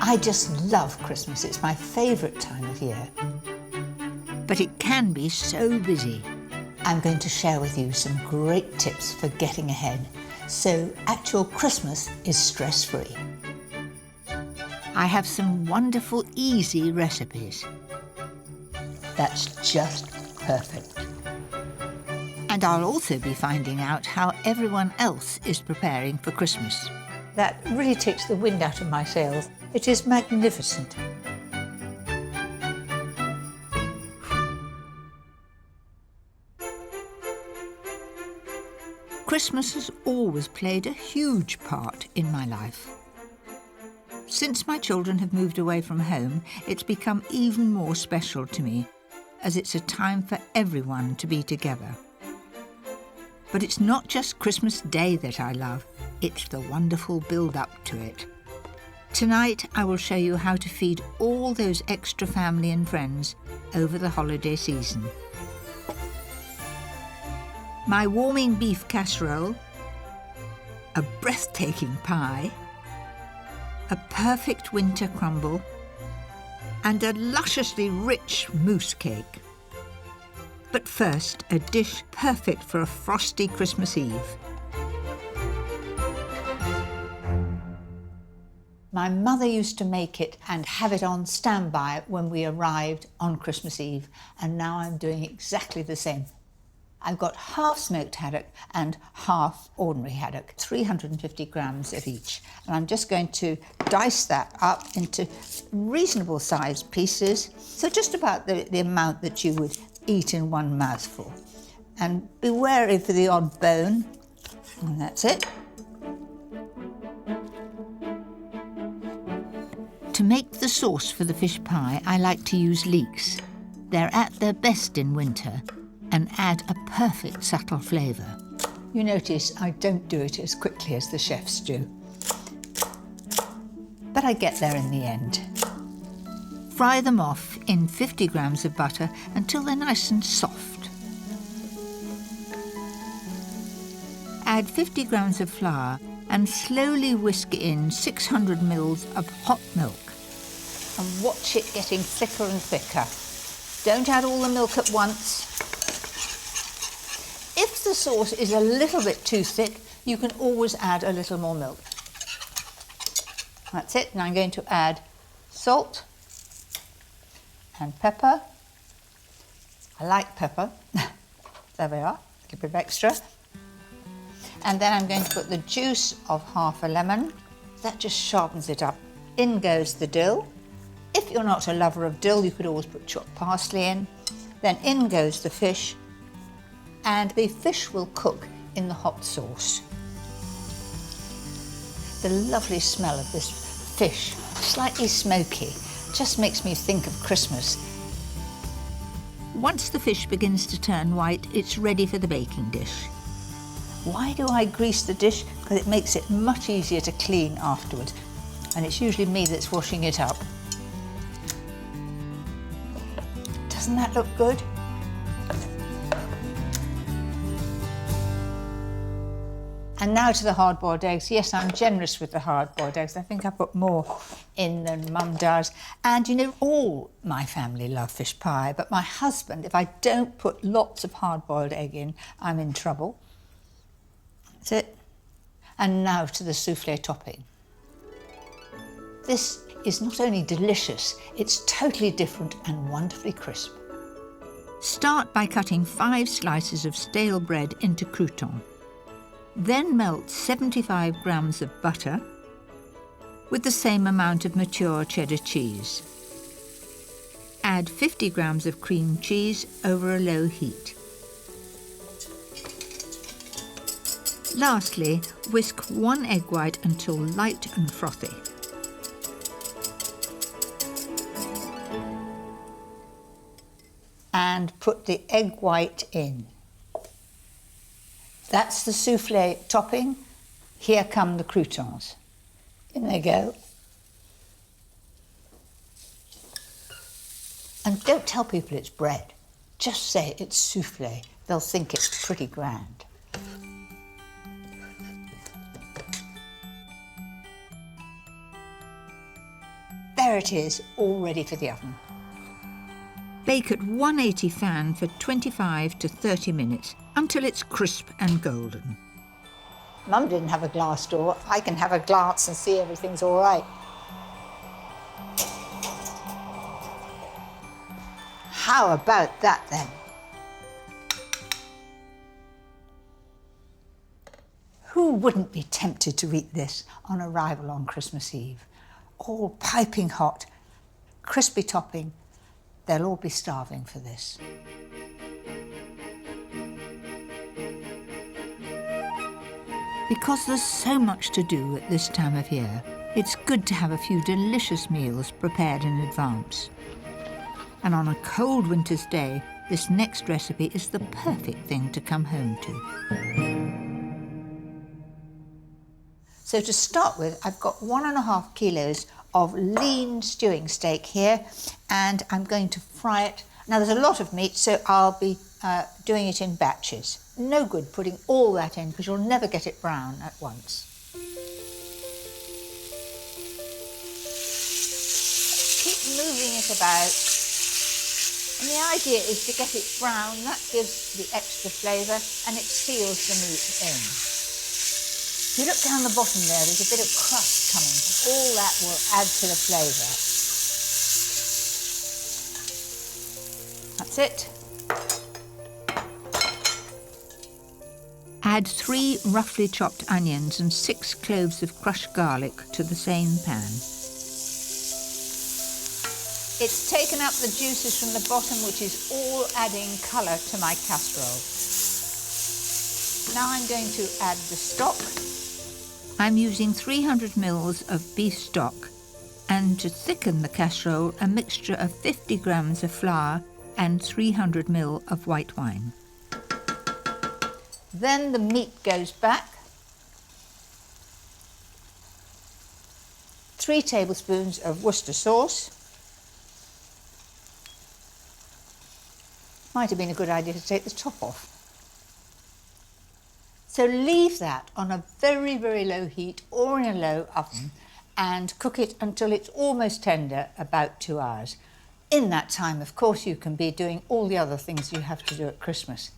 I just love Christmas. It's my favourite time of year. But it can be so busy. I'm going to share with you some great tips for getting ahead, so actual Christmas is stress-free. I have some wonderful, easy recipes. That's just perfect. And I'll also be finding out how everyone else is preparing for Christmas. That really takes the wind out of my sails. It is magnificent. Christmas has always played a huge part in my life. Since my children have moved away from home, it's become even more special to me, as it's a time for everyone to be together. But it's not just Christmas Day that I love, it's the wonderful build-up to it. Tonight I will show you how to feed all those extra family and friends over the holiday season. My warming beef casserole, a breathtaking pie, a perfect winter crumble, and a lusciously rich mousse cake. But first, a dish perfect for a frosty Christmas Eve. My mother used to make it and have it on standby when we arrived on Christmas Eve, and now I'm doing exactly the same. I've got half smoked haddock and half ordinary haddock, 350 grams of each. And I'm just going to dice that up into reasonable sized pieces, so just about the amount that you would eat in one mouthful. And be wary for the odd bone, and that's it. To make the sauce for the fish pie, I like to use leeks. They're at their best in winter and add a perfect subtle flavour. You notice I don't do it as quickly as the chefs do. But I get there in the end. Fry them off in 50 grams of butter until they're nice and soft. Add 50 grams of flour and slowly whisk in 600 mils of hot milk. And watch it getting thicker and thicker. Don't add all the milk at once. If the sauce is a little bit too thick, you can always add a little more milk. That's it. Now I'm going to add salt and pepper. I like pepper. There we are, a little bit of extra. And then I'm going to put the juice of half a lemon. That just sharpens it up. In goes the dill. If you're not a lover of dill, you could always put chopped parsley in. Then in goes the fish. And the fish will cook in the hot sauce. The lovely smell of this fish, slightly smoky, just makes me think of Christmas. Once the fish begins to turn white, it's ready for the baking dish. Why do I grease the dish? Because it makes it much easier to clean afterwards. And it's usually me that's washing it up. Doesn't that look good? And now to the hard-boiled eggs. Yes, I'm generous with the hard-boiled eggs. I think I put more in than Mum does. And you know, all my family love fish pie, but my husband, if I don't put lots of hard-boiled egg in, I'm in trouble. That's it. And now to the souffle topping. This is not only delicious, it's totally different and wonderfully crisp. Start by cutting 5 slices of stale bread into croutons. Then melt 75 grams of butter with the same amount of mature cheddar cheese. Add 50 grams of cream cheese over a low heat. Lastly, whisk 1 egg white until light and frothy. And put the egg white in. That's the souffle topping. Here come the croutons. In they go. And don't tell people it's bread. Just say it's souffle. They'll think it's pretty grand. there it is, all ready for the oven. Bake at 180 fan for 25 to 30 minutes until it's crisp and golden. Mum didn't have a glass door. I can have a glance and see everything's all right. How about that then? Who wouldn't be tempted to eat this on arrival on Christmas Eve? All piping hot, crispy topping. They'll all be starving for this. Because there's so much to do at this time of year, it's good to have a few delicious meals prepared in advance. And on a cold winter's day, this next recipe is the perfect thing to come home to. So to start with, I've got 1.5 kilos of lean stewing steak here, and I'm going to fry it. Now there's a lot of meat, so I'll be doing it in batches. No good putting all that in because you'll never get it brown at once. Keep moving it about. And the idea is to get it brown. That gives the extra flavour and it seals the meat in. If you look down the bottom there, there's a bit of crust coming. All that will add to the flavour. That's it. Add 3 roughly chopped onions and 6 cloves of crushed garlic to the same pan. It's taken up the juices from the bottom, which is all adding colour to my casserole. Now I'm going to add the stock. I'm using 300 mils of beef stock, and to thicken the casserole, a mixture of 50 grams of flour and 300 ml of white wine. Then the meat goes back. 3 tablespoons of Worcester sauce. Might have been a good idea to take the top off. So leave that on a very, very low heat or in a low oven and cook it until it's almost tender, about 2 hours. In that time, of course, you can be doing all the other things you have to do at Christmas.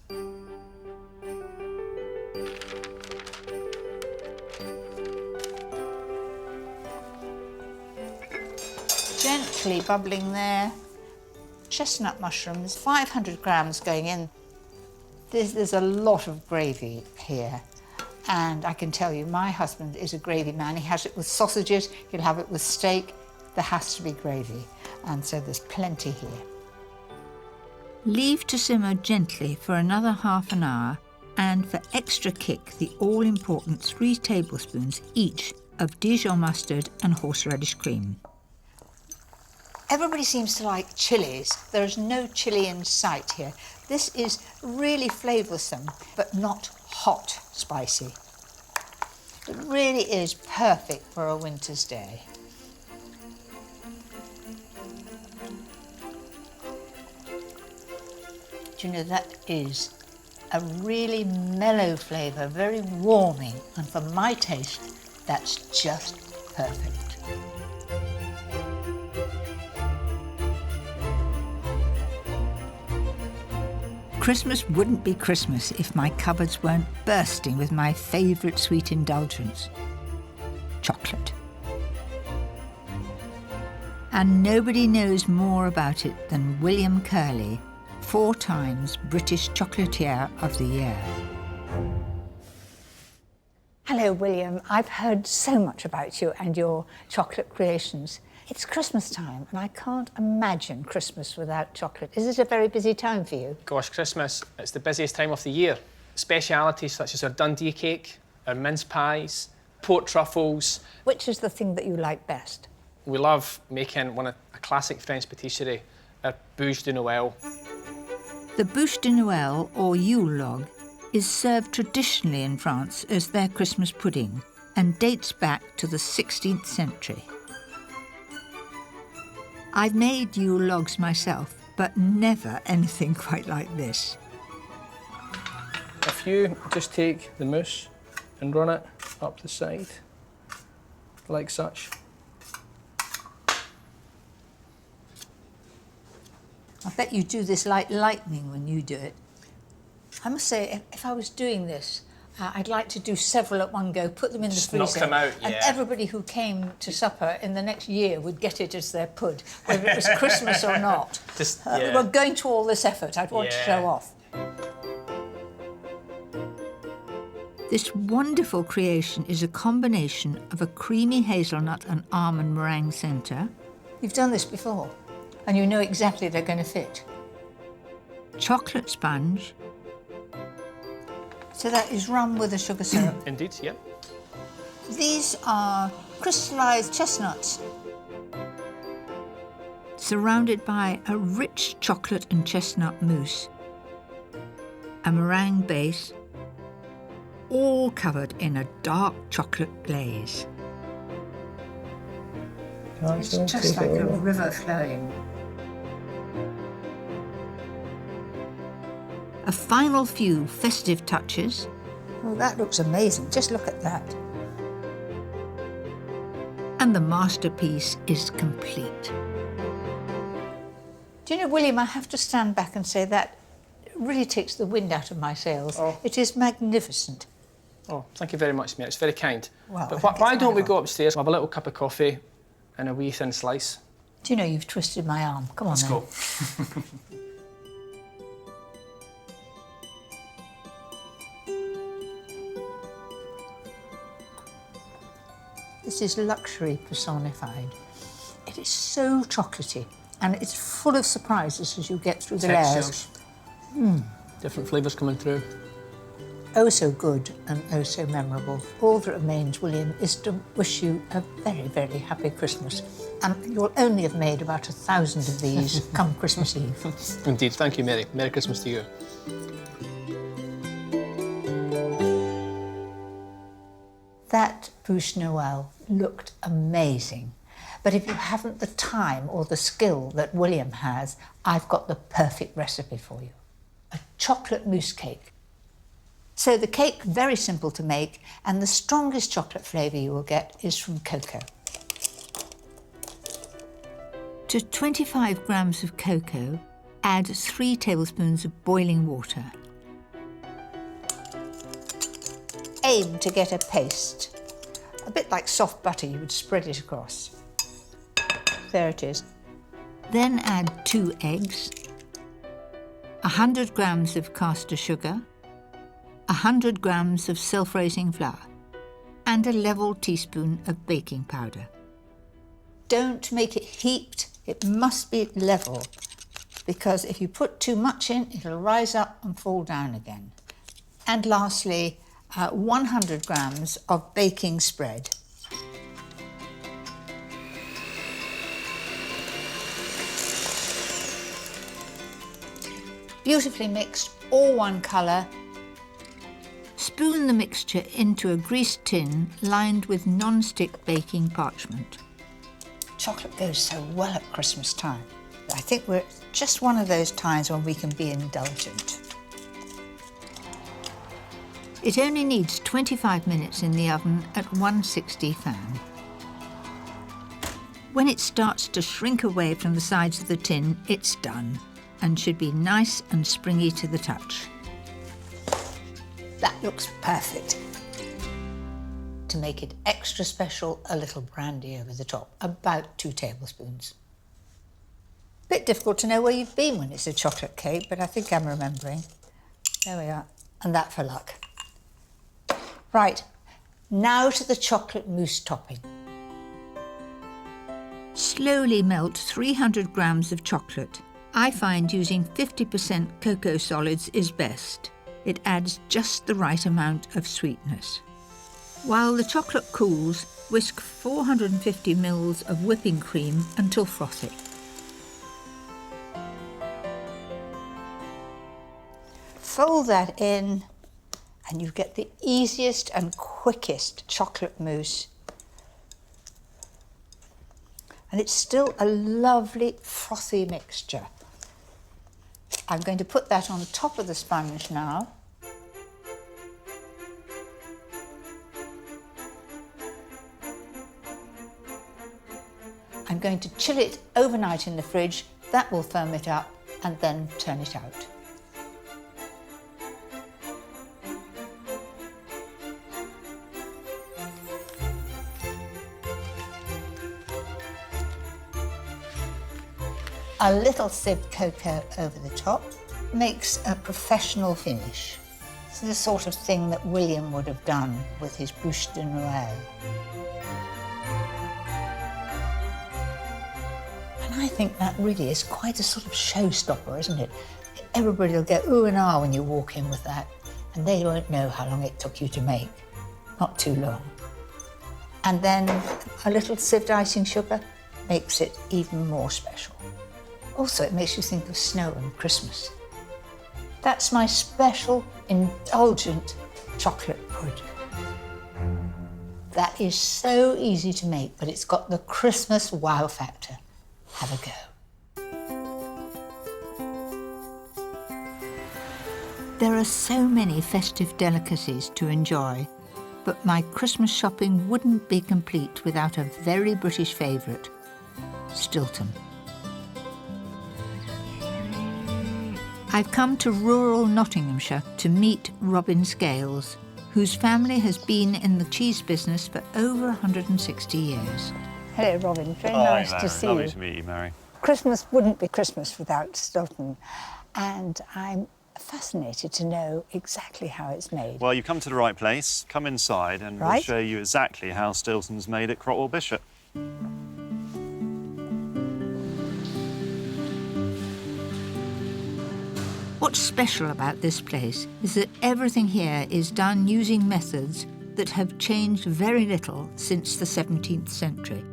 Gently bubbling there. Chestnut mushrooms, 500 grams going in. There's a lot of gravy here, and I can tell you my husband is a gravy man. He has it with sausages, he'll have it with steak. There has to be gravy, and so there's plenty here. Leave to simmer gently for another half an hour, and for extra kick, the all-important 3 tablespoons each of Dijon mustard and horseradish cream. Everybody seems to like chilies. There is no chili in sight here. This is really flavoursome, but not hot spicy. It really is perfect for a winter's day. Do you know, that is a really mellow flavour, very warming, and for my taste, that's just perfect. Christmas wouldn't be Christmas if my cupboards weren't bursting with my favourite sweet indulgence, chocolate. And nobody knows more about it than William Curley, 4 times British Chocolatier of the Year. Hello, William. I've heard so much about you and your chocolate creations. It's Christmas time, and I can't imagine Christmas without chocolate. Is it a very busy time for you? Gosh, Christmas, it's the busiest time of the year. Specialities such as our Dundee cake, our mince pies, pork truffles. Which is the thing that you like best? We love making a classic French patisserie, our bûche de Noël. The bûche de Noël, or Yule log, is served traditionally in France as their Christmas pudding and dates back to the 16th century. I've made Yule logs myself, but never anything quite like this. If you just take the mousse and run it up the side, like such, I bet you do this like lightning when you do it. I must say, if I was doing this, I'd like to do several at one go, put them in the freezer. Knock them out, yeah. And everybody who came to supper in the next year would get it as their pud, whether it was Christmas or not. Well, going to all this effort, I'd want to show off. This wonderful creation is a combination of a creamy hazelnut and almond meringue centre, You've done this before, and you know exactly they're going to fit. chocolate sponge, So that is rum with a sugar syrup. Indeed, yeah. These are crystallised chestnuts. surrounded by a rich chocolate and chestnut mousse, a meringue base, all covered in a dark chocolate glaze. It's just like a river flowing. A final few festive touches, Oh, that looks amazing. Just look at that. and the masterpiece is complete. Do you know, William, I have to stand back and say that really takes the wind out of my sails. Oh. It is magnificent. Oh, thank you very much, mate. It's very kind. Well, but I think why it's don't we my go upstairs, have a little cup of coffee and a wee thin slice? Do you know, you've twisted my arm. Come on, Let's then. go. This is luxury personified. It is so chocolatey, and it's full of surprises as you get through the layers. Different flavours coming through. Oh, so good and oh, so memorable. All that remains, William, is to wish you a very, very happy Christmas. You'll only have made about 1,000 of these come Christmas Eve. Indeed. Thank you, Mary. Merry Christmas to you. That Bouche Noël looked amazing. But if you haven't the time or the skill that William has, I've got the perfect recipe for you. A chocolate mousse cake. So the cake, very simple to make, and the strongest chocolate flavour you will get is from cocoa. To 25 grams of cocoa, add 3 tablespoons of boiling water. Aim to get a paste. A bit like soft butter, you would spread it across. There it is. Then add 2 eggs, 100 grams of caster sugar, 100 grams of self-raising flour, and a level teaspoon of baking powder. Don't make it heaped, it must be level, because if you put too much in, it'll rise up and fall down again. And lastly, 100 grams of baking spread. Beautifully mixed, all one colour. Spoon the mixture into a greased tin lined with non-stick baking parchment. Chocolate goes so well at Christmas time. I think we're just one of those times when we can be indulgent. It only needs 25 minutes in the oven at 160 fan. When it starts to shrink away from the sides of the tin, it's done and should be nice and springy to the touch. That looks perfect. To make it extra special, a little brandy over the top, about 2 tablespoons. Bit difficult to know where you've been when it's a chocolate cake, but I think I'm remembering. There we are, and that for luck. Right, now to the chocolate mousse topping. Slowly melt 300 grams of chocolate. I find using 50% cocoa solids is best. It adds just the right amount of sweetness. While the chocolate cools, whisk 450 ml of whipping cream until frothy. Fold that in, and you get the easiest and quickest chocolate mousse. And it's still a lovely frothy mixture. I'm going to put that on top of the sponge now. I'm going to chill it overnight in the fridge. That will firm it up. and then turn it out. A little sieved cocoa over the top makes a professional finish. It's the sort of thing that William would have done with his bouche de Noël. And I think that really is quite a sort of showstopper, isn't it? Everybody will go ooh and ah when you walk in with that, and they won't know how long it took you to make. Not too long. And then a little sieved icing sugar makes it even more special. Also, it makes you think of snow and Christmas. That's my special, indulgent chocolate pud. That is so easy to make, but it's got the Christmas wow factor. Have a go. There are so many festive delicacies to enjoy, but my Christmas shopping wouldn't be complete without a very British favourite, Stilton. I've come to rural Nottinghamshire to meet Robin Scales, whose family has been in the cheese business for over 160 years. Hello, Robin. Very nice to see you. Lovely to meet you, Mary. Christmas wouldn't be Christmas without Stilton, and I'm fascinated to know exactly how it's made. Well, you've come to the right place. Come inside and we'll show you exactly how Stilton's made at Crotwell Bishop. What's special about this place is that everything here is done using methods that have changed very little since the 17th century.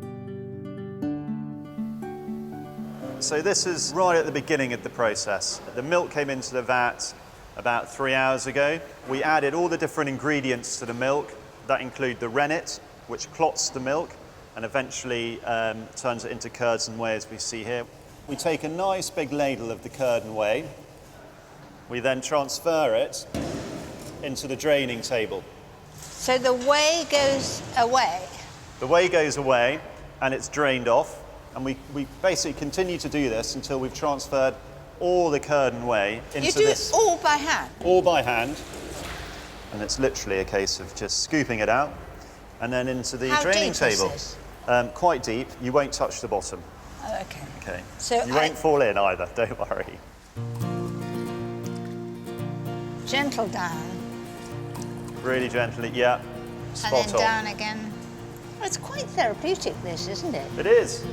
So this is right at the beginning of the process. The milk came into the vat about 3 hours ago. We added all the different ingredients to the milk. That include the rennet, which clots the milk and eventually turns it into curds and whey, as we see here. We take a nice big ladle of the curd and whey. We then transfer it into the draining table. So the whey goes away? The whey goes away and it's drained off. And we basically continue to do this until we've transferred all the curd and whey into this. You do it all by hand? All by hand. And it's literally a case of just scooping it out and then into the draining table. Quite deep. You won't touch the bottom. Oh, okay. Okay. So you won't fall in either, don't worry. Gentle down. Really gently, yeah. Spot on. And then down again. Well, it's quite therapeutic, this, isn't it? It is.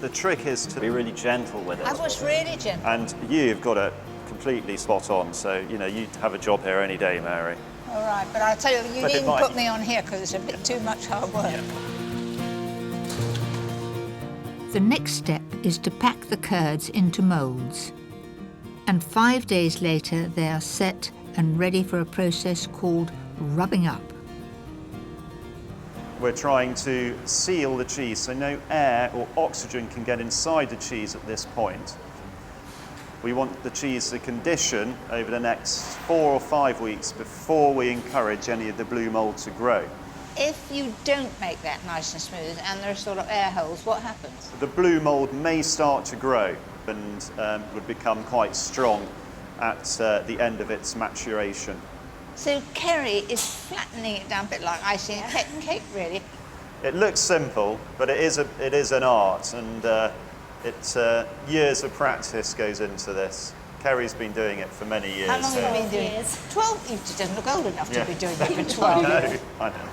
The trick is to be really gentle with it. I was really gentle. And you've got it completely spot on, so, you know, you'd have a job here any day, Mary. All right, but I tell you, you needn't put me on here because it's a bit too much hard work. Yeah. The next step is to pack the curds into moulds. And 5 days later, they are set and ready for a process called rubbing up. We're trying to seal the cheese so no air or oxygen can get inside the cheese at this point. We want the cheese to condition over the next 4 or 5 weeks before we encourage any of the blue mould to grow. If you don't make that nice and smooth and there are sort of air holes, what happens? The blue mould may start to grow and would become quite strong at the end of its maturation. So Kerry is flattening it down a bit like icing a cake, really. It looks simple, but it is an art, and years of practice goes into this. Kerry's been doing it for many years. How long have you been doing it? 12? You doesn't look old enough to be doing it for 12. I know.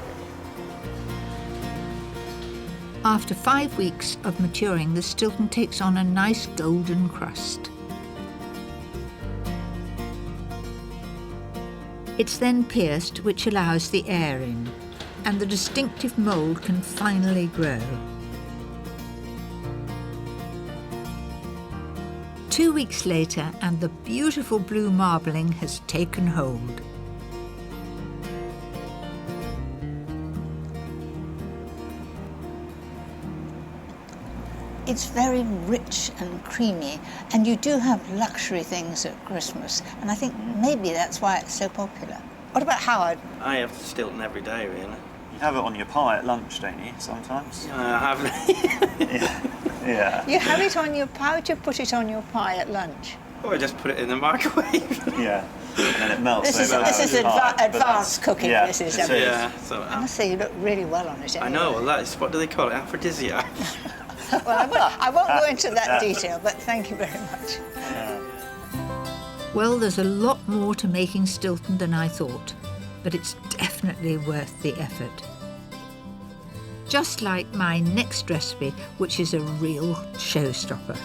After 5 weeks of maturing, the Stilton takes on a nice golden crust. It's then pierced, which allows the air in, and the distinctive mould can finally grow. 2 weeks later, and the beautiful blue marbling has taken hold. It's very rich and creamy, and you do have luxury things at Christmas, and I think maybe that's why it's so popular. What about Howard? I have Stilton every day, really. You have it on your pie at lunch, don't you, sometimes? I have. Yeah. Yeah. You have it on your pie. How would you put it on your pie at lunch? Or just put it in the microwave. Yeah. And then it melts This over. is advanced cooking. Yeah, This is. it is. Yeah, so I must say, you look really well on it. I Anyway. know, well, that's, what do they call it? Aphrodisiac. Well, I won't go into that detail, but thank you very much. Well, there's a lot more to making Stilton than I thought, but it's definitely worth the effort. Just like my next recipe, which is a real showstopper.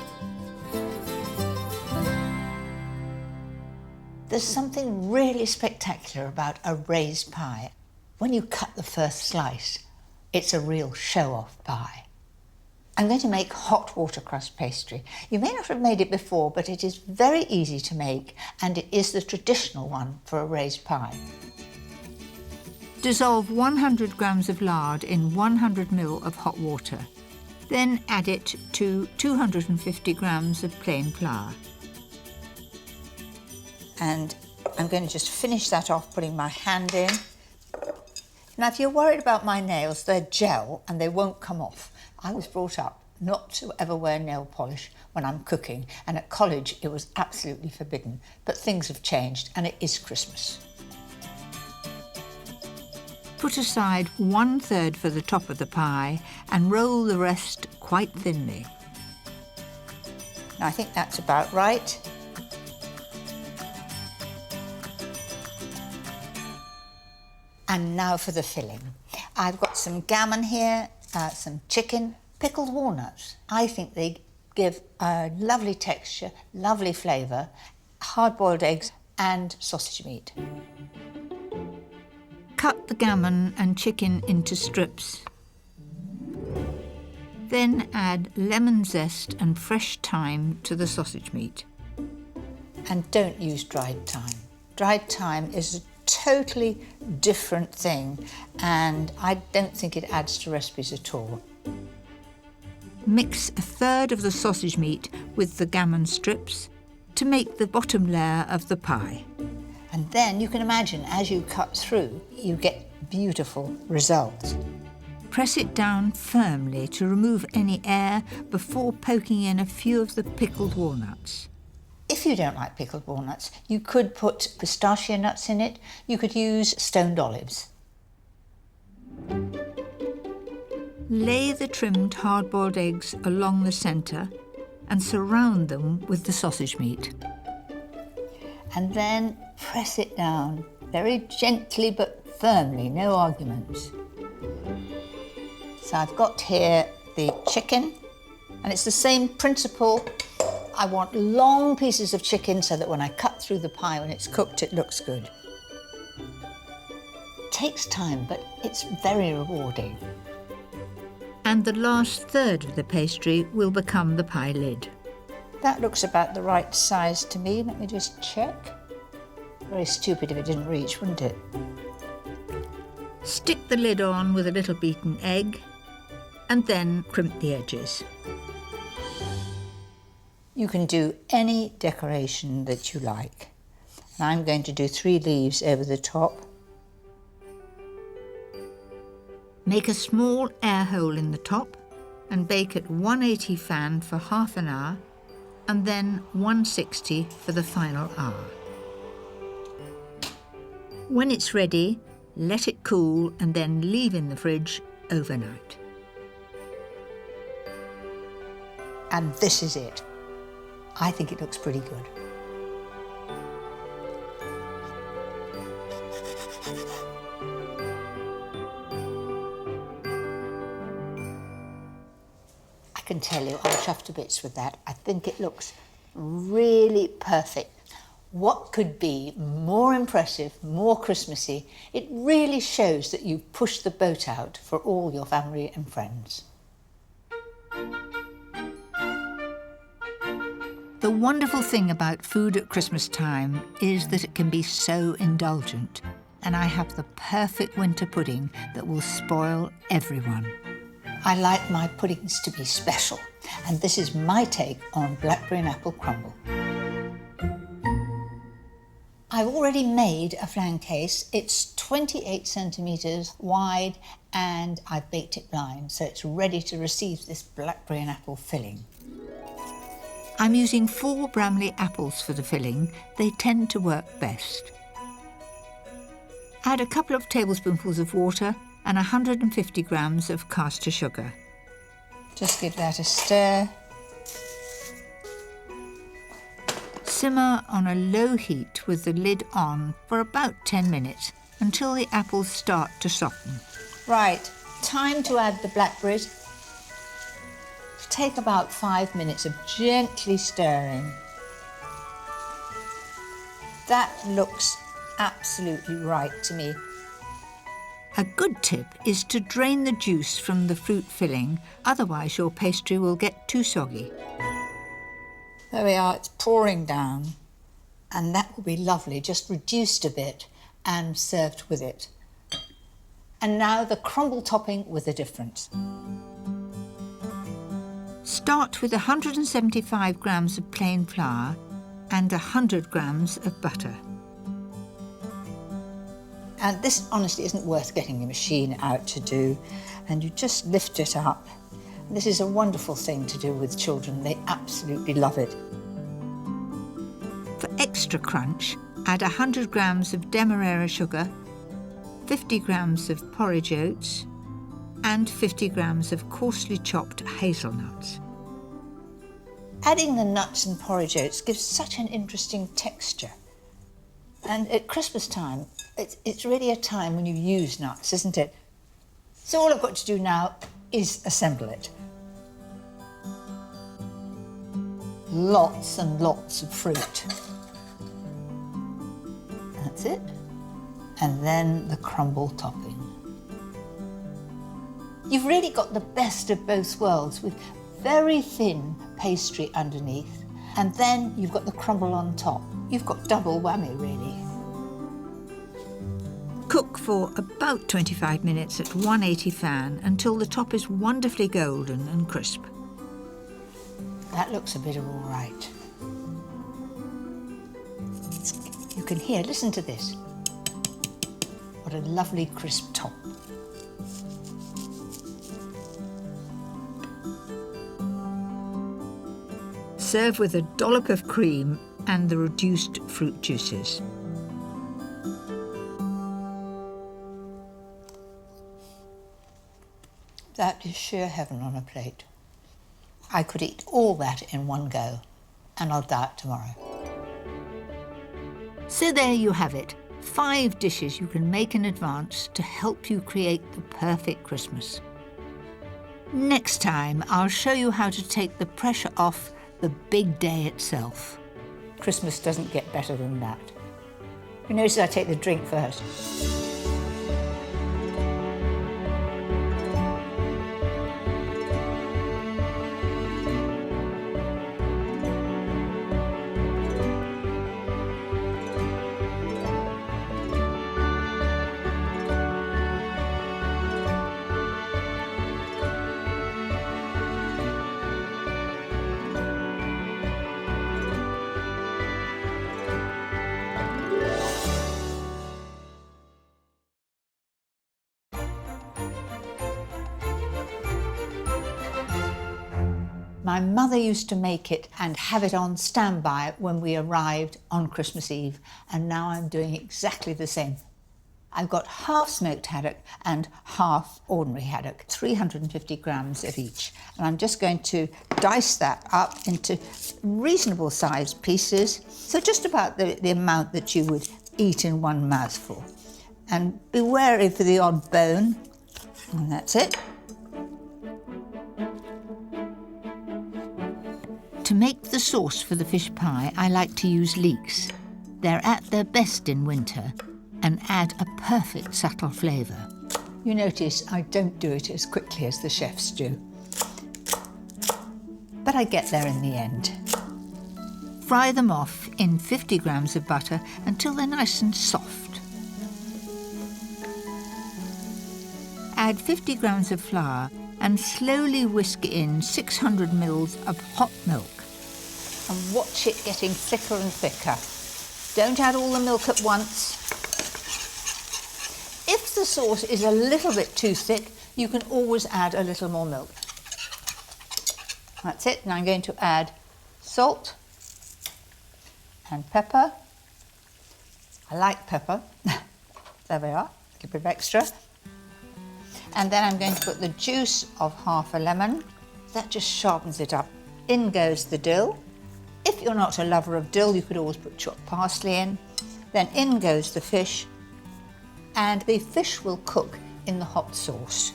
There's something really spectacular about a raised pie. When you cut the first slice, it's a real show-off pie. I'm going to make hot watercress pastry. You may not have made it before, but it is very easy to make, and it is the traditional one for a raised pie. Dissolve 100 grams of lard in 100 ml of hot water. Then add it to 250 grams of plain flour. And I'm going to just finish that off, putting my hand in. Now, if you're worried about my nails, they're gel and they won't come off. I was brought up not to ever wear nail polish when I'm cooking, and at college it was absolutely forbidden. But things have changed and it is Christmas. Put aside 1/3 for the top of the pie and roll the rest quite thinly. Now, I think that's about right. And now for the filling. I've got some gammon here, some chicken, pickled walnuts. I think they give a lovely texture, lovely flavour, hard-boiled eggs and sausage meat. Cut the gammon and chicken into strips. Then add lemon zest and fresh thyme to the sausage meat. And don't use dried thyme. Dried thyme is a totally different thing, and I don't think it adds to recipes at all. Mix 1/3 of the sausage meat with the gammon strips to make the bottom layer of the pie. And then you can imagine, as you cut through, you get beautiful results. Press it down firmly to remove any air before poking in a few of the pickled walnuts. If you don't like pickled walnuts, you could put pistachio nuts in it. You could use stoned olives. Lay the trimmed hard-boiled eggs along the centre and surround them with the sausage meat. And then press it down, very gently but firmly, no arguments. So I've got here the chicken, and it's the same principle. I want long pieces of chicken so that when I cut through the pie, when it's cooked, it looks good. It takes time, but it's very rewarding. And the last 1/3 of the pastry will become the pie lid. That looks about the right size to me. Let me just check. Very stupid if it didn't reach, wouldn't it? Stick the lid on with a little beaten egg and then crimp the edges. You can do any decoration that you like. And I'm going to do 3 leaves over the top. Make a small air hole in the top and bake at 180 fan for half an hour and then 160 for the final hour. When it's ready, let it cool and then leave in the fridge overnight. And this is it. I think it looks pretty good. I can tell you, I'm chuffed to bits with that. I think it looks really perfect. What could be more impressive, more Christmassy? It really shows that you've pushed the boat out for all your family and friends. The wonderful thing about food at Christmas time is that it can be so indulgent, and I have the perfect winter pudding that will spoil everyone. I like my puddings to be special, and this is my take on blackberry and apple crumble. I've already made a flan case. It's 28 centimetres wide and I've baked it blind, so it's ready to receive this blackberry and apple filling. I'm using 4 Bramley apples for the filling. They tend to work best. Add a couple of tablespoonfuls of water and 150 grams of caster sugar. Just give that a stir. Simmer on a low heat with the lid on for about 10 minutes until the apples start to soften. Right, time to add the blackberries. Take about 5 minutes of gently stirring. That looks absolutely right to me. A good tip is to drain the juice from the fruit filling, otherwise your pastry will get too soggy. There we are, it's pouring down. And that will be lovely, just reduced a bit and served with it. And now the crumble topping with a difference. Start with 175 grams of plain flour and 100 grams of butter. And this honestly isn't worth getting a machine out to do. And you just lift it up. This is a wonderful thing to do with children. They absolutely love it. For extra crunch, add 100 grams of demerara sugar, 50 grams of porridge oats, and 50 grams of coarsely chopped hazelnuts. Adding the nuts and porridge oats gives such an interesting texture. And at Christmas time, it's really a time when you use nuts, isn't it? So all I've got to do now is assemble it. Lots and lots of fruit. That's it. And then the crumble topping. You've really got the best of both worlds with very thin pastry underneath, and then you've got the crumble on top. You've got double whammy, really. Cook for about 25 minutes at 180 fan until the top is wonderfully golden and crisp. That looks a bit of all right. You can hear, listen to this. What a lovely crisp top. Serve with a dollop of cream and the reduced fruit juices. That is sheer heaven on a plate. I could eat all that in one go, and I'll diet tomorrow. So there you have it, 5 dishes you can make in advance to help you create the perfect Christmas. Next time, I'll show you how to take the pressure off the big day itself. Christmas doesn't get better than that. You notice I take the drink first. My mother used to make it and have it on standby when we arrived on Christmas Eve, and now I'm doing exactly the same. I've got half smoked haddock and half ordinary haddock, 350 grams of each. And I'm just going to dice that up into reasonable sized pieces, so just about the amount that you would eat in one mouthful. And be wary for the odd bone, and that's it. To make the sauce for the fish pie, I like to use leeks. They're at their best in winter and add a perfect subtle flavour. You notice I don't do it as quickly as the chefs do. But I get there in the end. Fry them off in 50 grams of butter until they're nice and soft. Add 50 grams of flour and slowly whisk in 600 ml of hot milk. And watch it getting thicker and thicker. Don't add all the milk at once. If the sauce is a little bit too thick, you can always add a little more milk. That's it. Now I'm going to add salt and pepper. I like pepper. There we are, a little bit of extra. And then I'm going to put the juice of half a lemon. That just sharpens it up. In goes the dill. If you're not a lover of dill, you could always put chopped parsley in. Then in goes the fish, and the fish will cook in the hot sauce.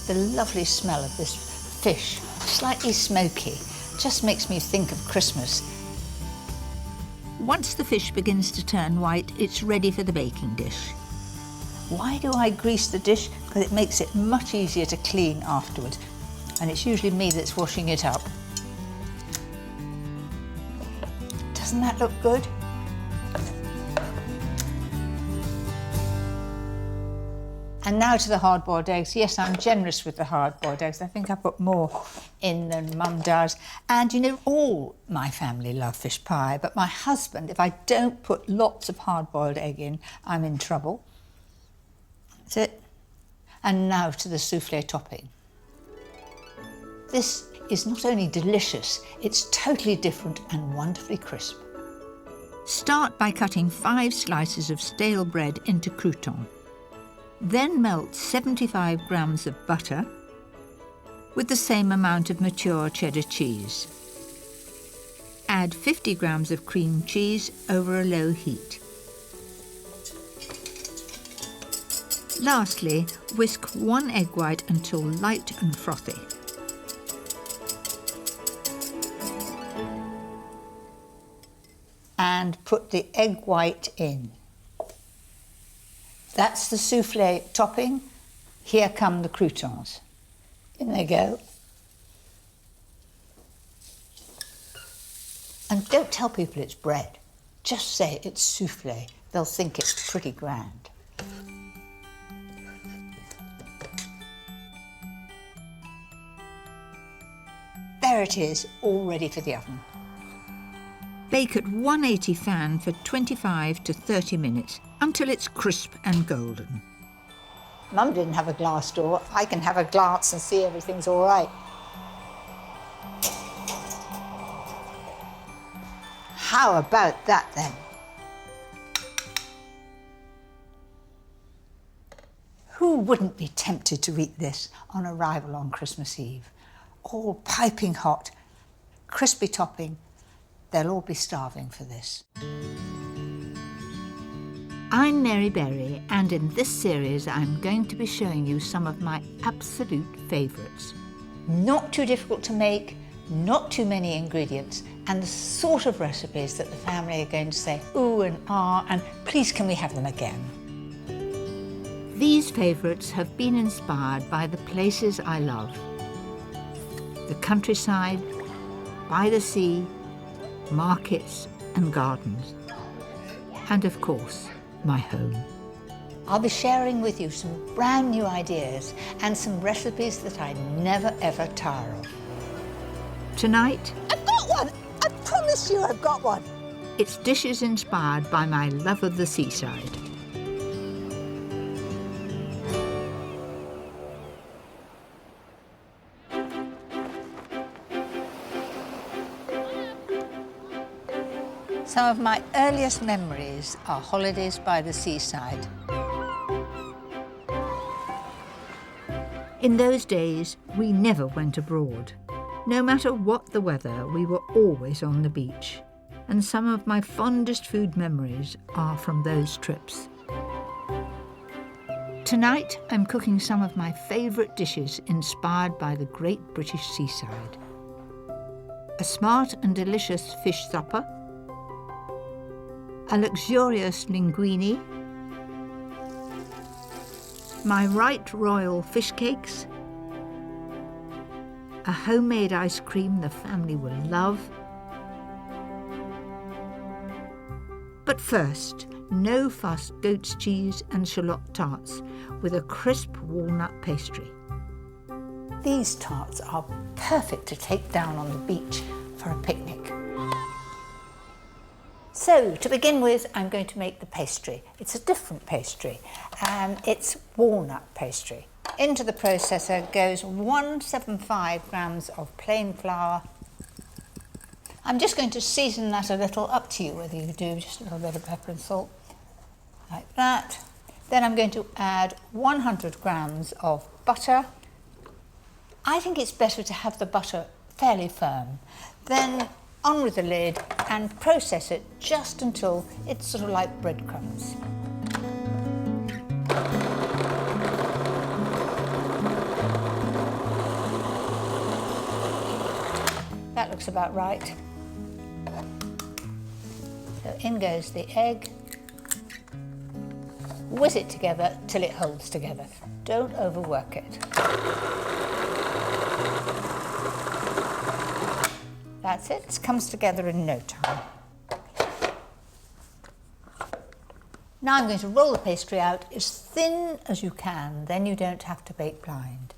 The lovely smell of this fish, slightly smoky, just makes me think of Christmas. Once the fish begins to turn white, it's ready for the baking dish. Why do I grease the dish? Because it makes it much easier to clean afterwards. And it's usually me that's washing it up. Doesn't that look good? And now to the hard-boiled eggs. Yes, I'm generous with the hard-boiled eggs. I think I put more in than Mum does. And you know, all my family love fish pie, but my husband, if I don't put lots of hard-boiled egg in, I'm in trouble. That's it. And now to the souffle topping. This is not only delicious, it's totally different and wonderfully crisp. Start by cutting 5 slices of stale bread into croutons. Then melt 75 grams of butter with the same amount of mature cheddar cheese. Add 50 grams of cream cheese over a low heat. Lastly, whisk 1 egg white until light and frothy. And put the egg white in. That's the souffle topping. Here come the croutons. In they go. And don't tell people it's bread. Just say it's souffle. They'll think it's pretty grand. There it is, all ready for the oven. Bake at 180 fan for 25 to 30 minutes until it's crisp and golden. Mum didn't have a glass door. I can have a glance and see everything's all right. How about that then? Who wouldn't be tempted to eat this on arrival on Christmas Eve? All piping hot, crispy topping. They'll all be starving for this. I'm Mary Berry, and in this series I'm going to be showing you some of my absolute favourites. Not too difficult to make, not too many ingredients, and the sort of recipes that the family are going to say ooh and ah, and please can we have them again. These favourites have been inspired by the places I love. The countryside, by the sea, markets and gardens, and of course, my home. I'll be sharing with you some brand new ideas and some recipes that I never ever tire of. Tonight, I've got one! I promise you I've got one! it's dishes inspired by my love of the seaside. Some of my earliest memories are holidays by the seaside. In those days, we never went abroad. No matter what the weather, we were always on the beach. And some of my fondest food memories are from those trips. Tonight, I'm cooking some of my favourite dishes inspired by the great British seaside. A smart and delicious fish supper, a luxurious linguini, my right royal fish cakes, a homemade ice cream the family will love. But first, no fuss goat's cheese and shallot tarts with a crisp walnut pastry. These tarts are perfect to take down on the beach for a picnic. So, to begin with, I'm going to make the pastry. It's a different pastry. It's walnut pastry. Into the processor goes 175 grams of plain flour. I'm just going to season that a little, up to you whether you do, just a little bit of pepper and salt, like that. Then I'm going to add 100 grams of butter. I think it's better to have the butter fairly firm. Then on with the lid and process it just until it's sort of like breadcrumbs. That looks about right. So in goes the egg. Whiz it together till it holds together. Don't overwork it. That's it, it comes together in no time. Now I'm going to roll the pastry out as thin as you can, then you don't have to bake blind.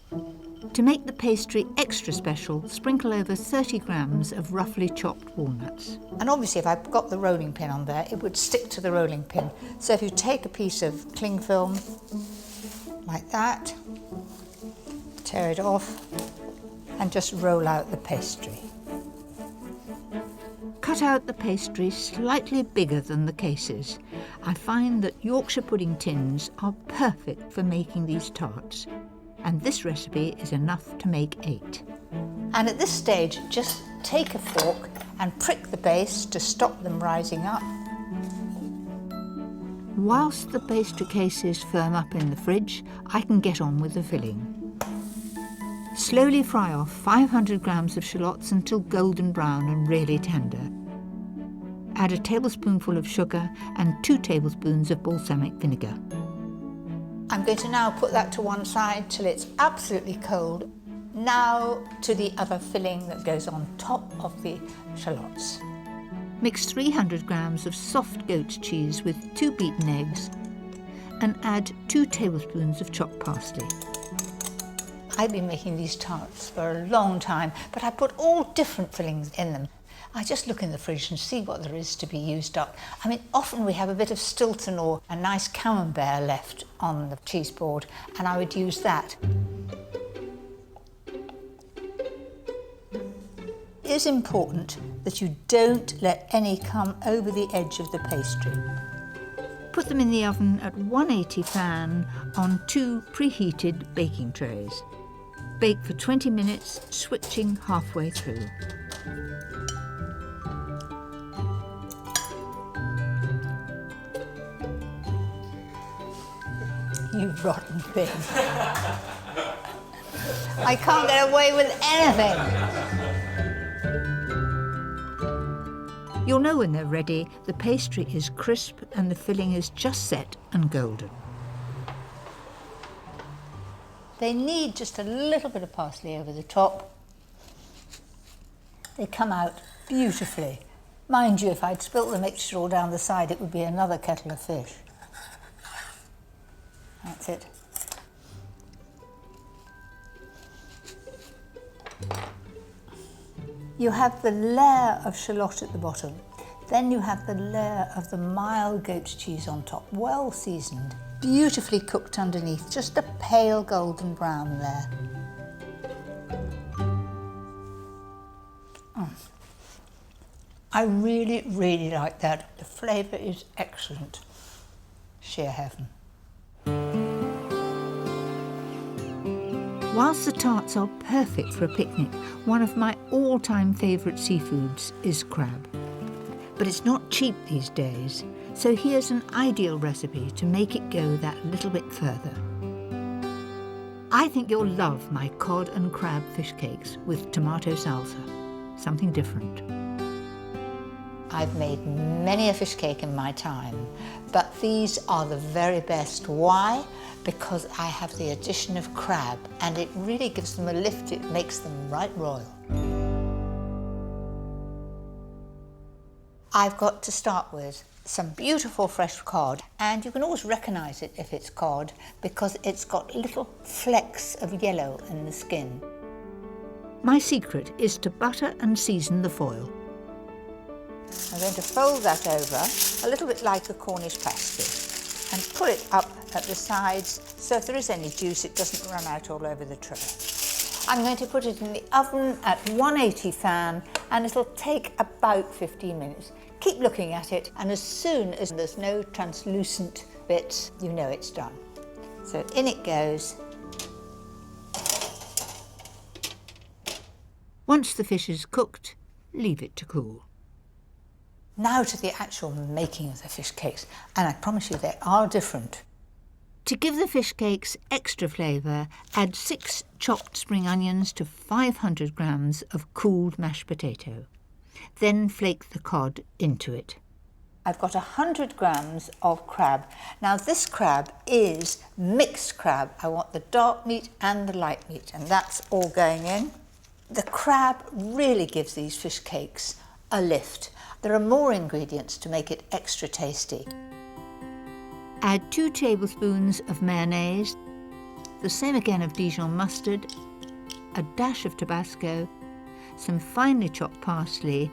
To make the pastry extra special, sprinkle over 30 grams of roughly chopped walnuts. And obviously if I've got the rolling pin on there, it would stick to the rolling pin. So if you take a piece of cling film, like that, tear it off, and just roll out the pastry. Cut out the pastry slightly bigger than the cases. I find that Yorkshire pudding tins are perfect for making these tarts, and this recipe is enough to make 8. And at this stage, just take a fork and prick the base to stop them rising up. Whilst the pastry cases firm up in the fridge, I can get on with the filling. Slowly fry off 500 grams of shallots until golden brown and really tender. Add a tablespoonful of sugar and 2 tablespoons of balsamic vinegar. I'm going to now put that to one side till it's absolutely cold. Now to the other filling that goes on top of the shallots. Mix 300 grams of soft goat's cheese with 2 beaten eggs and add 2 tablespoons of chopped parsley. I've been making these tarts for a long time, but I put all different fillings in them. I just look in the fridge and see what there is to be used up. I mean, often we have a bit of Stilton or a nice camembert left on the cheese board, and I would use that. It is important that you don't let any come over the edge of the pastry. Put them in the oven at 180 fan on 2 preheated baking trays. Bake for 20 minutes, switching halfway through. You rotten thing. I can't get away with anything. You'll know when they're ready. The pastry is crisp and the filling is just set and golden. They need just a little bit of parsley over the top. They come out beautifully. Mind you, if I'd spilt the mixture all down the side, it would be another kettle of fish. That's it. You have the layer of shallot at the bottom. Then you have the layer of the mild goat's cheese on top, well seasoned, beautifully cooked underneath, just a pale golden brown there. I really, really like that. The flavour is excellent. Sheer heaven. Whilst the tarts are perfect for a picnic, one of my all-time favourite seafoods is crab. But it's not cheap these days, so here's an ideal recipe to make it go that little bit further. I think you'll love my cod and crab fish cakes with tomato salsa, something different. I've made many a fish cake in my time, but these are the very best. Why? Because I have the addition of crab, and it really gives them a lift. It makes them right royal. I've got to start with some beautiful fresh cod, and you can always recognise it if it's cod because it's got little flecks of yellow in the skin. My secret is to butter and season the foil. I'm going to fold that over, a little bit like a Cornish pasty, and pull it up at the sides so if there is any juice it doesn't run out all over the tray. I'm going to put it in the oven at 180 fan and it'll take about 15 minutes. Keep looking at it, and as soon as there's no translucent bits, you know it's done. So in it goes. Once the fish is cooked, leave it to cool. Now to the actual making of the fish cakes, and I promise you they are different. To give the fish cakes extra flavour, add 6 chopped spring onions to 500 grams of cooled mashed potato. Then flake the cod into it. I've got 100 grams of crab. Now this crab is mixed crab. I want the dark meat and the light meat, and that's all going in. The crab really gives these fish cakes a lift. There are more ingredients to make it extra tasty. Add 2 tablespoons of mayonnaise, the same again of Dijon mustard, a dash of Tabasco, some finely chopped parsley,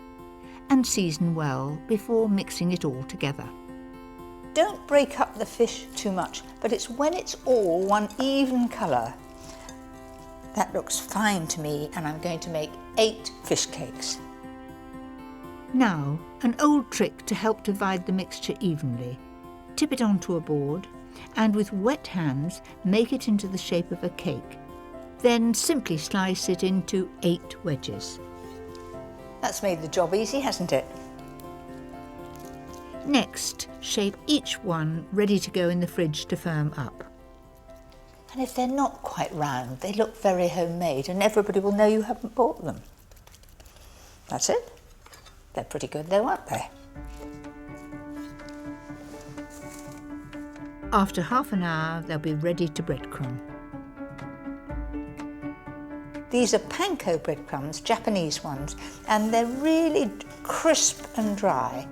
and season well before mixing it all together. Don't break up the fish too much, but it's when it's all one even colour. That looks fine to me, and I'm going to make 8 fish cakes. Now, an old trick to help divide the mixture evenly. Tip it onto a board and with wet hands make it into the shape of a cake. Then simply slice it into 8 wedges. That's made the job easy, hasn't it? Next, shape each one ready to go in the fridge to firm up. And if they're not quite round, they look very homemade and everybody will know you haven't bought them. That's it. They're pretty good though, aren't they? After half an hour, they'll be ready to breadcrumb. These are panko breadcrumbs, Japanese ones, and they're really crisp and dry.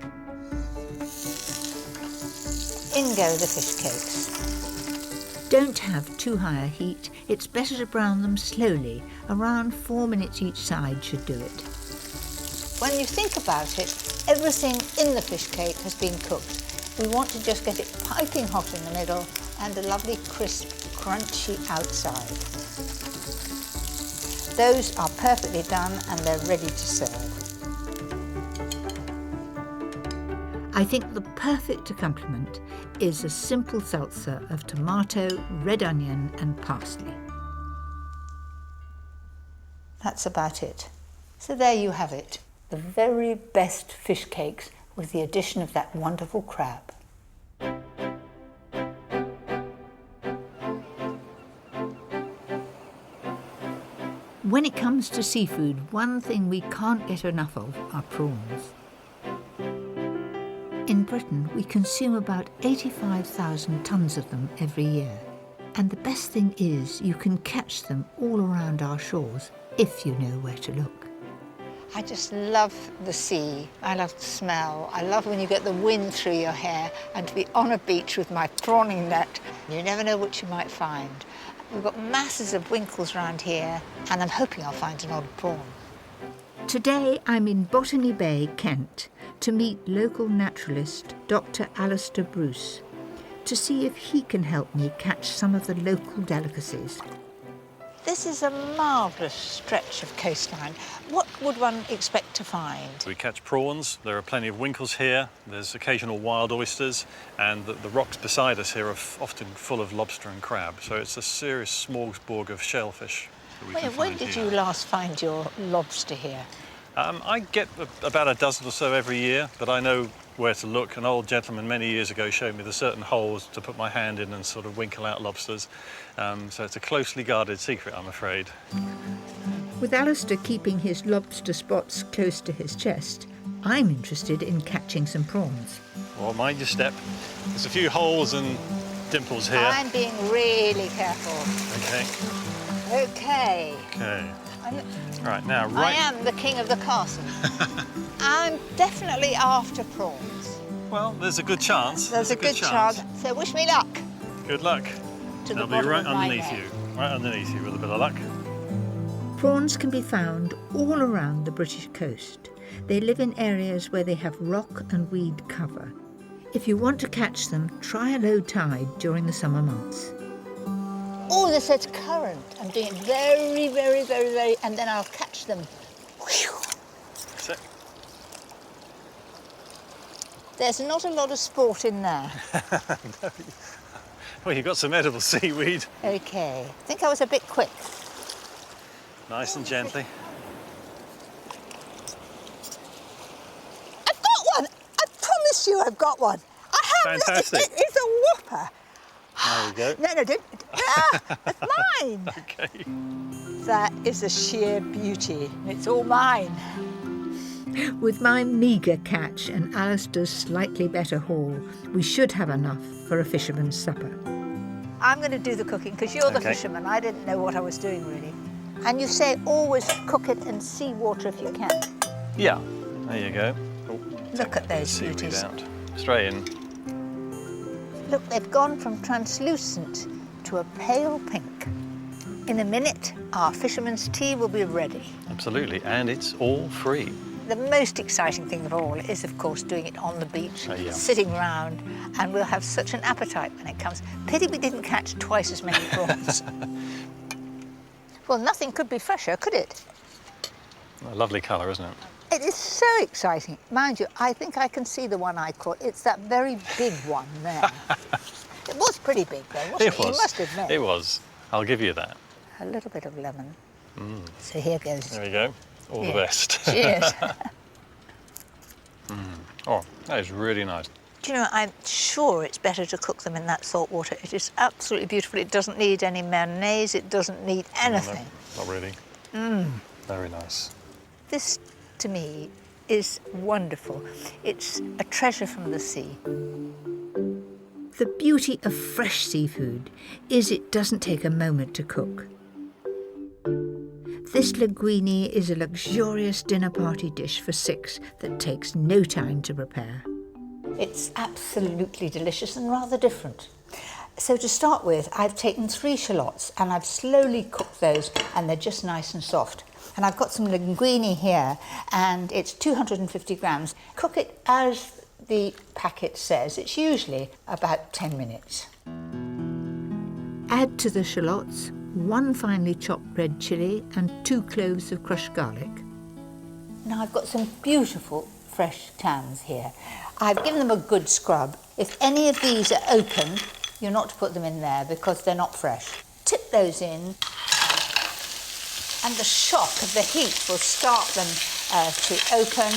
In go the fish cakes. Don't have too high a heat. It's better to brown them slowly. Around 4 minutes each side should do it. When you think about it, everything in the fish cake has been cooked. We want to just get it piping hot in the middle and a lovely crisp, crunchy outside. Those are perfectly done and they're ready to serve. I think the perfect accompaniment is a simple salsa of tomato, red onion and parsley. That's about it. So there you have it, the very best fish cakes with the addition of that wonderful crab. When it comes to seafood, one thing we can't get enough of are prawns. In Britain, we consume about 85,000 tonnes of them every year. And the best thing is you can catch them all around our shores if you know where to look. I just love the sea. I love the smell. I love when you get the wind through your hair and to be on a beach with my prawning net. You never know what you might find. We've got masses of winkles around here and I'm hoping I'll find an odd prawn. Today I'm in Botany Bay, Kent, to meet local naturalist Dr. Alistair Bruce to see if he can help me catch some of the local delicacies. This is a marvellous stretch of coastline. What would one expect to find? We catch prawns, there are plenty of winkles here, there's occasional wild oysters, and the rocks beside us here are often full of lobster and crab, so it's a serious smorgasbord of shellfish that we can When find did here. you last find your lobster here? I get about a dozen or so every year, but I know where to look. An old gentleman many years ago showed me the certain holes to put my hand in and sort of winkle out lobsters. So it's a closely guarded secret, I'm afraid. With Alistair keeping his lobster spots close to his chest, I'm interested in catching some prawns. Well, mind your step. There's a few holes and dimples here. I'm being really careful. Okay. Okay. Okay. I'm- Right, now, I right... am the king of the castle. I'm definitely after prawns. Well, there's a good chance. There's a good chance. So wish me luck. Good luck. To They'll the be bottom right of my underneath net. you. Right underneath you with a bit of luck. Prawns can be found all around the British coast. They live in areas where they have rock and weed cover. If you want to catch them, try a low tide during the summer months. Oh, this says current. I'm doing it very, very, very, very, and then I'll catch them. Whew. That's it. There's not a lot of sport in there. Well, you've got some edible seaweed. Okay, I think I was a bit quick. Nice and gently. I've got one! I promise you I've got one. I have. Fantastic. It's a whopper. There you go. No, don't. Ah, it's mine. Okay. That is a sheer beauty. It's all mine. With my meagre catch and Alistair's slightly better haul, we should have enough for a fisherman's supper. I'm going to do the cooking because you're the Okay. fisherman. I didn't know what I was doing really. And you say always cook it in seawater if you can. Yeah, there you go. Oh, Look at those seaweed beauties. out. Straight in. Look, they've gone from translucent to a pale pink. In a minute, our fisherman's tea will be ready. Absolutely, and it's all free. The most exciting thing of all is, of course, doing it on the beach, Oh, yeah. sitting round, and we'll have such an appetite when it comes. Pity we didn't catch twice as many prawns. Well, nothing could be fresher, could it? A lovely colour, isn't it? It is so exciting. Mind you, I think I can see the one I caught. It's that very big one there. It was pretty big, though, wasn't it? It was. You must admit. It was. I'll give you that. A little bit of lemon. So here goes. There we go. All the Yeah. best. Cheers. Oh, that is really nice. Do you know, I'm sure it's better to cook them in that salt water. It is absolutely beautiful. It doesn't need any mayonnaise. It doesn't need anything. No, not really. Very nice. This, to me, is wonderful. It's a treasure from the sea. The beauty of fresh seafood is it doesn't take a moment to cook. This linguini is a luxurious dinner party dish for 6 that takes no time to prepare. It's absolutely delicious and rather different. So to start with, I've taken 3 shallots and I've slowly cooked those and they're just nice and soft. And I've got some linguini here and it's 250 grams. Cook it as the packet says. It's usually about 10 minutes. Add to the shallots 1 finely chopped red chilli and 2 cloves of crushed garlic. Now I've got some beautiful fresh clams here. I've given them a good scrub. If any of these are open, you're not to put them in there because they're not fresh. Tip those in and the shock of the heat will start them to open.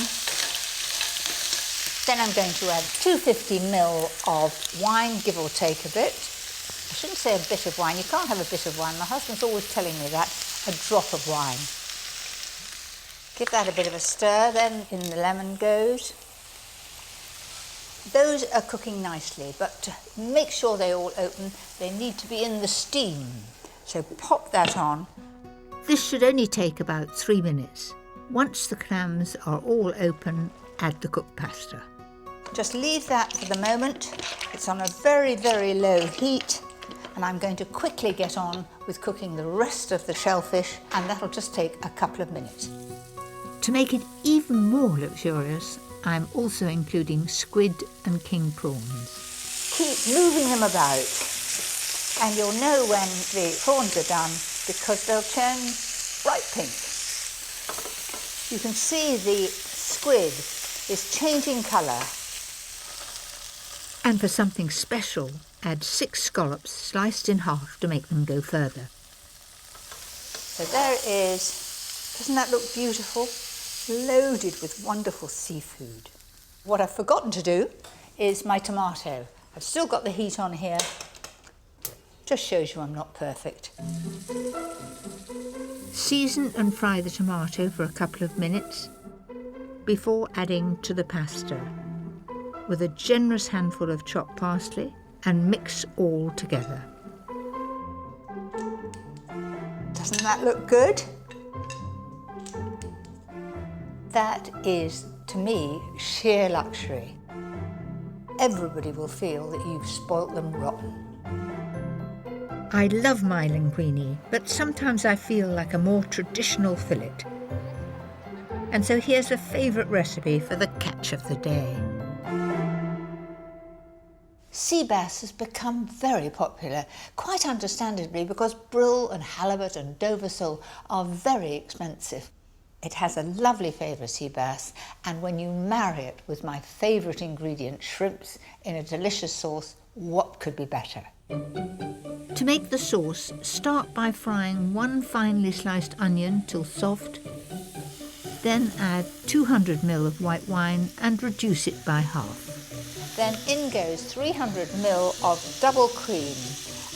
Then I'm going to add 250ml of wine, give or take a bit. I shouldn't say a bit of wine. You can't have a bit of wine. My husband's always telling me that. A drop of wine. Give that a bit of a stir, then in the lemon goes. Those are cooking nicely, but to make sure they all open, they need to be in the steam. So pop that on. This should only take about 3 minutes. Once the clams are all open, add the cooked pasta. Just leave that for the moment. It's on a very, very low heat. And I'm going to quickly get on with cooking the rest of the shellfish, and that'll just take a couple of minutes. To make it even more luxurious, I'm also including squid and king prawns. Keep moving them about, and you'll know when the prawns are done because they'll turn bright pink. You can see the squid is changing colour. And for something special, add 6 scallops sliced in half to make them go further. So there it is. Doesn't that look beautiful? Loaded with wonderful seafood. What I've forgotten to do is my tomato. I've still got the heat on here. Just shows you I'm not perfect. Season and fry the tomato for a couple of minutes before adding to the pasta with a generous handful of chopped parsley and mix all together. Doesn't that look good? That is, to me, sheer luxury. Everybody will feel that you've spoilt them rotten. I love my linguini, but sometimes I feel like a more traditional fillet. And so here's a favourite recipe for the catch of the day. Seabass has become very popular, quite understandably, because brill and halibut and Dover sole are very expensive. It has a lovely flavour, seabass, and when you marry it with my favourite ingredient, shrimps, in a delicious sauce, what could be better? To make the sauce, start by frying 1 finely sliced onion till soft, then add 200 ml of white wine and reduce it by half. Then in goes 300 ml of double cream,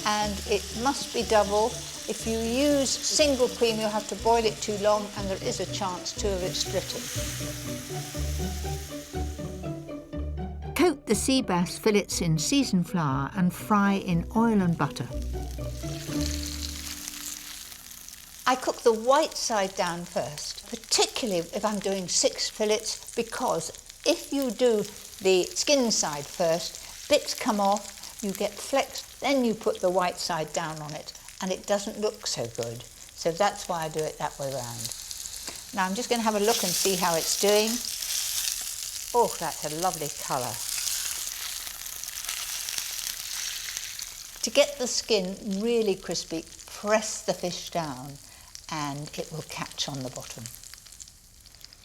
and it must be double. If you use single cream, you'll have to boil it too long, and there is a chance too of it splitting. Coat the sea bass fillets in seasoned flour and fry in oil and butter. I cook the white side down first, particularly if I'm doing 6 fillets, because if you do the skin side first, bits come off, you get flecks, then you put the white side down on it, and it doesn't look so good. So that's why I do it that way round. Now I'm just going to have a look and see how it's doing. Oh, that's a lovely colour. To get the skin really crispy, press the fish down and it will catch on the bottom.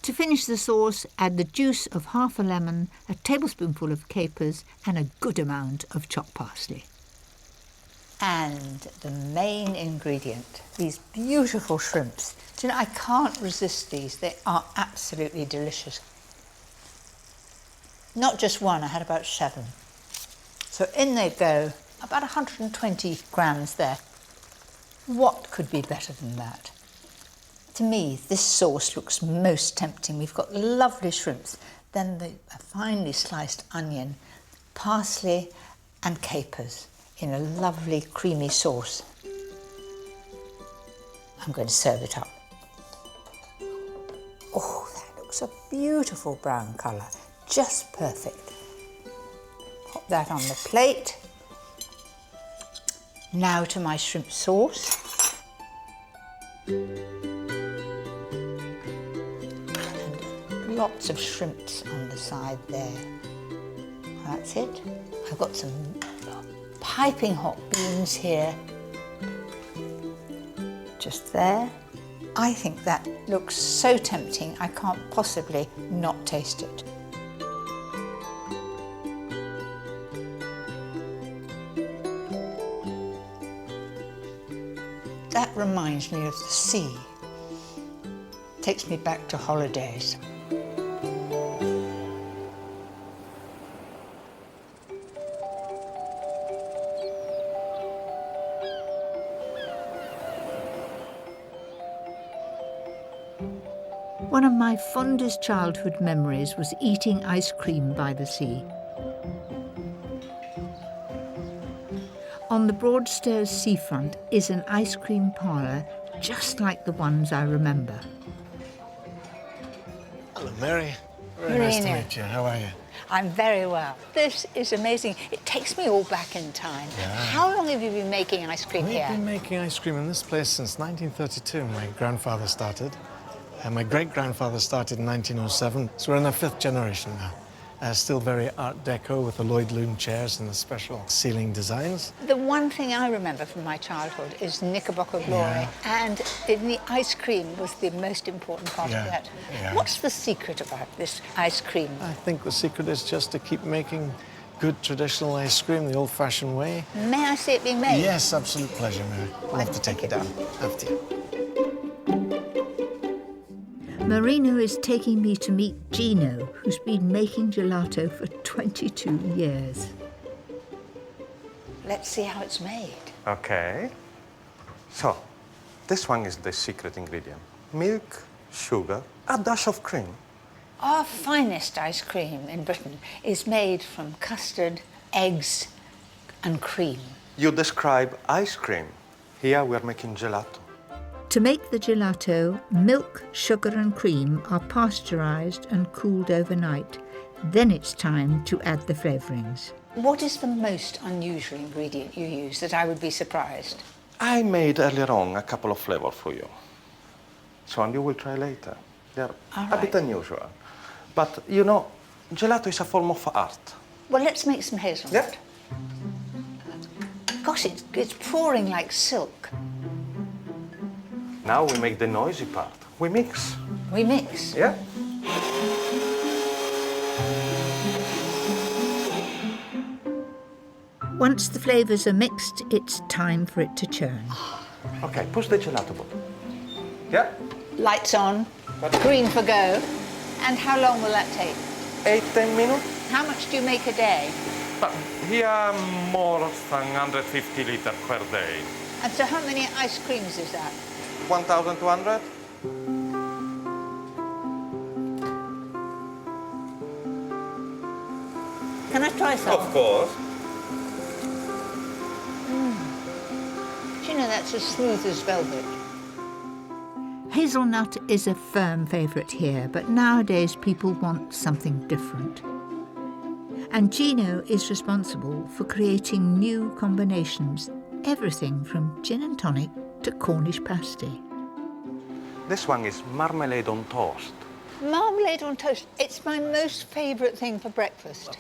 To finish the sauce, add the juice of half a lemon, a tablespoonful of capers and a good amount of chopped parsley. And the main ingredient, these beautiful shrimps. Do you know, I can't resist these. They are absolutely delicious. Not just one, I had about 7. So in they go, about 120 grams there. What could be better than that? To me, this sauce looks most tempting. We've got lovely shrimps, then the finely sliced onion, parsley and capers in a lovely creamy sauce. I'm going to serve it up. Oh, that looks a beautiful brown colour, just perfect. Pop that on the plate. Now to my shrimp sauce. And lots of shrimps on the side there. That's it. I've got some piping hot beans here. Just there. I think that looks so tempting, I can't possibly not taste it. That reminds me of the sea. Takes me back to holidays. One of my fondest childhood memories was eating ice cream by the sea. On the Broadstairs seafront is an ice cream parlour just like the ones I remember. Hello, Mary. Very nice to Marina. meet you. How are you? I'm very well. This is amazing. It takes me all back in time. Yeah. How long have you been making ice cream We've here? been making ice cream in this place since 1932. My grandfather started, and my great-grandfather started in 1907. So we're in our 5th generation now. Still very Art Deco with the Lloyd Loom chairs and the special ceiling designs. The one thing I remember from my childhood is Knickerbocker Glory, and the ice cream was the most important part of that. Yeah. What's the secret about this ice cream? I think the secret is just to keep making good traditional ice cream the old-fashioned way. May I see it being made? Yes, absolute pleasure, Mary. We'll have to take it down after you. Marino is taking me to meet Gino, who's been making gelato for 22 years. Let's see how it's made. Okay. So, this one is the secret ingredient. Milk, sugar, a dash of cream. Our finest ice cream in Britain is made from custard, eggs and cream. You describe ice cream. Here we are making gelato. To make the gelato, milk, sugar and cream are pasteurised and cooled overnight. Then it's time to add the flavourings. What is the most unusual ingredient you use that I would be surprised? I made earlier on a couple of flavors for you. So, and you will try later. They're All a bit right. unusual. But, you know, gelato is a form of art. Well, let's make some hazelnut. Yeah. Gosh, it's pouring like silk. Now we make the noisy part. We mix. We mix. Yeah? Once the flavours are mixed, it's time for it to churn. Okay, push the gelato ball. Yeah? Lights on, green for go. And how long will that take? 8-10 minutes. How much do you make a day? But here more than 150 liters per day. And so how many ice creams is that? 1,200. Can I try some? Of course. Do you know that's as smooth as velvet? Hazelnut is a firm favourite here, but nowadays people want something different. And Gino is responsible for creating new combinations, everything from gin and tonic to Cornish pasty. This one is marmalade on toast. Marmalade on toast. It's my most favourite thing for breakfast.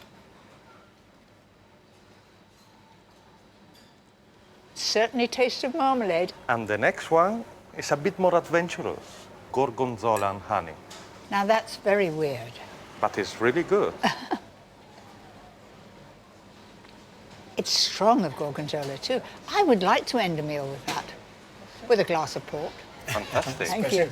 Certainly tastes of marmalade. And the next one is a bit more adventurous. Gorgonzola and honey. Now that's very weird. But it's really good. It's strong of gorgonzola too. I would like to end a meal with that, with a glass of port. Fantastic. Thank you.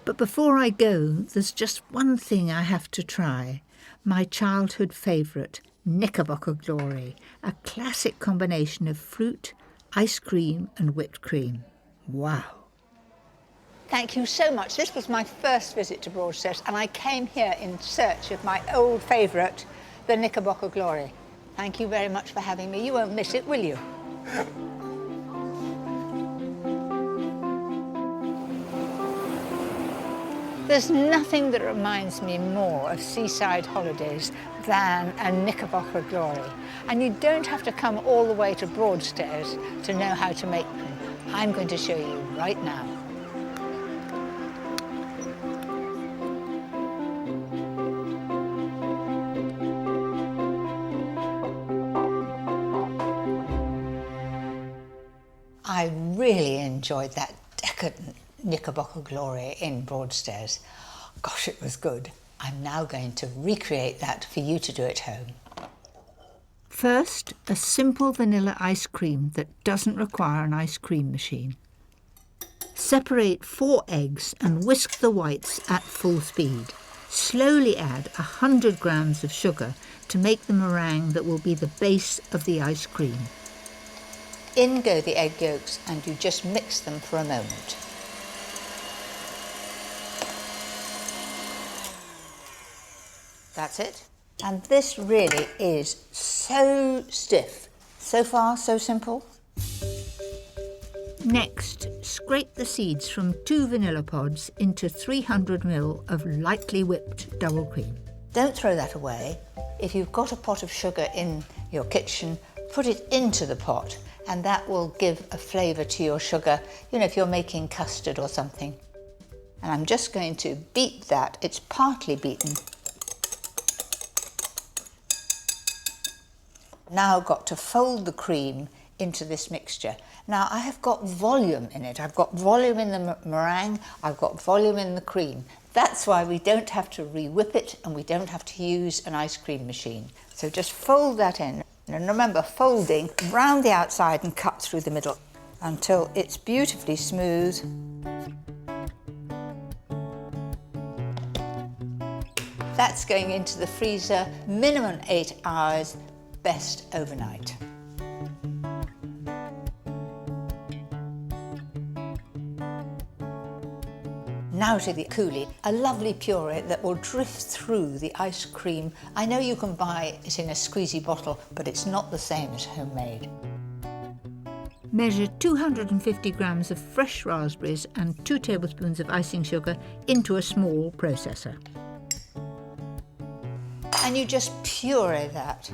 But before I go, there's just one thing I have to try. My childhood favourite, Knickerbocker Glory, a classic combination of fruit, ice cream and whipped cream. Wow. Thank you so much. This was my first visit to Broadstairs and I came here in search of my old favourite, the Knickerbocker Glory. Thank you very much for having me. You won't miss it, will you? There's nothing that reminds me more of seaside holidays than a Knickerbocker Glory. And you don't have to come all the way to Broadstairs to know how to make them. I'm going to show you right now. I really enjoyed that decadent Knickerbocker Glory in Broadstairs. Gosh, it was good. I'm now going to recreate that for you to do at home. First, a simple vanilla ice cream that doesn't require an ice cream machine. Separate 4 eggs and whisk the whites at full speed. Slowly add 100 grams of sugar to make the meringue that will be the base of the ice cream. In go the egg yolks and you just mix them for a moment. That's it. And this really is so stiff. So far, so simple. Next, scrape the seeds from 2 vanilla pods into 300 ml of lightly whipped double cream. Don't throw that away. If you've got a pot of sugar in your kitchen, put it into the pot and that will give a flavour to your sugar, you know, if you're making custard or something. And I'm just going to beat that. It's partly beaten. Now I've got to fold the cream into this mixture. Now I have got volume in it. I've got volume in the meringue, I've got volume in the cream. That's why we don't have to re-whip it and we don't have to use an ice cream machine. So just fold that in. And remember, folding round the outside and cut through the middle until it's beautifully smooth. That's going into the freezer, minimum 8 hours, best overnight. Now to the coulis, a lovely puree that will drift through the ice cream. I know you can buy it in a squeezy bottle, but it's not the same as homemade. Measure 250 grams of fresh raspberries and 2 tablespoons of icing sugar into a small processor. And you just puree that.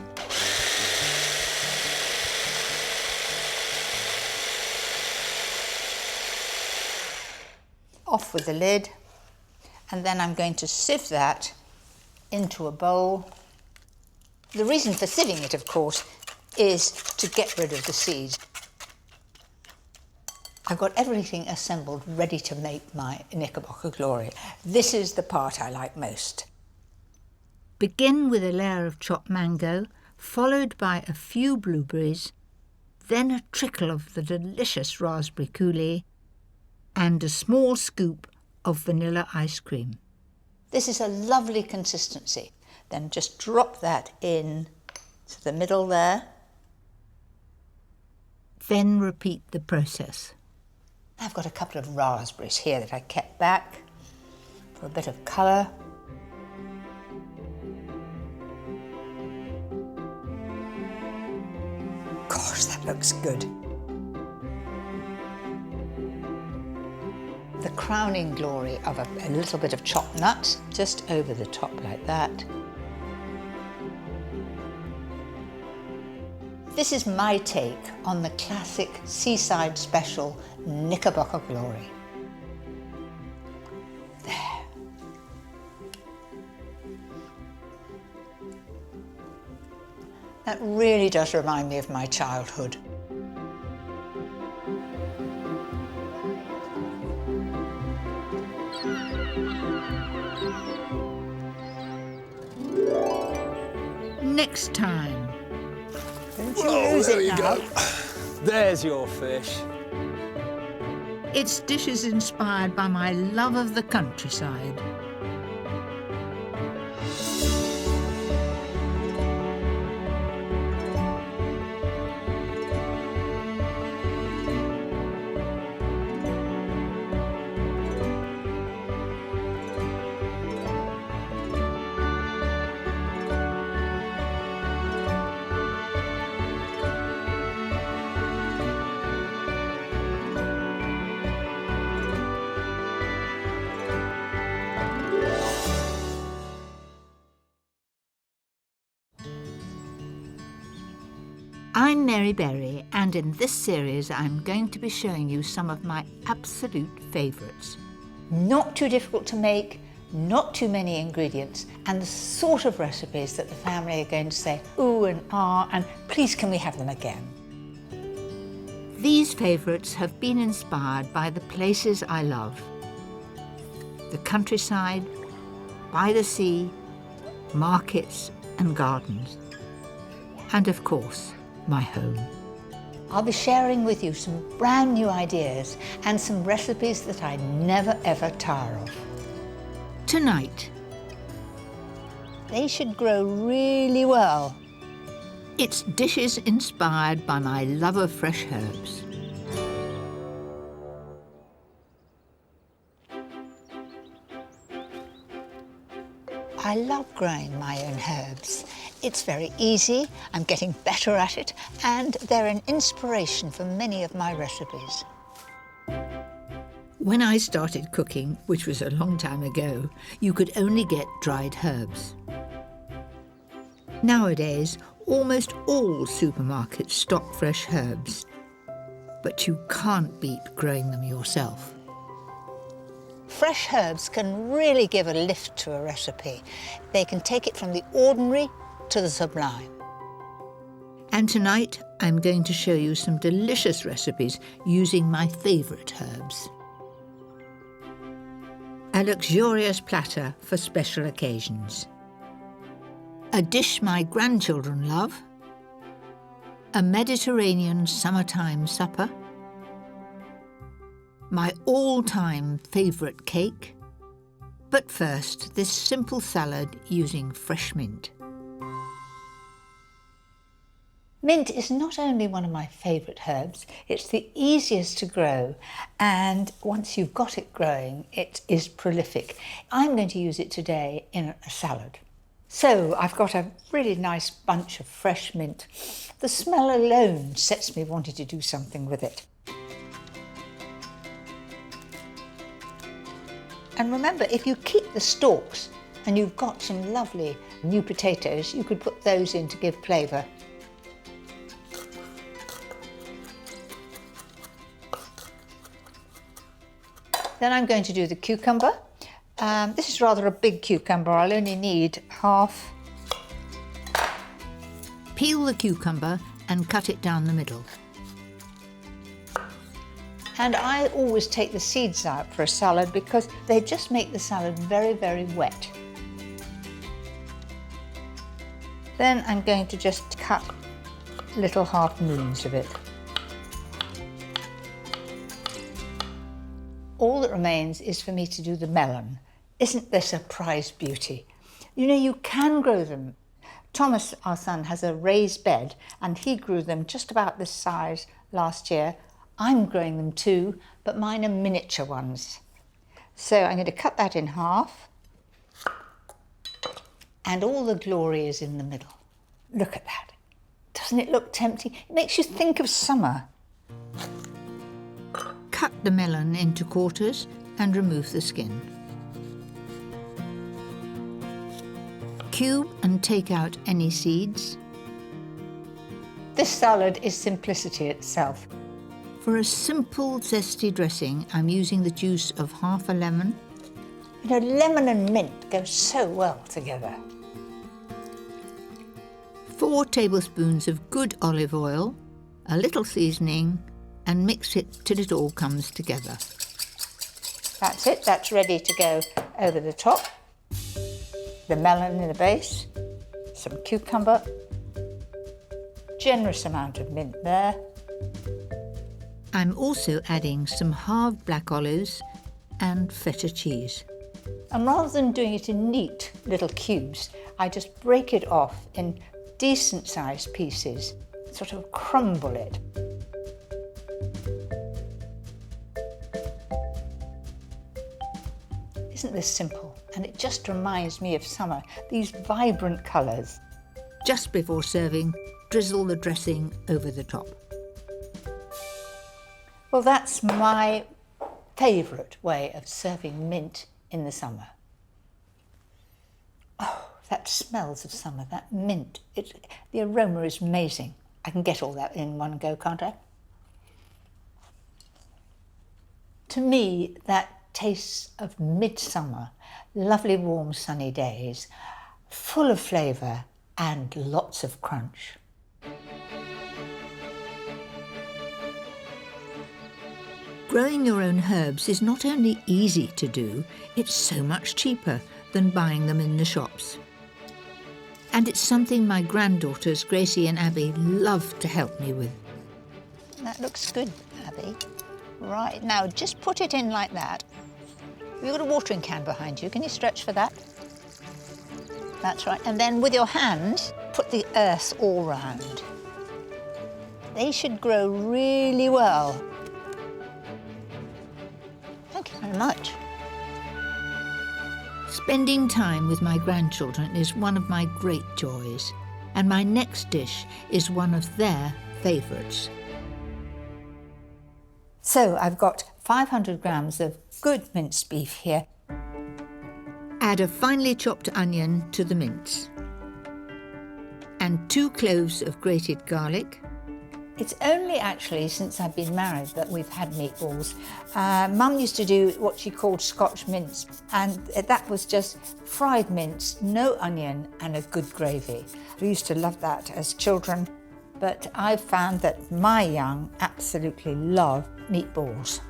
Off with the lid, And then I'm going to sieve that into a bowl. The reason for sieving it, of course, is to get rid of the seeds. I've got everything assembled, ready to make my Knickerbocker Glory. This is the part I like most. Begin with a layer of chopped mango, followed by a few blueberries, then a trickle of the delicious raspberry coulis, and a small scoop of vanilla ice cream. This is a lovely consistency. Then just drop that in to the middle there. Then repeat the process. I've got a couple of raspberries here that I kept back for a bit of colour. Gosh, that looks good. The crowning glory of a little bit of chopped nuts, just over the top like that. This is my take on the classic seaside special Knickerbocker Glory. There. That really does remind me of my childhood. Next time. Don't you lose it now. There's your fish. It's dishes inspired by my love of the countryside. I'm Mary Berry, and in this series I'm going to be showing you some of my absolute favourites. Not too difficult to make, not too many ingredients, and the sort of recipes that the family are going to say, ooh and ah, and please can we have them again? These favourites have been inspired by the places I love. The countryside, by the sea, markets and gardens. And of course, my home. I'll be sharing with you some brand new ideas and some recipes that I never ever tire of. Tonight, They should grow really well. it's dishes inspired by my love of fresh herbs. I love growing my own herbs. It's very easy, I'm getting better at it, and they're an inspiration for many of my recipes. When I started cooking, which was a long time ago, you could only get dried herbs. Nowadays, almost all supermarkets stock fresh herbs, but you can't beat growing them yourself. Fresh herbs can really give a lift to a recipe. They can take it from the ordinary to the sublime. And tonight, I'm going to show you some delicious recipes using my favourite herbs. A luxurious platter for special occasions. A dish my grandchildren love. A Mediterranean summertime supper. My all-time favourite cake. But first, this simple salad using fresh mint. Mint is not only one of my favourite herbs, it's the easiest to grow, and once you've got it growing, it is prolific. I'm going to use it today in a salad. So I've got a really nice bunch of fresh mint. The smell alone sets me wanting to do something with it. And remember, if you keep the stalks and you've got some lovely new potatoes, you could put those in to give flavour. Then I'm going to do the cucumber. This is rather a big cucumber. I'll only need half. Peel the cucumber and cut it down the middle. And I always take the seeds out for a salad because they just make the salad very, very wet. Then I'm going to just cut little half moons of it. All that remains is for me to do the melon. Isn't this a prized beauty? You know, you can grow them. Thomas, our son, has a raised bed and he grew them just about this size last year. I'm growing them too, but mine are miniature ones. So I'm going to cut that in half. And all the glory is in the middle. Look at that. Doesn't it look tempting? It makes you think of summer. Cut the melon into quarters and remove the skin. Cube and take out any seeds. This salad is simplicity itself. For a simple zesty dressing, I'm using the juice of half a lemon. You know, lemon and mint go so well together. 4 tablespoons of good olive oil, a little seasoning, and mix it till it all comes together. That's it, that's ready to go over the top. The melon in the base, some cucumber, generous amount of mint there. I'm also adding some halved black olives and feta cheese. And rather than doing it in neat little cubes, I just break it off in decent sized pieces, sort of crumble it. Isn't this simple? And it just reminds me of summer, these vibrant colours. Just before serving, drizzle the dressing over the top. Well, that's my favourite way of serving mint in the summer. Oh, that smells of summer, that mint. The aroma is amazing. I can get all that in one go, can't I? To me, that tastes of midsummer, lovely warm sunny days, full of flavour and lots of crunch. Growing your own herbs is not only easy to do, it's so much cheaper than buying them in the shops. And it's something my granddaughters, Gracie and Abby, love to help me with. That looks good, Abby. Right, now just put it in like that. You've got a watering can behind you. Can you stretch for that? That's right. And then with your hands, put the earth all round. They should grow really well. Thank you very much. Spending time with my grandchildren is one of my great joys, and my next dish is one of their favourites. So I've got 500 grams of good minced beef here. Add a finely chopped onion to the mince and 2 cloves of grated garlic. It's only actually since I've been married that we've had meatballs. Mum used to do what she called Scotch mince, and that was just fried mince, no onion and a good gravy. We used to love that as children, but I've found that my young absolutely love meatballs.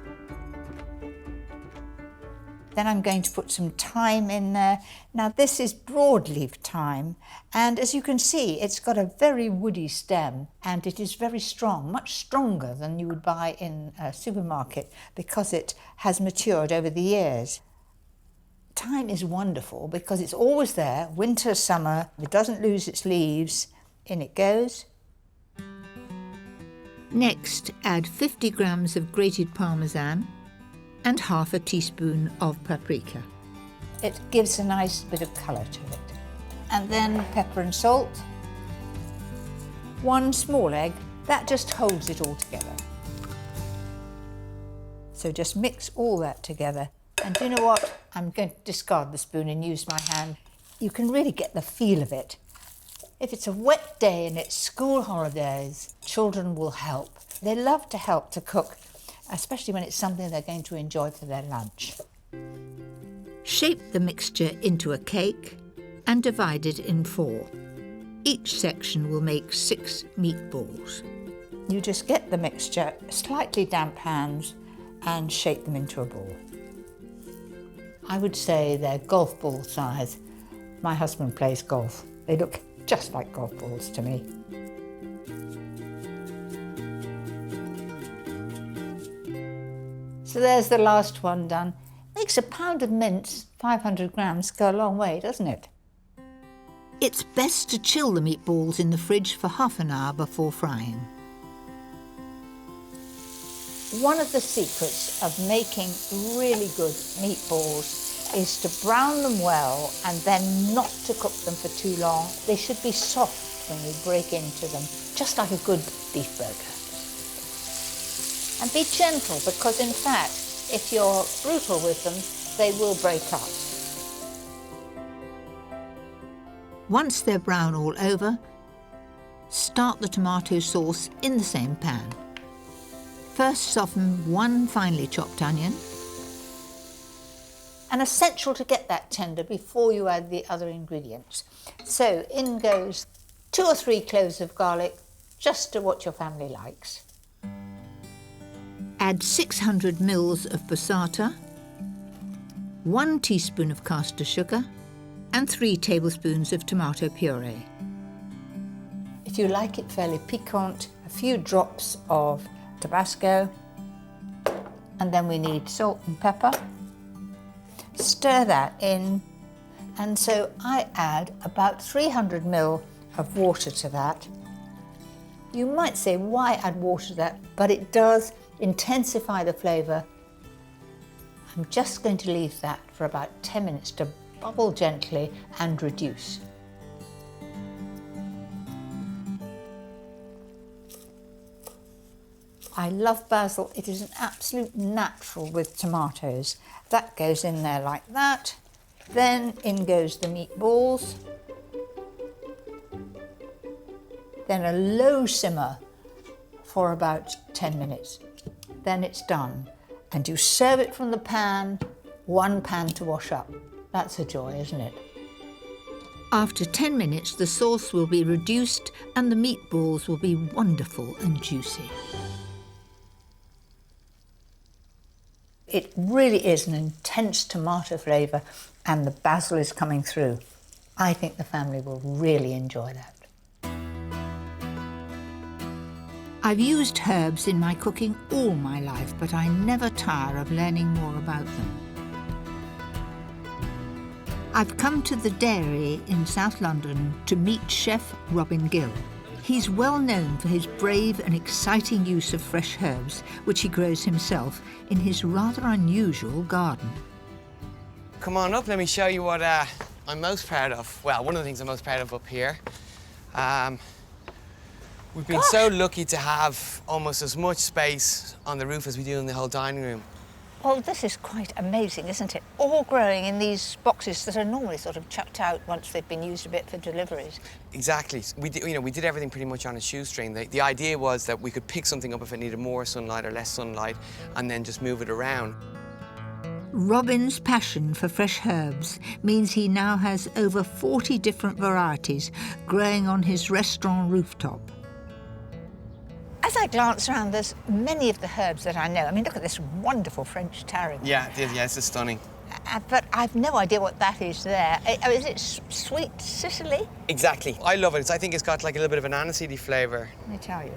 Then I'm going to put some thyme in there. Now this is broadleaf thyme, and as you can see, it's got a very woody stem and it is very strong, much stronger than you would buy in a supermarket because it has matured over the years. Thyme is wonderful because it's always there, winter, summer, it doesn't lose its leaves. In it goes. Next, add 50 grams of grated parmesan and half a teaspoon of paprika. It gives a nice bit of colour to it. And then pepper and salt. 1 small egg, that just holds it all together. So just mix all that together. And you know what? I'm going to discard the spoon and use my hand. You can really get the feel of it. If it's a wet day and it's school holidays, children will help. They love to help to cook, especially when it's something they're going to enjoy for their lunch. Shape the mixture into a cake and divide it in 4. Each section will make 6 meatballs. You just get the mixture, slightly damp hands, and shape them into a ball. I would say they're golf ball size. My husband plays golf. They look just like golf balls to me. So there's the last one done. Makes a pound of mince, 500 grams, go a long way, doesn't it? It's best to chill the meatballs in the fridge for half an hour before frying. One of the secrets of making really good meatballs is to brown them well and then not to cook them for too long. They should be soft when you break into them, just like a good beef burger. And be gentle, because in fact, if you're brutal with them, they will break up. Once they're brown all over, start the tomato sauce in the same pan. First soften 1 finely chopped onion. And essential to get that tender before you add the other ingredients. So in goes 2 or 3 cloves of garlic, just to what your family likes. Add 600 mils of passata, 1 teaspoon of caster sugar, and 3 tablespoons of tomato puree. If you like it fairly piquant, a few drops of Tabasco, and then we need salt and pepper. Stir that in, and so I add about 300 ml of water to that. You might say, why add water to that? But it does intensify the flavour. I'm just going to leave that for about 10 minutes to bubble gently and reduce. I love basil. It is an absolute natural with tomatoes. That goes in there like that. Then in goes the meatballs. Then a low simmer for about 10 minutes. Then it's done. And you serve it from the pan, 1 pan to wash up. That's a joy, isn't it? After 10 minutes, the sauce will be reduced and the meatballs will be wonderful and juicy. It really is an intense tomato flavour, and the basil is coming through. I think the family will really enjoy that. I've used herbs in my cooking all my life, but I never tire of learning more about them. I've come to the dairy in South London to meet Chef Robin Gill. He's well known for his brave and exciting use of fresh herbs, which he grows himself in his rather unusual garden. Come on up, let me show you what I'm most proud of. Well, one of the things I'm most proud of up here. We've been so lucky to have almost as much space on the roof as we do in the whole dining room. Well, this is quite amazing, isn't it? All growing in these boxes that are normally sort of chucked out once they've been used a bit for deliveries. Exactly. We did everything pretty much on a shoestring. The idea was that we could pick something up if it needed more sunlight or less sunlight and then just move it around. Robin's passion for fresh herbs means he now has over 40 different varieties growing on his restaurant rooftop. As I glance around, there's many of the herbs that I know. I mean, look at this wonderful French tarragon. Yeah, it's stunning. But I've no idea what that is there. Is it sweet Sicily? Exactly. I love it. I think it's got like a little bit of an aniseedy flavour. Let me tell you.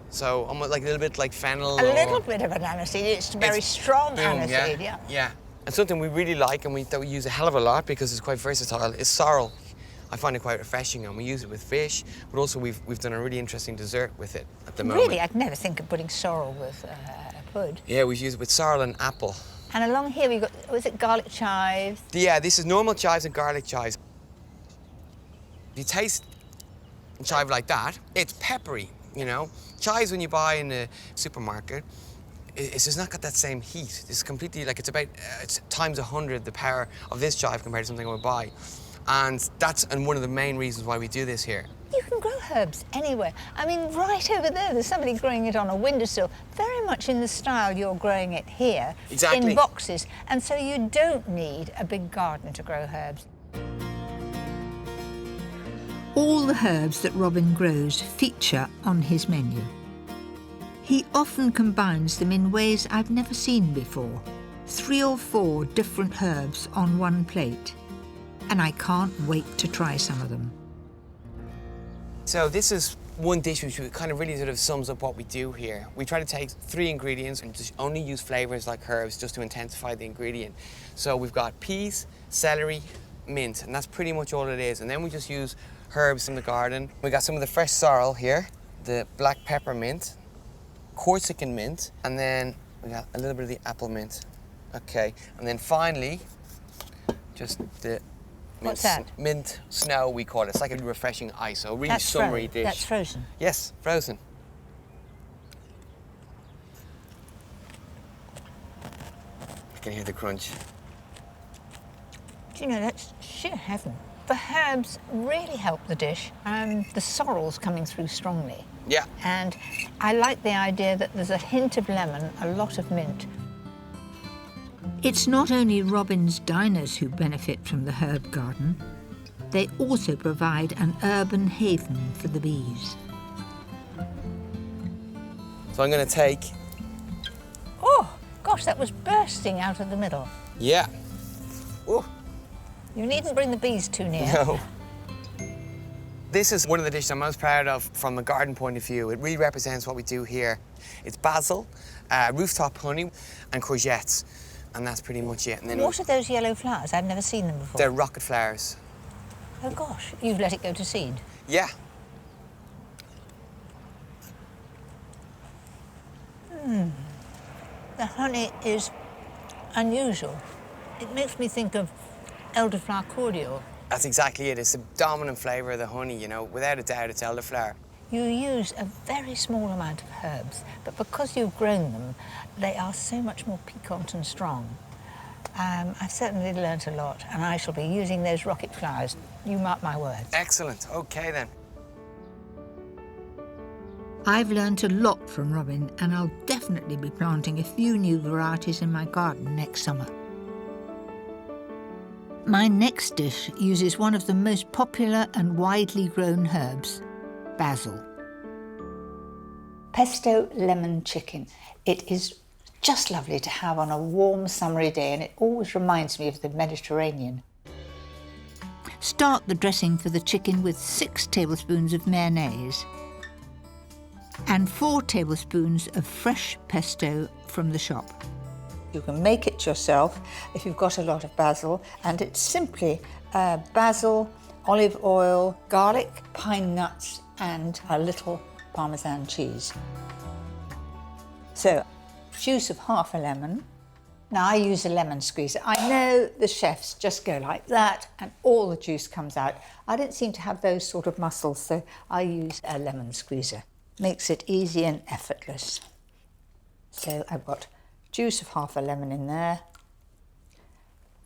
So almost like a little bit like fennel. A little bit of an aniseed. It's very strong aniseed, yeah. And something we really like and that we use a hell of a lot because it's quite versatile is sorrel. I find it quite refreshing, and we use it with fish, but also we've done a really interesting dessert with it at the moment. Really? I'd never think of putting sorrel with pud. Yeah, we've used it with sorrel and apple. And along here we've got, was it garlic chives? Yeah, this is normal chives and garlic chives. If you taste a chive like that, it's peppery, you know. Chives when you buy in the supermarket, it's just not got that same heat. It's completely, like, it's about it's times 100 the power of this chive compared to something I would buy. And that's one of the main reasons why we do this here. You can grow herbs anywhere. I mean, right over there's somebody growing it on a windowsill, very much in the style you're growing it here, Exactly. in boxes, and so you don't need a big garden to grow herbs. All the herbs that Robin grows feature on his menu. He often combines them in ways I've never seen before. 3 or 4 different herbs on one plate. And I can't wait to try some of them. So this is one dish which kind of really sort of sums up what we do here. We try to take 3 ingredients and just only use flavours like herbs just to intensify the ingredient. So we've got peas, celery, mint, and that's pretty much all it is. And then we just use herbs from the garden. We got some of the fresh sorrel here, the black pepper mint, Corsican mint, and then we got a little bit of the apple mint. Okay, and then finally, just the What's that? Mint snow, we call it. It's like a refreshing ice, so a really summery dish. That's frozen? Yes, frozen. I can hear the crunch. Do you know, that's sheer heaven. The herbs really help the dish. The sorrel's coming through strongly. Yeah. And I like the idea that there's a hint of lemon, a lot of mint. It's not only Robin's diners who benefit from the herb garden. They also provide an urban haven for the bees. So I'm going to take... Oh, gosh, that was bursting out of the middle. Yeah. Oh. You needn't bring the bees too near. No. This is one of the dishes I'm most proud of from a garden point of view. It really represents what we do here. It's basil, rooftop honey, and courgettes. And that's pretty much it. And then what are those yellow flowers? I've never seen them before. They're rocket flowers. Oh, gosh, you've let it go to seed? Yeah. The honey is unusual. It makes me think of elderflower cordial. That's exactly it. It's the dominant flavour of the honey, you know. Without a doubt, it's elderflower. You use a very small amount of herbs, but because you've grown them, they are so much more piquant and strong. I've certainly learnt a lot, and I shall be using those rocket flowers. You mark my words. Excellent. OK, then. I've learnt a lot from Robin, and I'll definitely be planting a few new varieties in my garden next summer. My next dish uses one of the most popular and widely grown herbs, basil. Pesto lemon chicken. It is just lovely to have on a warm summery day, and it always reminds me of the Mediterranean. Start the dressing for the chicken with 6 tablespoons of mayonnaise and 4 tablespoons of fresh pesto from the shop. You can make it yourself if you've got a lot of basil, and it's simply basil, olive oil, garlic, pine nuts, and a little Parmesan cheese. So, juice of half a lemon. Now I use a lemon squeezer. I know the chefs just go like that and all the juice comes out. I don't seem to have those sort of muscles, so I use a lemon squeezer. Makes it easy and effortless. So I've got juice of half a lemon in there.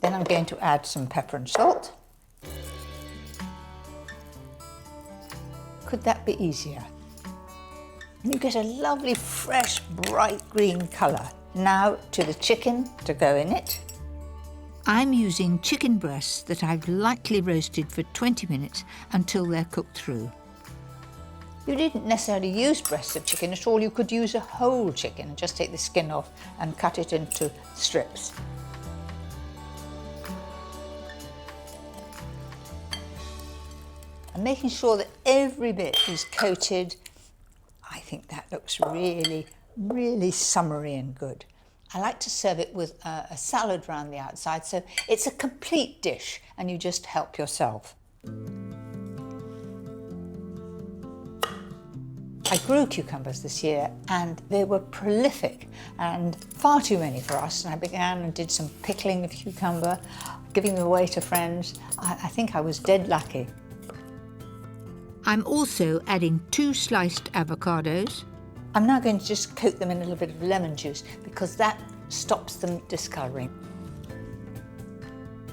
Then I'm going to add some pepper and salt. Could that be easier? And you get a lovely, fresh, bright green colour. Now to the chicken to go in it. I'm using chicken breasts that I've lightly roasted for 20 minutes until they're cooked through. You didn't necessarily use breasts of chicken at all. You could use a whole chicken and just take the skin off and cut it into strips. And making sure that every bit is coated. I think that looks really, really summery and good. I like to serve it with a salad around the outside, so it's a complete dish and you just help yourself. I grew cucumbers this year and they were prolific and far too many for us, and I began and did some pickling of cucumber, giving them away to friends. I think I was dead lucky. I'm also adding 2 sliced avocados. I'm now going to just coat them in a little bit of lemon juice because that stops them discolouring.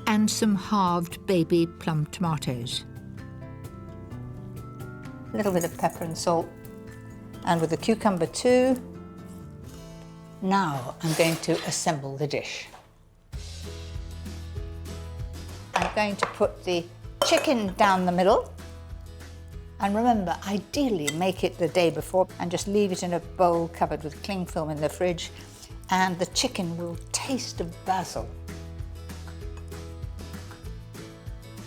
And some halved baby plum tomatoes. a little bit of pepper and salt, and with the cucumber too. Now I'm going to assemble the dish. I'm going to put the chicken down the middle. And remember, ideally make it the day before and just leave it in a bowl covered with cling film in the fridge, and the chicken will taste of basil.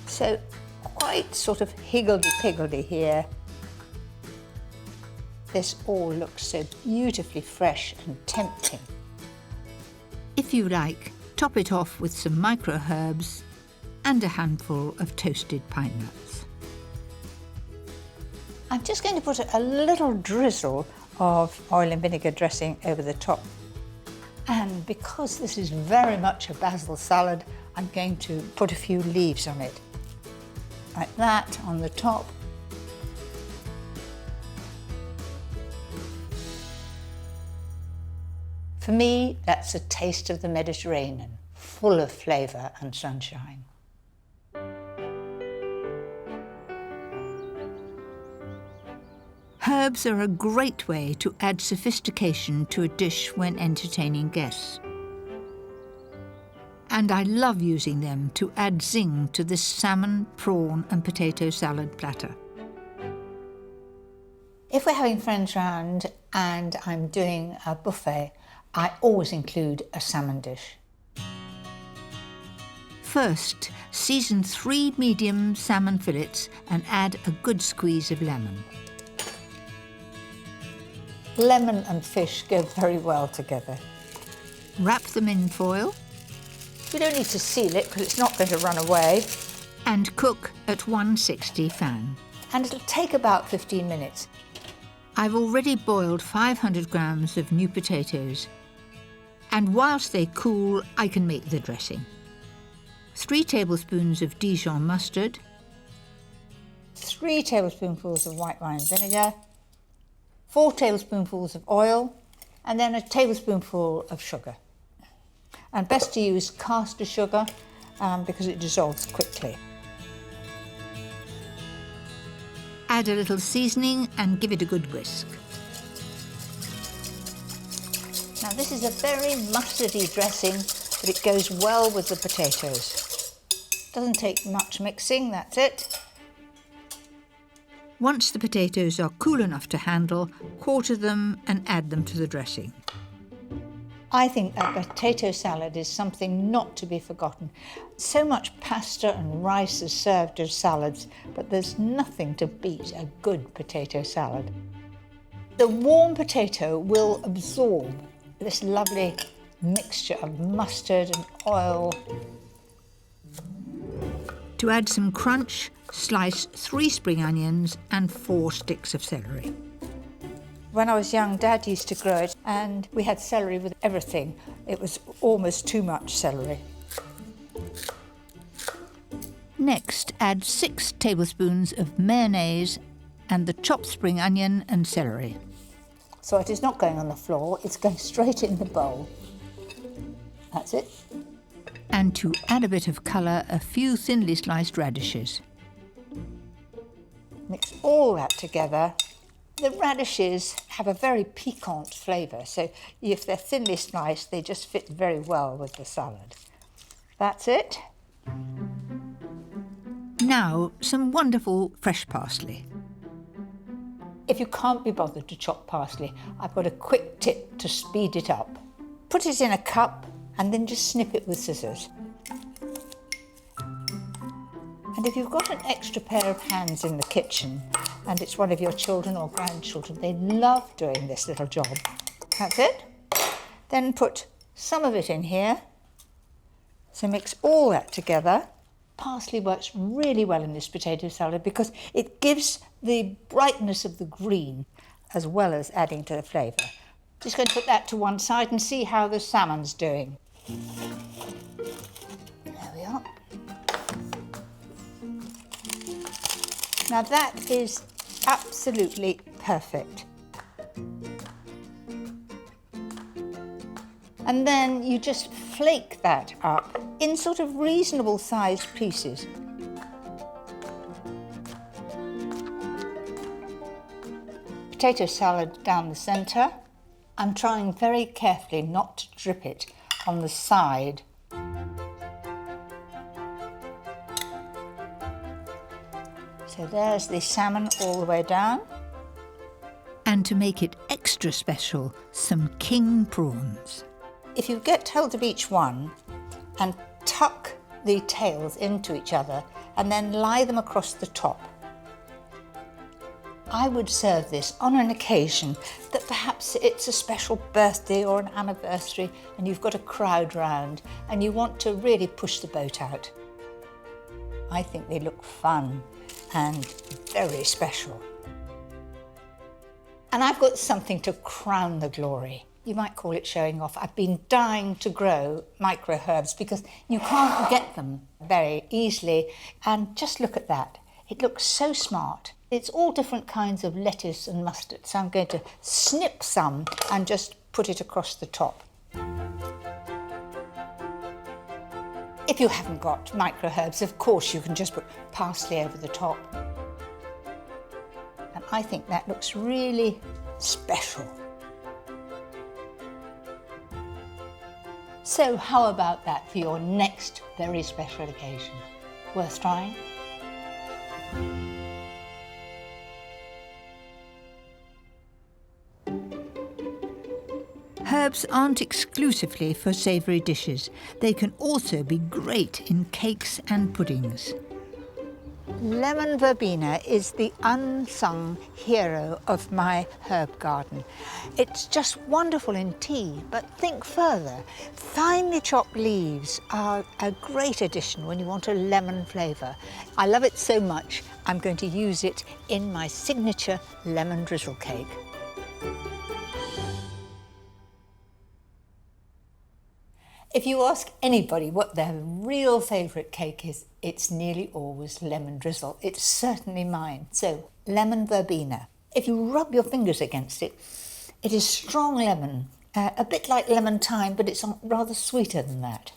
So quite sort of higgledy-piggledy here. This all looks so beautifully fresh and tempting. If you like, top it off with some micro herbs and a handful of toasted pine nuts. I'm just going to put a little drizzle of oil and vinegar dressing over the top. And because this is very much a basil salad, I'm going to put a few leaves on it. Like that on the top. For me, that's a taste of the Mediterranean, full of flavour and sunshine. Herbs are a great way to add sophistication to a dish when entertaining guests. And I love using them to add zing to this salmon, prawn and potato salad platter. If we're having friends round and I'm doing a buffet, I always include a salmon dish. First, season 3 medium salmon fillets and add a good squeeze of lemon. Lemon and fish go very well together. Wrap them in foil. We don't need to seal it because it's not going to run away. And cook at 160 fan. And it'll take about 15 minutes. I've already boiled 500 grams of new potatoes. And whilst they cool, I can make the dressing. 3 tablespoons of Dijon mustard. 3 tablespoonfuls of white wine vinegar. 4 tablespoonfuls of oil. And then a tablespoonful of sugar. And best to use caster sugar because it dissolves quickly. Add a little seasoning and give it a good whisk. Now this is a very mustardy dressing, but it goes well with the potatoes. Doesn't take much mixing, that's it. Once the potatoes are cool enough to handle, quarter them and add them to the dressing. I think a potato salad is something not to be forgotten. So much pasta and rice is served as salads, but there's nothing to beat a good potato salad. The warm potato will absorb this lovely mixture of mustard and oil. To add some crunch, slice 3 spring onions and 4 sticks of celery. When I was young, Dad used to grow it, and we had celery with everything. It was almost too much celery. Next, add 6 tablespoons of mayonnaise and the chopped spring onion and celery. So it is not going on the floor, it's going straight in the bowl. That's it. And to add a bit of colour, a few thinly sliced radishes. Mix all that together. The radishes have a very piquant flavour, so if they're thinly sliced, they just fit very well with the salad. That's it. Now, some wonderful fresh parsley. If you can't be bothered to chop parsley, I've got a quick tip to speed it up. Put it in a cup and then just snip it with scissors. And if you've got an extra pair of hands in the kitchen and it's one of your children or grandchildren, they love doing this little job. That's it. Then put some of it in here. So mix all that together. Parsley works really well in this potato salad because it gives the brightness of the green as well as adding to the flavour. Just going to put that to one side and see how the salmon's doing. There we are. Now that is absolutely perfect. And then you just flake that up in sort of reasonable sized pieces. potato salad down the centre. I'm trying very carefully not to drip it on the side. So there's the salmon all the way down. And to make it extra special, some king prawns. If you get hold of each one and tuck the tails into each other and then lie them across the top, I would serve this on an occasion that perhaps it's a special birthday or an anniversary and you've got a crowd round and you want to really push the boat out. I think they look fun and very special. And I've got something to crown the glory. You might call it showing off. I've been dying to grow micro herbs because you can't get them very easily. And just look at that. It looks so smart. It's all different kinds of lettuce and mustard. So I'm going to snip some and just put it across the top. If you haven't got micro herbs, of course you can just put parsley over the top. And I think that looks really special. So how about that for your next very special occasion? Worth trying? Herbs aren't exclusively for savoury dishes. They can also be great in cakes and puddings. Lemon verbena is the unsung hero of my herb garden. It's just wonderful in tea, but think further. Finely chopped leaves are a great addition when you want a lemon flavour. I love it so much, I'm going to use it in my signature lemon drizzle cake. If you ask anybody what their real favourite cake is, it's nearly always lemon drizzle. It's certainly mine. So, lemon verbena. If you rub your fingers against it, it is strong lemon, a bit like lemon thyme, but it's rather sweeter than that.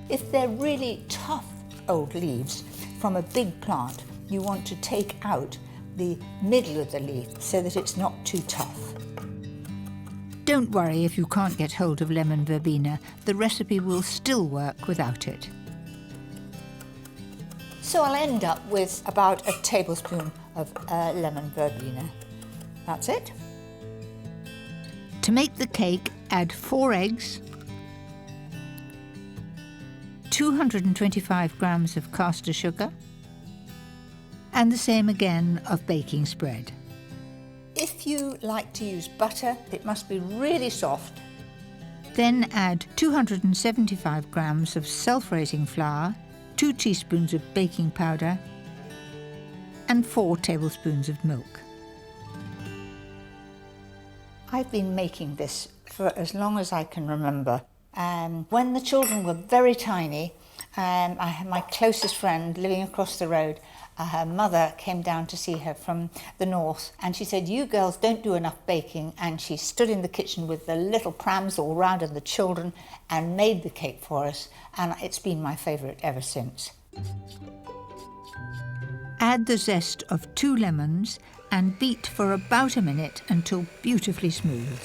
If they're really tough old leaves from a big plant, you want to take out the middle of the leaf so that it's not too tough. Don't worry if you can't get hold of lemon verbena. The recipe will still work without it. So I'll end up with about a tablespoon of lemon verbena. That's it. To make the cake, add 4 eggs, 225 grams of caster sugar, and the same again of baking spread. If you like to use butter, it must be really soft. Then add 275 grams of self-raising flour, 2 teaspoons of baking powder, and 4 tablespoons of milk. I've been making this for as long as I can remember. When the children were very tiny, I had my closest friend living across the road. Her mother came down to see her from the north and she said, "You girls don't do enough baking," and she stood in the kitchen with the little prams all round and the children and made the cake for us, and it's been my favourite ever since. Add the zest of 2 lemons and beat for about a minute until beautifully smooth.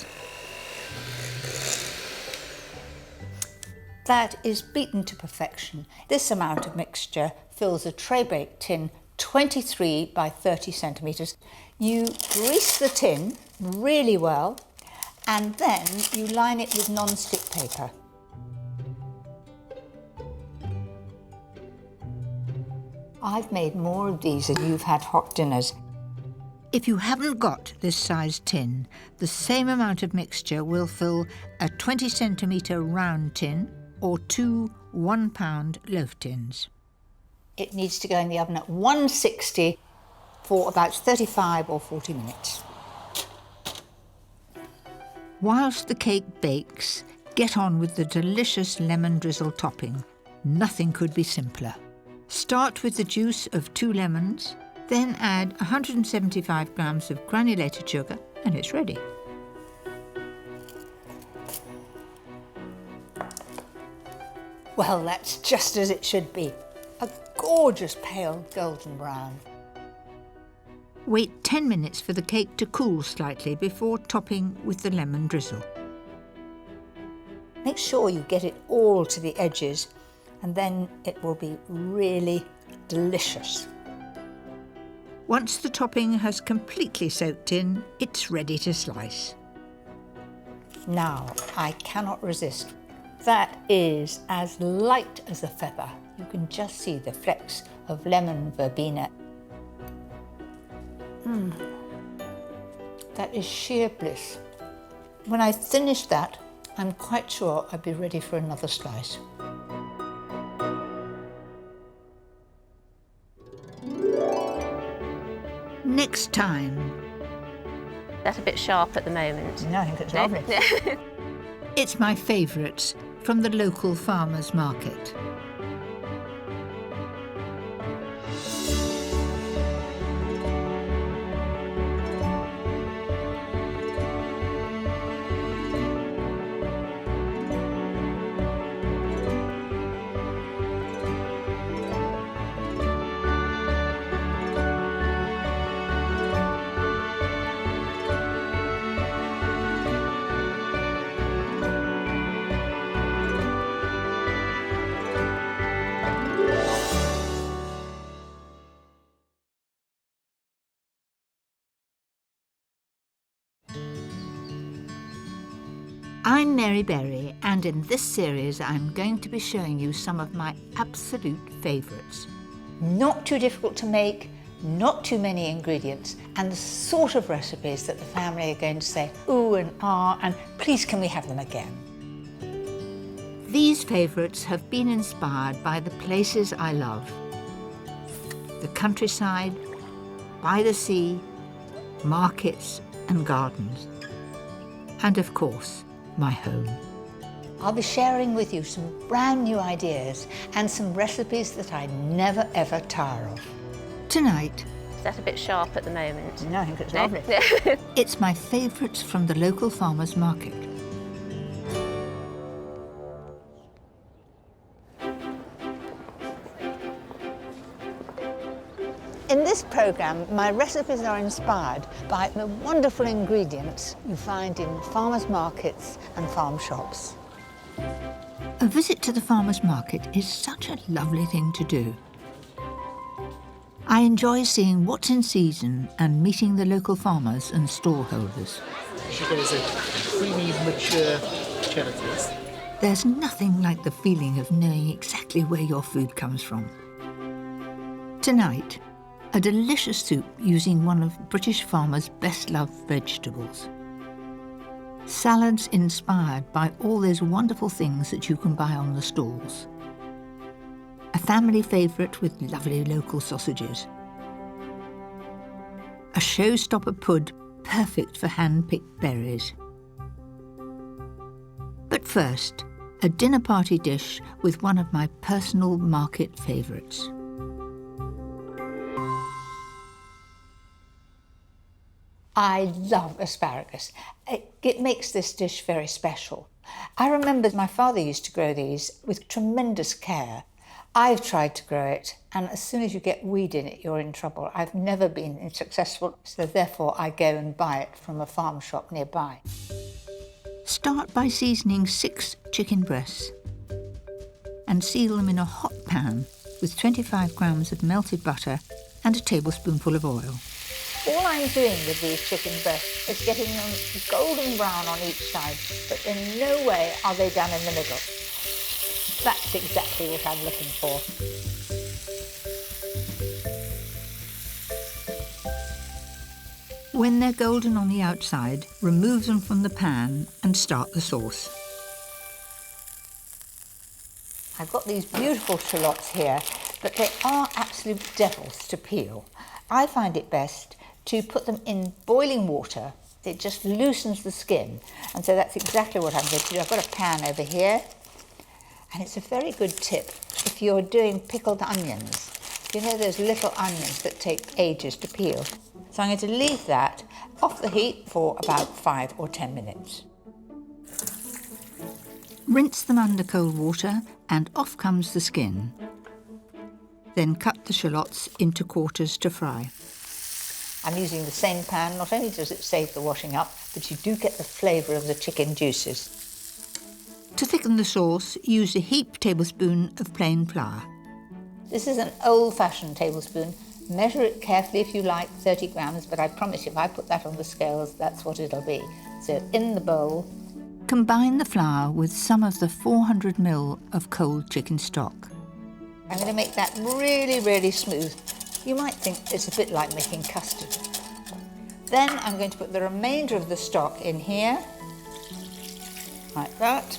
That is beaten to perfection. This amount of mixture fills a tray-baked tin 23 by 30 centimetres. You grease the tin really well and then you line it with non-stick paper. I've made more of these than you've had hot dinners. If you haven't got this size tin, the same amount of mixture will fill a 20 centimetre round tin or 2 1-pound loaf tins. It needs to go in the oven at 160 for about 35 or 40 minutes. Whilst the cake bakes, get on with the delicious lemon drizzle topping. Nothing could be simpler. Start with the juice of 2 lemons, then add 175 grams of granulated sugar, and it's ready. Well, that's just as it should be. A gorgeous pale golden brown. Wait 10 minutes for the cake to cool slightly before topping with the lemon drizzle. Make sure you get it all to the edges, and then it will be really delicious. Once the topping has completely soaked in, it's ready to slice. Now, I cannot resist. That is as light as a feather. You can just see the flecks of lemon verbena. That is sheer bliss. When I finish that, I'm quite sure I'll be ready for another slice. Next time. That's a bit sharp at the moment. No, I think it's lovely. It's my favourites from the local farmers' market. I'm Mary Berry, and in this series I'm going to be showing you some of my absolute favourites. Not too difficult to make, not too many ingredients, and the sort of recipes that the family are going to say, ooh and ah, and please can we have them again? These favourites have been inspired by the places I love. The countryside, by the sea, markets and gardens. And of course, my home. I'll be sharing with you some brand new ideas and some recipes that I never ever tire of. Tonight, That's a bit sharp at the moment. No, I think it's lovely. it's my favourites from the local farmers' market. In this programme, my recipes are inspired by the wonderful ingredients you find in farmers' markets and farm shops. A visit to the farmers' market is such a lovely thing to do. I enjoy seeing what's in season and meeting the local farmers and stallholders. Sugar is a creamy, mature cheddar taste. There's nothing like the feeling of knowing exactly where your food comes from. Tonight, a delicious soup using one of British farmers' best-loved vegetables. Salads inspired by all those wonderful things that you can buy on the stalls. A family favourite with lovely local sausages. A showstopper pud perfect for hand-picked berries. But first, a dinner party dish with one of my personal market favourites. I love asparagus. It makes this dish very special. I remember my father used to grow these with tremendous care. I've tried to grow it, and as soon as you get weed in it, you're in trouble. I've never been successful, so therefore I go and buy it from a farm shop nearby. Start by seasoning 6 chicken breasts and seal them in a hot pan with 25 grams of melted butter and a tablespoonful of oil. All I'm doing with these chicken breasts is getting them golden brown on each side, but in no way are they done in the middle. That's exactly what I'm looking for. When they're golden on the outside, remove them from the pan and start the sauce. I've got these beautiful shallots here, but they are absolute devils to peel. I find it best to put them in boiling water. It just loosens the skin, and so that's exactly what I'm going to do. I've got a pan over here, and it's a very good tip if you're doing pickled onions. You know those little onions that take ages to peel? So I'm going to leave that off the heat for about 5 or 10 minutes. Rinse them under cold water and off comes the skin. Then cut the shallots into quarters to fry. I'm using the same pan. Not only does it save the washing up, but you do get the flavour of the chicken juices. To thicken the sauce, use a heaped tablespoon of plain flour. This is an old-fashioned tablespoon. Measure it carefully if you like, 30 grams, but I promise you if I put that on the scales, that's what it'll be. So in the bowl. Combine the flour with some of the 400 ml of cold chicken stock. I'm going to make that really, really smooth. You might think it's a bit like making custard. Then I'm going to put the remainder of the stock in here, like that,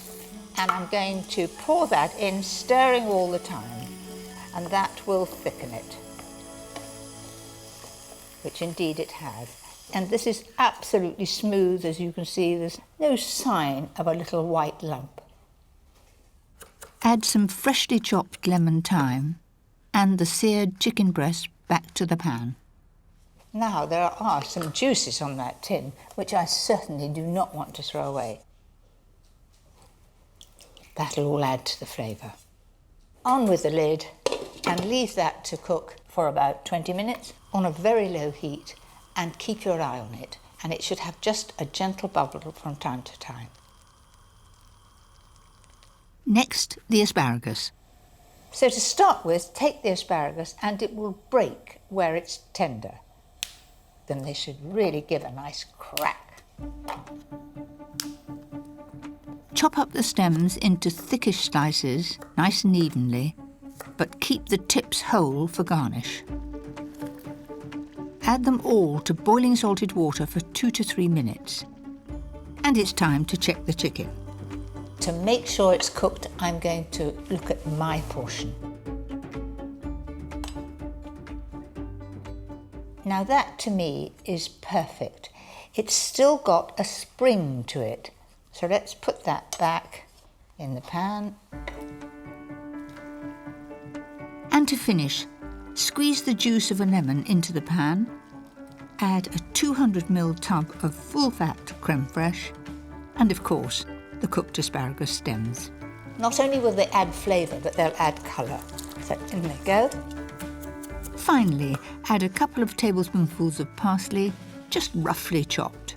and I'm going to pour that in, stirring all the time, and that will thicken it, which indeed it has. And this is absolutely smooth, as you can see. There's no sign of a little white lump. Add some freshly chopped lemon thyme and the seared chicken breast back to the pan. Now, there are some juices on that tin, which I certainly do not want to throw away. That'll all add to the flavour. On with the lid and leave that to cook for about 20 minutes on a very low heat, and keep your eye on it, and it should have just a gentle bubble from time to time. Next, the asparagus. So to start with, take the asparagus and it will break where it's tender. Then they should really give a nice crack. Chop up the stems into thickish slices, nice and evenly, but keep the tips whole for garnish. Add them all to boiling salted water for 2 to 3 minutes. And it's time to check the chicken. To make sure it's cooked, I'm going to look at my portion. Now that, to me, is perfect. It's still got a spring to it. So let's put that back in the pan. And to finish, squeeze the juice of a lemon into the pan, add a 200 ml tub of full-fat creme fraiche, and of course, the cooked asparagus stems. Not only will they add flavour, but they'll add colour. So in they go. Finally, add a couple of tablespoonfuls of parsley, just roughly chopped.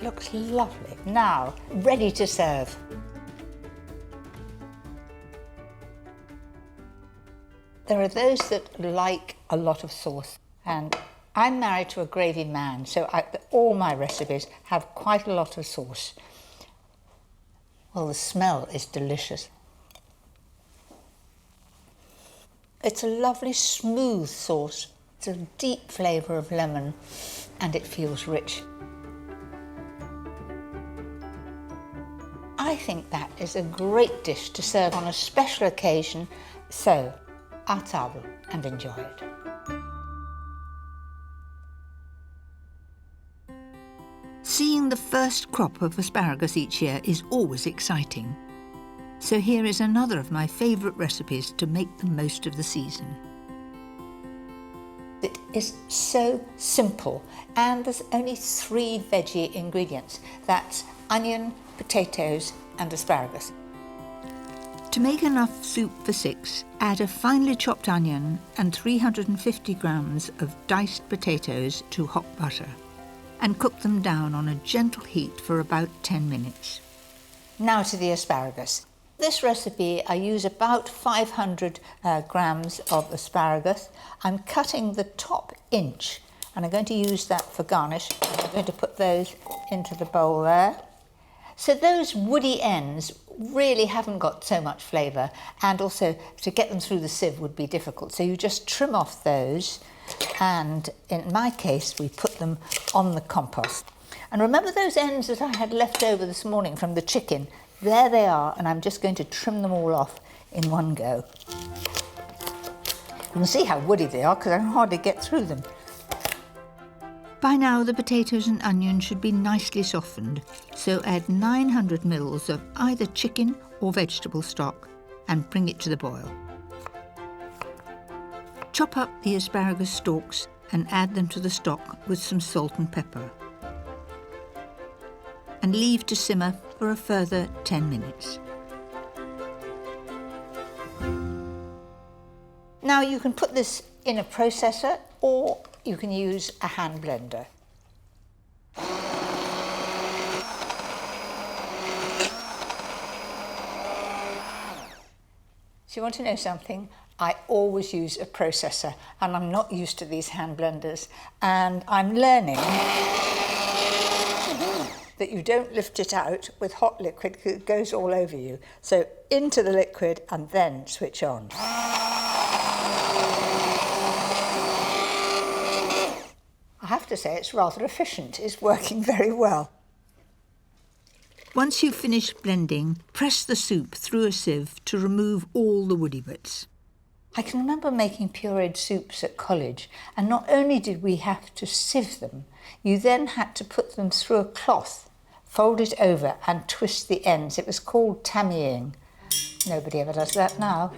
Looks lovely. Now, ready to serve. There are those that like a lot of sauce, and I'm married to a gravy man, so all my recipes have quite a lot of sauce. Well, the smell is delicious. It's a lovely smooth sauce. It's a deep flavour of lemon, and it feels rich. I think that is a great dish to serve on a special occasion, so à table and enjoy it. Seeing the first crop of asparagus each year is always exciting. So here is another of my favourite recipes to make the most of the season. It is so simple, and there's only 3 veggie ingredients. That's onion, potatoes and asparagus. To make enough soup for 6, add a finely chopped onion and 350 grams of diced potatoes to hot butter, and cook them down on a gentle heat for about 10 minutes. Now to the asparagus. This recipe, I use about 500 grams of asparagus. I'm cutting the top inch, and I'm going to use that for garnish. I'm going to put those into the bowl there. So those woody ends really haven't got so much flavour, and also to get them through the sieve would be difficult. So you just trim off those, and in my case, we put them on the compost. And remember those ends that I had left over this morning from the chicken? There they are, and I'm just going to trim them all off in one go. You can see how woody they are because I can hardly get through them. By now, the potatoes and onions should be nicely softened, so add 900 ml of either chicken or vegetable stock and bring it to the boil. Chop up the asparagus stalks and add them to the stock with some salt and pepper, and leave to simmer for a further 10 minutes. Now you can put this in a processor or you can use a hand blender. So you want to know something? I always use a processor and I'm not used to these hand blenders, and I'm learning that you don't lift it out with hot liquid because it goes all over you. So into the liquid and then switch on. I have to say it's rather efficient. It's working very well. Once you've finished blending, press the soup through a sieve to remove all the woody bits. I can remember making pureed soups at college, and not only did we have to sieve them, you then had to put them through a cloth, fold it over and twist the ends. It was called tammying. Nobody ever does that now.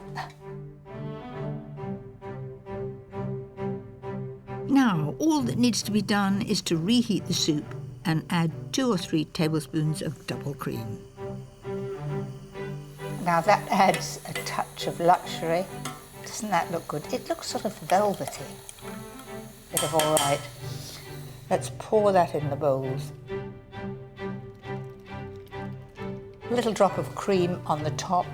Now, all that needs to be done is to reheat the soup and add 2 or 3 tablespoons of double cream. Now that adds a touch of luxury. Doesn't that look good? It looks sort of velvety. Bit of all right. Let's pour that in the bowls. A little drop of cream on the top.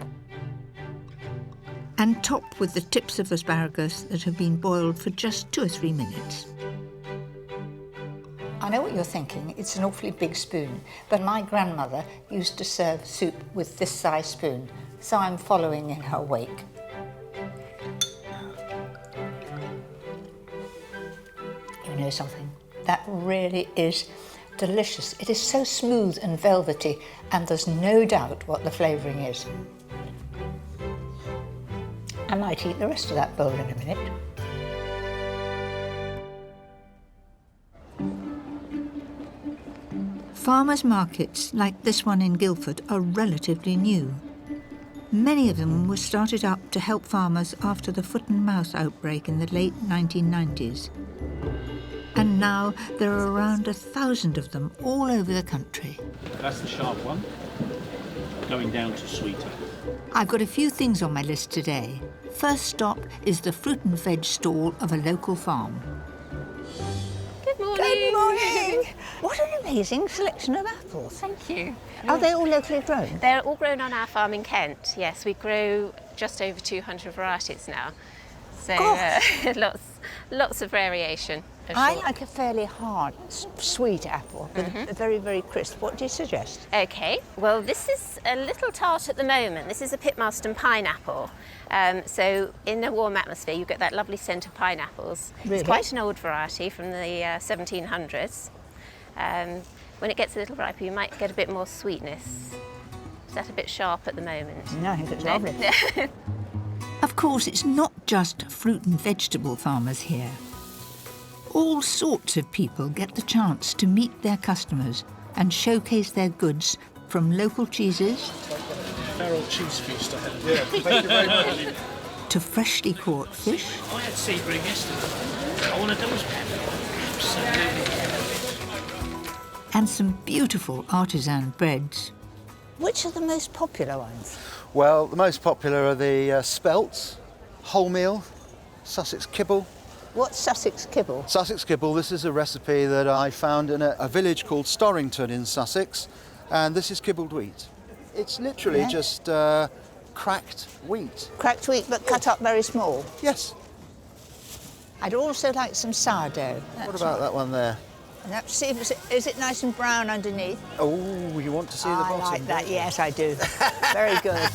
And top with the tips of asparagus that have been boiled for just 2 or 3 minutes. I know what you're thinking, it's an awfully big spoon, but my grandmother used to serve soup with this size spoon, so I'm following in her wake. You know something? That really is delicious. It is so smooth and velvety, and there's no doubt what the flavouring is. I might eat the rest of that bowl in a minute. Farmers' markets, like this one in Guildford, are relatively new. Many of them were started up to help farmers after the foot and mouth outbreak in the late 1990s. And now there are around 1,000 of them all over the country. That's the sharp one, going down to sweeter. I've got a few things on my list today. First stop is the fruit and veg stall of a local farm. Good morning. Good morning. What an amazing selection of apples. Thank you. Are they all locally grown? They're all grown on our farm in Kent. Yes, we grow just over 200 varieties now. So lots of variation. I like a fairly hard, sweet apple with a very, very crisp. What do you suggest? Okay, well this is a little tart at the moment. This is a Pitmarston pineapple. So in a warm atmosphere you get that lovely scent of pineapples. Really? It's quite an old variety from the 1700s. When it gets a little riper you might get a bit more sweetness. Is that a bit sharp at the moment? No, I think it's lovely. Of course, it's not just fruit and vegetable farmers here. All sorts of people get the chance to meet their customers and showcase their goods, from local cheeses Feral cheese feast I had. Yeah, thank you very much. to freshly caught fish. I had Seabass yesterday. I want a double Absolutely. And some beautiful artisan breads. Which are the most popular ones? Well, the most popular are the spelts, wholemeal, Sussex kibble. What's Sussex kibble? Sussex kibble, this is a recipe that I found in a village called Storrington in Sussex, and this is kibbled wheat. It's literally just cracked wheat. Cracked wheat, but cut up very small? Yes. I'd also like some sourdough. What about that one there? See, is it nice and brown underneath? Oh, you want to see the bottom? I like that, yes, I do. Very good.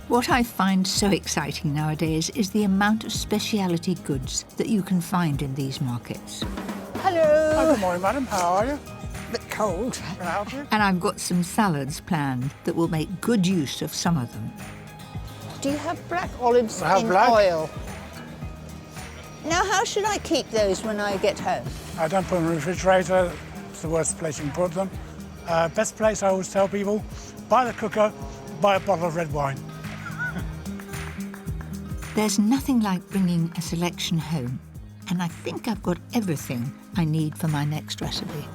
What I find so exciting nowadays is the amount of speciality goods that you can find in these markets. Hello. Oh, good morning, madam. How are you? A bit cold. Can I help you? And I've got some salads planned that will make good use of some of them. Do you have black olives I have in black. oil? Now, how should I keep those when I get home? I don't put them in the refrigerator. It's the worst place you can put them. Best place, I always tell people, buy the cooker, buy a bottle of red wine. There's nothing like bringing a selection home, and I think I've got everything I need for my next recipe.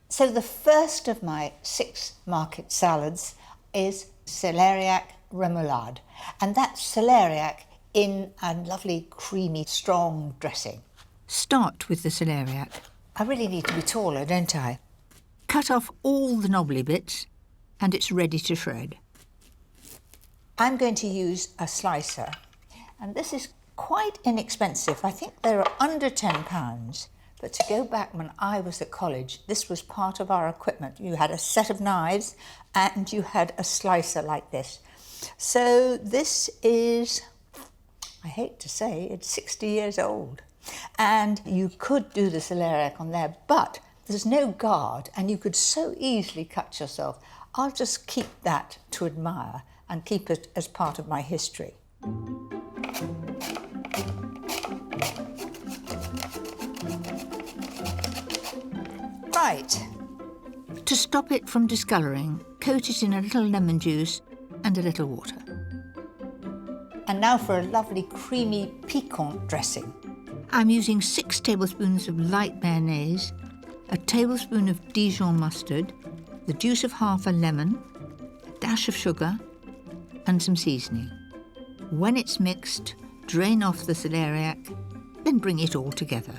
So the first of my 6 market salads is celeriac remoulade. And that's celeriac in a lovely, creamy, strong dressing. Start with the celeriac. I really need to be taller, don't I? Cut off all the knobbly bits and it's ready to shred. I'm going to use a slicer, and this is quite inexpensive. I think they're under £10. But to go back when I was at college, this was part of our equipment. You had a set of knives and you had a slicer like this. So this is, I hate to say, it's 60 years old. And you could do the celeriac on there, but there's no guard and you could so easily cut yourself. I'll just keep that to admire and keep it as part of my history. Right. To stop it from discolouring, coat it in a little lemon juice and a little water. And now for a lovely creamy piquant dressing. I'm using 6 tablespoons of light mayonnaise, a tablespoon of Dijon mustard, the juice of half a lemon, a dash of sugar and some seasoning. When it's mixed, drain off the celeriac, then bring it all together.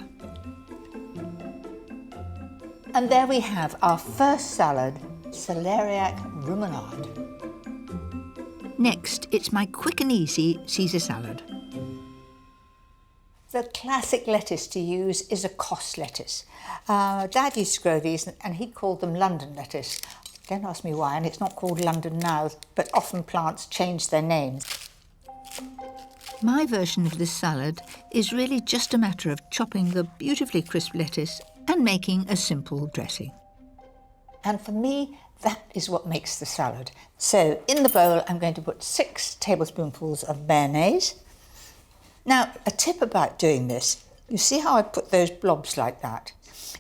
And there we have our first salad, celeriac remoulade. Next, it's my quick and easy Caesar salad. The classic lettuce to use is a Kos lettuce. Dad used to grow these and he called them London lettuce. Don't ask me why, and it's not called London now, but often plants change their names. My version of this salad is really just a matter of chopping the beautifully crisp lettuce and making a simple dressing. And for me, that is what makes the salad. So in the bowl, I'm going to put 6 tablespoonfuls of mayonnaise. Now, a tip about doing this, you see how I put those blobs like that?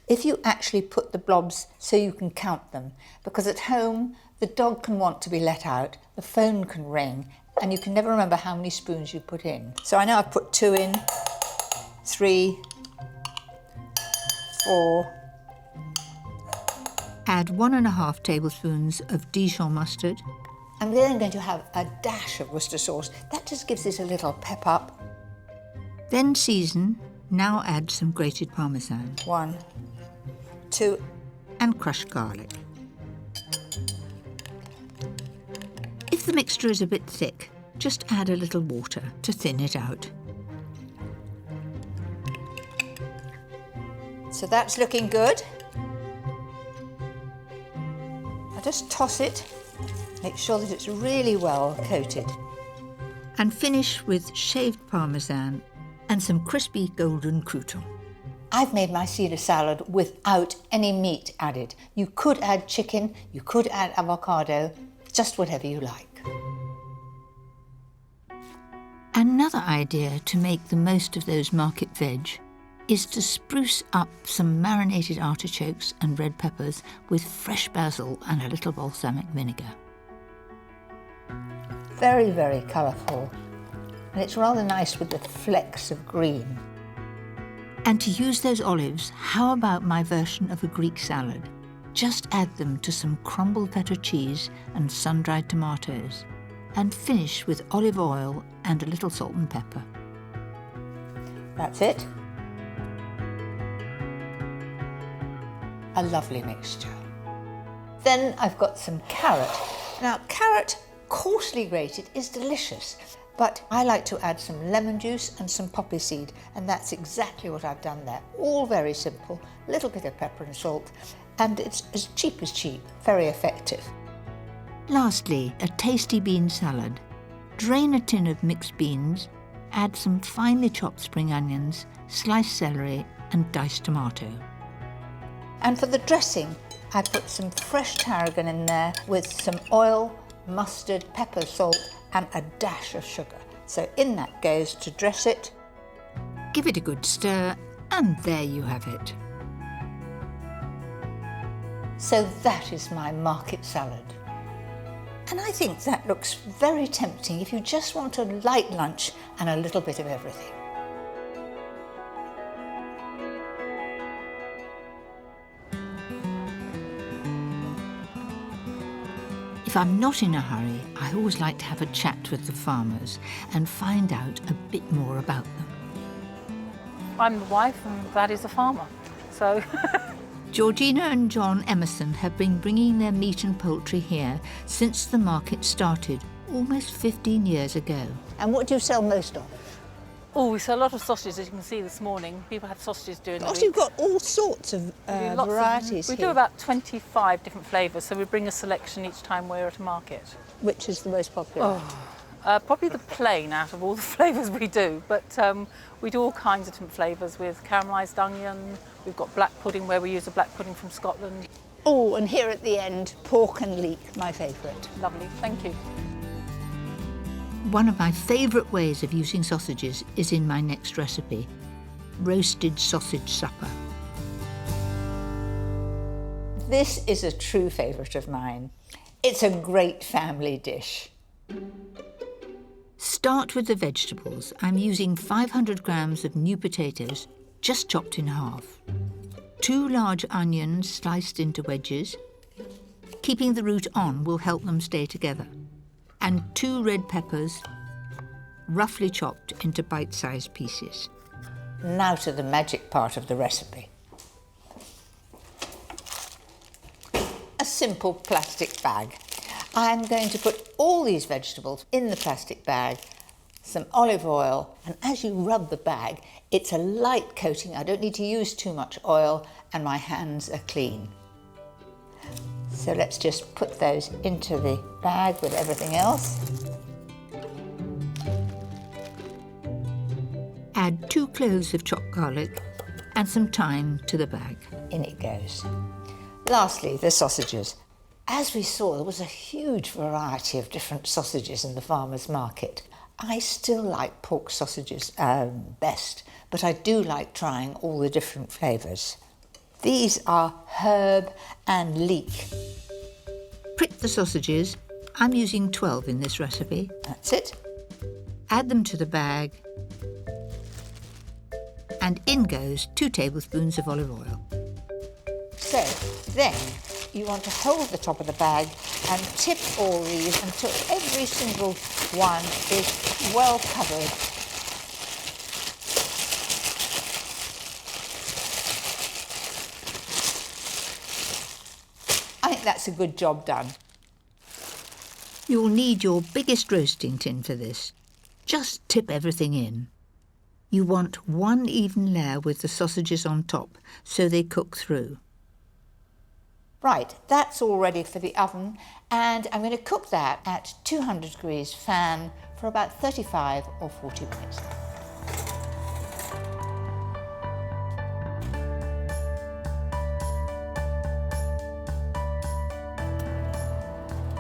If you actually put the blobs so you can count them, because at home, the dog can want to be let out, the phone can ring, and you can never remember how many spoons you put in. So I know I've put 2 in, 3, 4. Add 1½ tablespoons of Dijon mustard. I'm then going to have a dash of Worcester sauce. That just gives it a little pep up. Then season. Now add some grated parmesan. 1, 2. And crushed garlic. If the mixture is a bit thick, just add a little water to thin it out. So that's looking good. I'll just toss it, make sure that it's really well coated. And finish with shaved parmesan and some crispy golden crouton. I've made my Caesar salad without any meat added. You could add chicken, you could add avocado, just whatever you like. Another idea to make the most of those market veg is to spruce up some marinated artichokes and red peppers with fresh basil and a little balsamic vinegar. Very, very colourful. And it's rather nice with the flecks of green. And to use those olives, how about my version of a Greek salad? Just add them to some crumbled feta cheese and sun-dried tomatoes, and finish with olive oil and a little salt and pepper. That's it. A lovely mixture. Then I've got some carrot. Now, carrot, coarsely grated, is delicious, but I like to add some lemon juice and some poppy seed, and that's exactly what I've done there. All very simple, a little bit of pepper and salt, and it's as cheap, very effective. Lastly, a tasty bean salad. Drain a tin of mixed beans, add some finely chopped spring onions, sliced celery and diced tomato. And for the dressing, I put some fresh tarragon in there with some oil, mustard, pepper, salt and a dash of sugar. So in that goes to dress it. Give it a good stir and there you have it. So that is my market salad. And I think that looks very tempting if you just want a light lunch and a little bit of everything. If I'm not in a hurry, I I always like to have a chat with the farmers and find out a bit more about them. I'm the wife and Dad is a farmer, so... Georgina and John Emerson have been bringing their meat and poultry here since the market started almost 15 years ago. And what do you sell most of? Oh, we sell a lot of sausages, as you can see this morning. People had sausages during the week. You've got all sorts of varieties We here. do about 25 different flavours, so we bring a selection each time we're at a market. Which is the most popular? Probably the plain out of all the flavours we do, but we do all kinds of different flavours with caramelised onion. We've got black pudding where we use a black pudding from Scotland. Oh, and here at the end, pork and leek, my favourite. Lovely, thank you. One of my favourite ways of using sausages is in my next recipe, roasted sausage supper. This is a true favourite of mine. It's a great family dish. Start with the vegetables. I'm using 500 grams of new potatoes, just chopped in half. 2 large onions sliced into wedges. Keeping the root on will help them stay together. And 2 red peppers, roughly chopped into bite-sized pieces. Now to the magic part of the recipe. A simple plastic bag. I'm going to put all these vegetables in the plastic bag, some olive oil, and as you rub the bag, it's a light coating. I don't need to use too much oil, and my hands are clean. So let's just put those into the bag with everything else. Add 2 cloves of chopped garlic and some thyme to the bag. In it goes. Lastly, the sausages. As we saw, there was a huge variety of different sausages in the farmer's market. I still like pork sausages best, but I do like trying all the different flavours. These are herb and leek. Prick the sausages. I'm using 12 in this recipe. That's it. Add them to the bag. And in goes 2 tablespoons of olive oil. So then you want to hold the top of the bag and tip all these until every single one is well covered. I think that's a good job done. You'll need your biggest roasting tin for this. Just tip everything in. You want one even layer with the sausages on top so they cook through. Right, that's all ready for the oven, and I'm going to cook that at 200 degrees fan for about 35 or 40 minutes.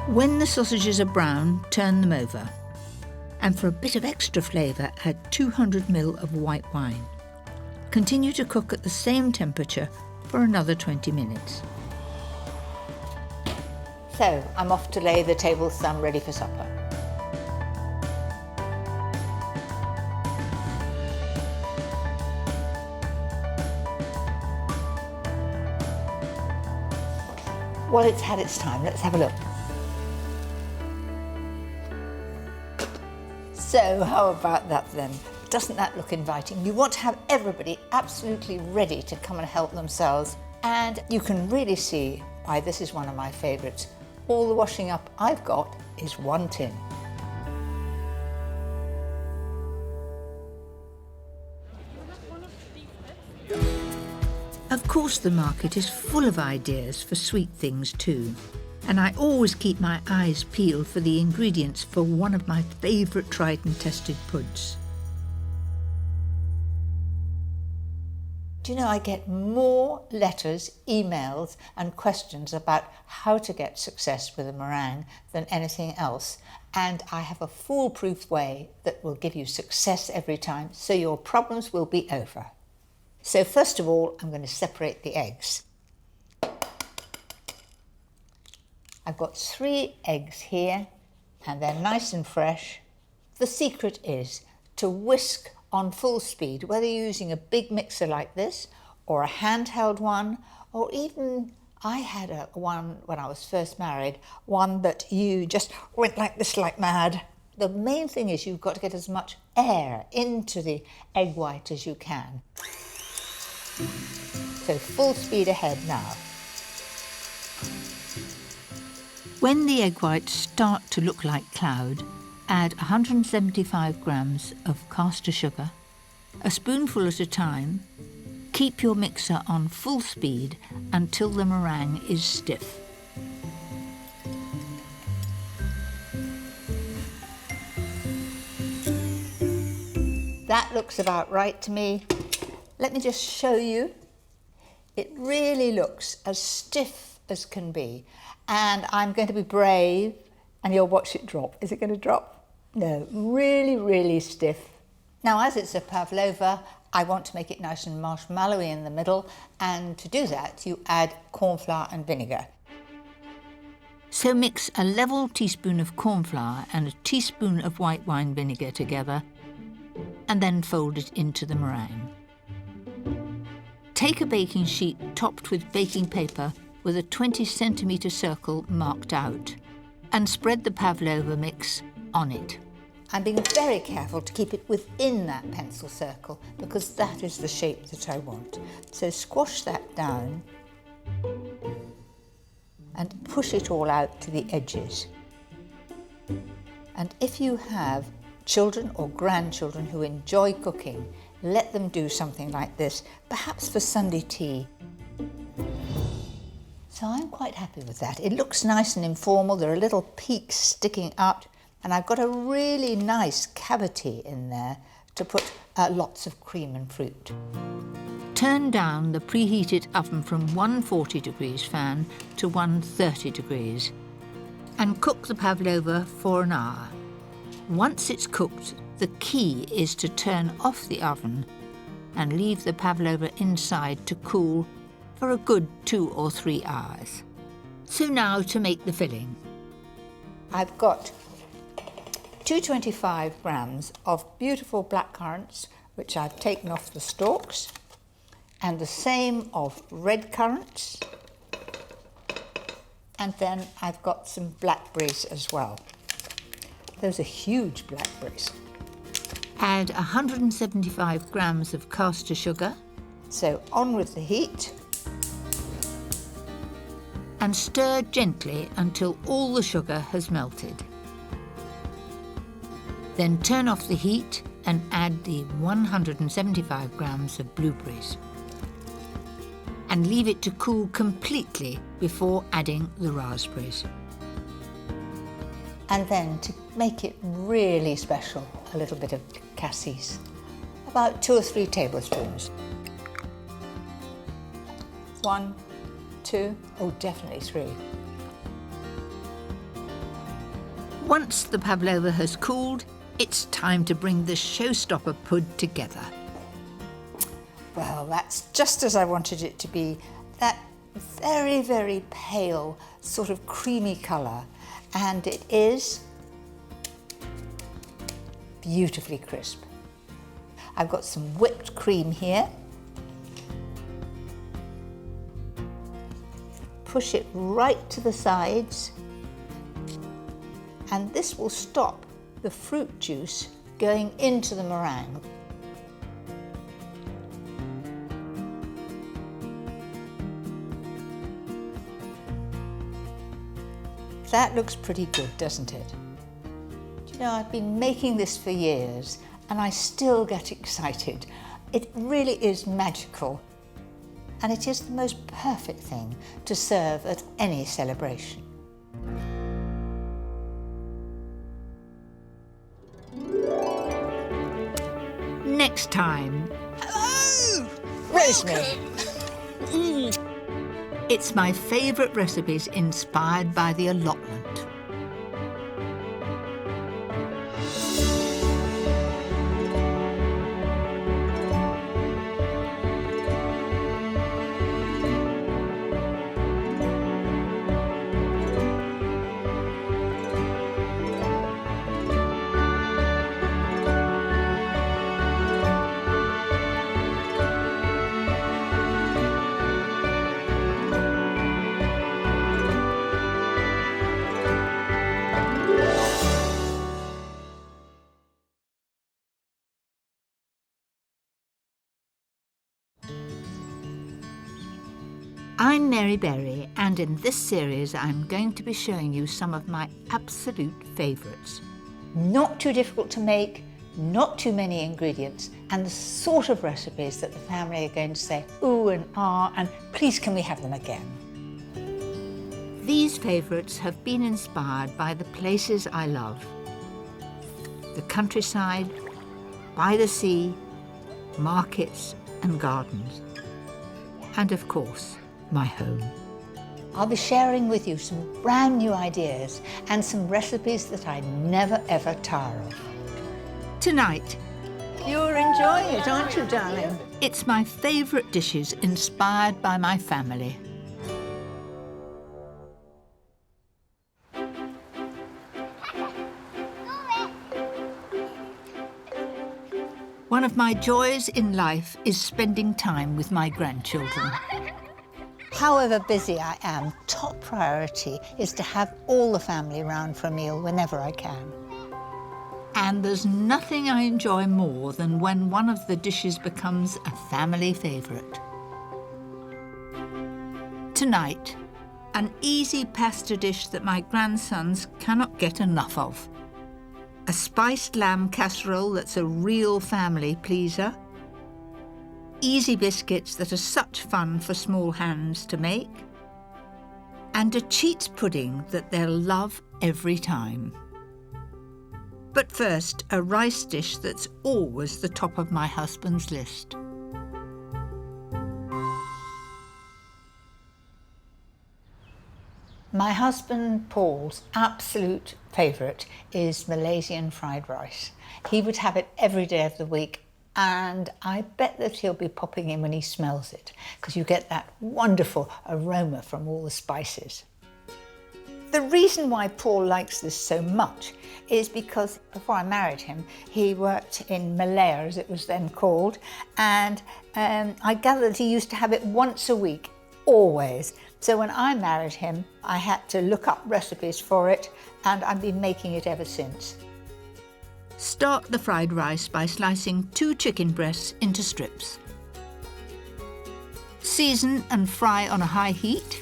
When the sausages are brown, turn them over. And for a bit of extra flavour, add 200 ml of white wine. Continue to cook at the same temperature for another 20 minutes. So, I'm off to lay the table sun ready for supper. Well, it's had its time. Let's have a look. So, how about that then? Doesn't that look inviting? You want to have everybody absolutely ready to come and help themselves. And you can really see why this is one of my favourites. All the washing up I've got is 1 tin. Of course, the market is full of ideas for sweet things too. And I always keep my eyes peeled for the ingredients for one of my favourite tried and tested puds. Do you know, I get more letters, emails and questions about how to get success with a meringue than anything else. And I have a foolproof way that will give you success every time, so your problems will be over. So first of all, I'm going to separate the eggs. I've got 3 eggs here, and they're nice and fresh. The secret is to whisk on full speed, whether you're using a big mixer like this, or a handheld one, or even I had one when I was first married, one that you just went like this like mad. The main thing is you've got to get as much air into the egg white as you can. So full speed ahead now. When the egg whites start to look like cloud, add 175 grams of caster sugar, a spoonful at a time. Keep your mixer on full speed until the meringue is stiff. That looks about right to me. Let me just show you. It really looks as stiff as can be. And I'm going to be brave and you'll watch it drop. Is it going to drop? No, really, really stiff. Now, as it's a pavlova, I want to make it nice and marshmallowy in the middle, and to do that, you add corn flour and vinegar. So mix a level teaspoon of corn flour and a teaspoon of white wine vinegar together, and then fold it into the meringue. Take a baking sheet topped with baking paper with a 20-centimetre circle marked out, and spread the pavlova mix on it. I'm being very careful to keep it within that pencil circle because that is the shape that I want. So squash that down and push it all out to the edges. And if you have children or grandchildren who enjoy cooking, let them do something like this, perhaps for Sunday tea. So I'm quite happy with that. It looks nice and informal. There are little peaks sticking out. And I've got a really nice cavity in there to put lots of cream and fruit. Turn down the preheated oven from 140 degrees fan to 130 degrees and cook the pavlova for an hour. Once it's cooked, the key is to turn off the oven and leave the pavlova inside to cool for a good 2 or 3 hours. So now to make the filling. I've got 225 grams of beautiful black currants, which I've taken off the stalks, and the same of red currants, and then I've got some blackberries as well. Those are huge blackberries. Add 175 grams of caster sugar. So on with the heat. And stir gently until all the sugar has melted. Then turn off the heat and add the 175 grams of blueberries. And leave it to cool completely before adding the raspberries. And then to make it really special, a little bit of cassis. About 2 or 3 tablespoons. 1, 2, oh definitely 3. Once the pavlova has cooled, it's time to bring the showstopper pud together. Well, that's just as I wanted it to be. That very, very pale, sort of creamy colour. And it is beautifully crisp. I've got some whipped cream here. Push it right to the sides. And this will stop the fruit juice going into the meringue. That looks pretty good, doesn't it? Do you know, I've been making this for years and I still get excited. It really is magical, and it is the most perfect thing to serve at any celebration. Next time. Hello! Rosemary. It's my favourite recipes inspired by the allotment. I'm Mary Berry, and in this series I'm going to be showing you some of my absolute favourites. Not too difficult to make, not too many ingredients, and the sort of recipes that the family are going to say, ooh and ah, and please can we have them again? These favourites have been inspired by the places I love. The countryside, by the sea, markets and gardens. And of course, my home. I'll be sharing with you some brand new ideas and some recipes that I never ever tire of. Tonight, you're enjoying it, aren't you, darling? It's my favourite dishes inspired by my family. One of my joys in life is spending time with my grandchildren. However busy I am, top priority is to have all the family round for a meal whenever I can. And there's nothing I enjoy more than when one of the dishes becomes a family favourite. Tonight, an easy pasta dish that my grandsons cannot get enough of. A spiced lamb casserole that's a real family pleaser. Easy biscuits that are such fun for small hands to make. And a cheats pudding that they'll love every time. But first, a rice dish that's always the top of my husband's list. My husband Paul's absolute favourite is Malaysian fried rice. He would have it every day of the week, and I bet that he'll be popping in when he smells it, because you get that wonderful aroma from all the spices. The reason why Paul likes this so much is because before I married him, he worked in Malaya, as it was then called, and I gather that he used to have it once a week, always. So when I married him, I had to look up recipes for it, and I've been making it ever since. Start the fried rice by slicing 2 chicken breasts into strips. Season and fry on a high heat.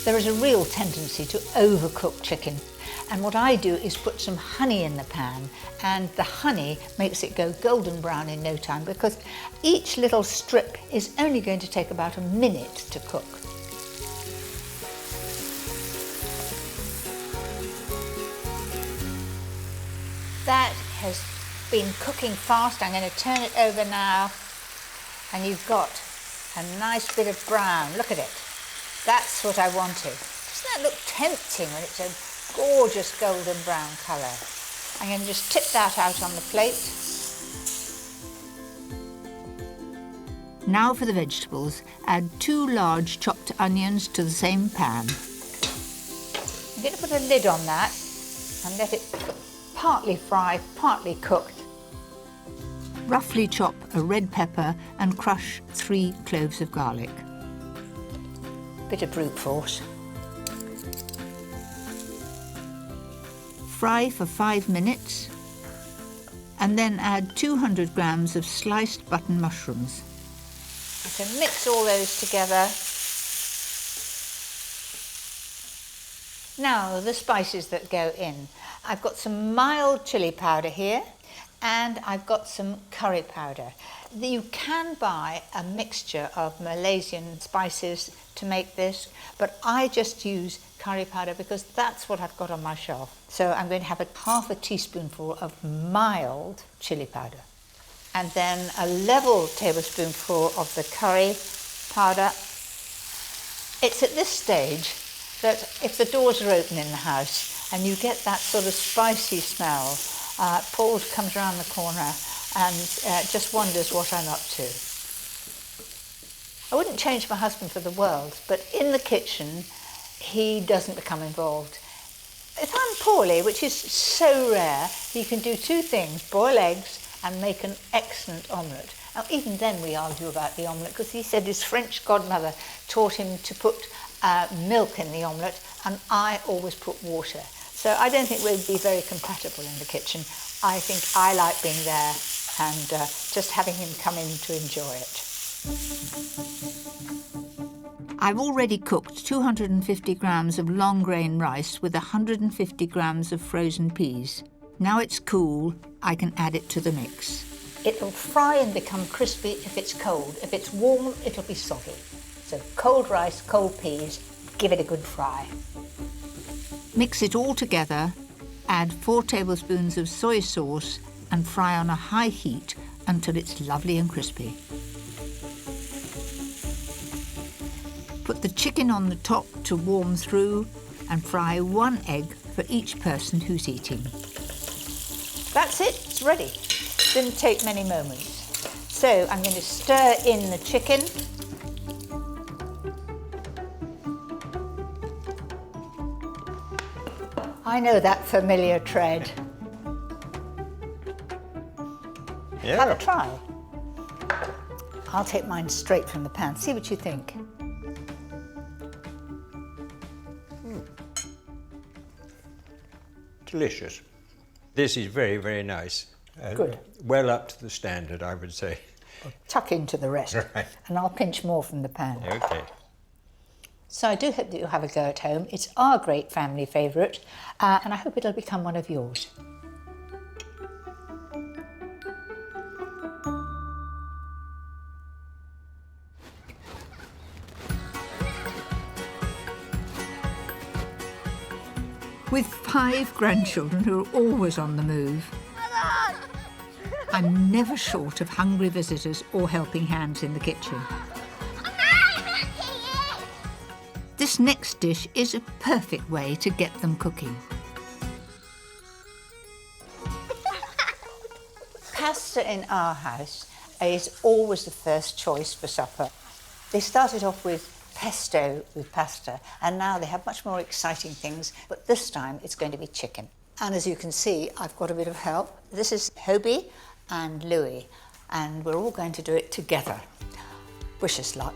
There is a real tendency to overcook chicken, and what I do is put some honey in the pan, and the honey makes it go golden brown in no time, because each little strip is only going to take about a minute to cook. That has been cooking fast. I'm going to turn it over now, and you've got a nice bit of brown. Look at it. That's what I wanted. Doesn't that look tempting when it's a gorgeous golden brown colour? I'm going to just tip that out on the plate. Now for the vegetables. Add 2 large chopped onions to the same pan. I'm going to put a lid on that and let it partly fry, partly cooked. Roughly chop a red pepper and crush 3 cloves of garlic. Bit of brute force. Fry for 5 minutes and then add 200 grams of sliced button mushrooms. I can mix all those together. Now the spices that go in. I've got some mild chilli powder here, and I've got some curry powder. You can buy a mixture of Malaysian spices to make this, but I just use curry powder because that's what I've got on my shelf. So I'm going to have half a teaspoonful of mild chilli powder, and then a level tablespoonful of the curry powder. It's at this stage that if the doors are open in the house and you get that sort of spicy smell, Paul comes around the corner and just wonders what I'm up to. I wouldn't change my husband for the world, but in the kitchen, he doesn't become involved. If I'm poorly, which is so rare, he can do 2 things, boil eggs and make an excellent omelette. Now, even then we argue about the omelette, because he said his French godmother taught him to put milk in the omelette, and I always put water. So I don't think we'll be very compatible in the kitchen. I think I like being there and just having him come in to enjoy it. I've already cooked 250 grams of long grain rice with 150 grams of frozen peas. Now it's cool, I can add it to the mix. It'll fry and become crispy if it's cold. If it's warm, it'll be soggy. So cold rice, cold peas, give it a good fry. Mix it all together, add 4 tablespoons of soy sauce and fry on a high heat until it's lovely and crispy. Put the chicken on the top to warm through and fry 1 egg for each person who's eating. That's it, it's ready. Didn't take many moments. So I'm going to stir in the chicken. I know that familiar tread. Yeah. Have a try. I'll take mine straight from the pan. See what you think. Delicious. This is very, very nice. Good. Well up to the standard, I would say. Tuck into the rest. Right. And I'll pinch more from the pan. Okay. So I do hope that you'll have a go at home. It's our great family favourite, and I hope it'll become one of yours. With 5 grandchildren who are always on the move, I'm never short of hungry visitors or helping hands in the kitchen. This next dish is a perfect way to get them cooking. Pasta in our house is always the first choice for supper. They started off with pesto with pasta, and now they have much more exciting things, but this time it's going to be chicken. And as you can see, I've got a bit of help. This is Hobie and Louis, and we're all going to do it together. Wish us luck.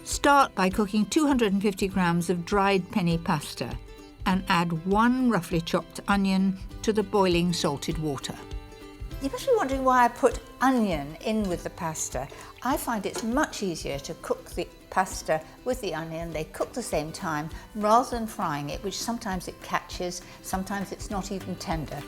Start by cooking 250 grams of dried penny pasta and add 1 roughly chopped onion to the boiling salted water. You must be wondering why I put onion in with the pasta. I find it's much easier to cook the pasta with the onion. They cook the same time rather than frying it, which sometimes it catches, sometimes it's not even tender.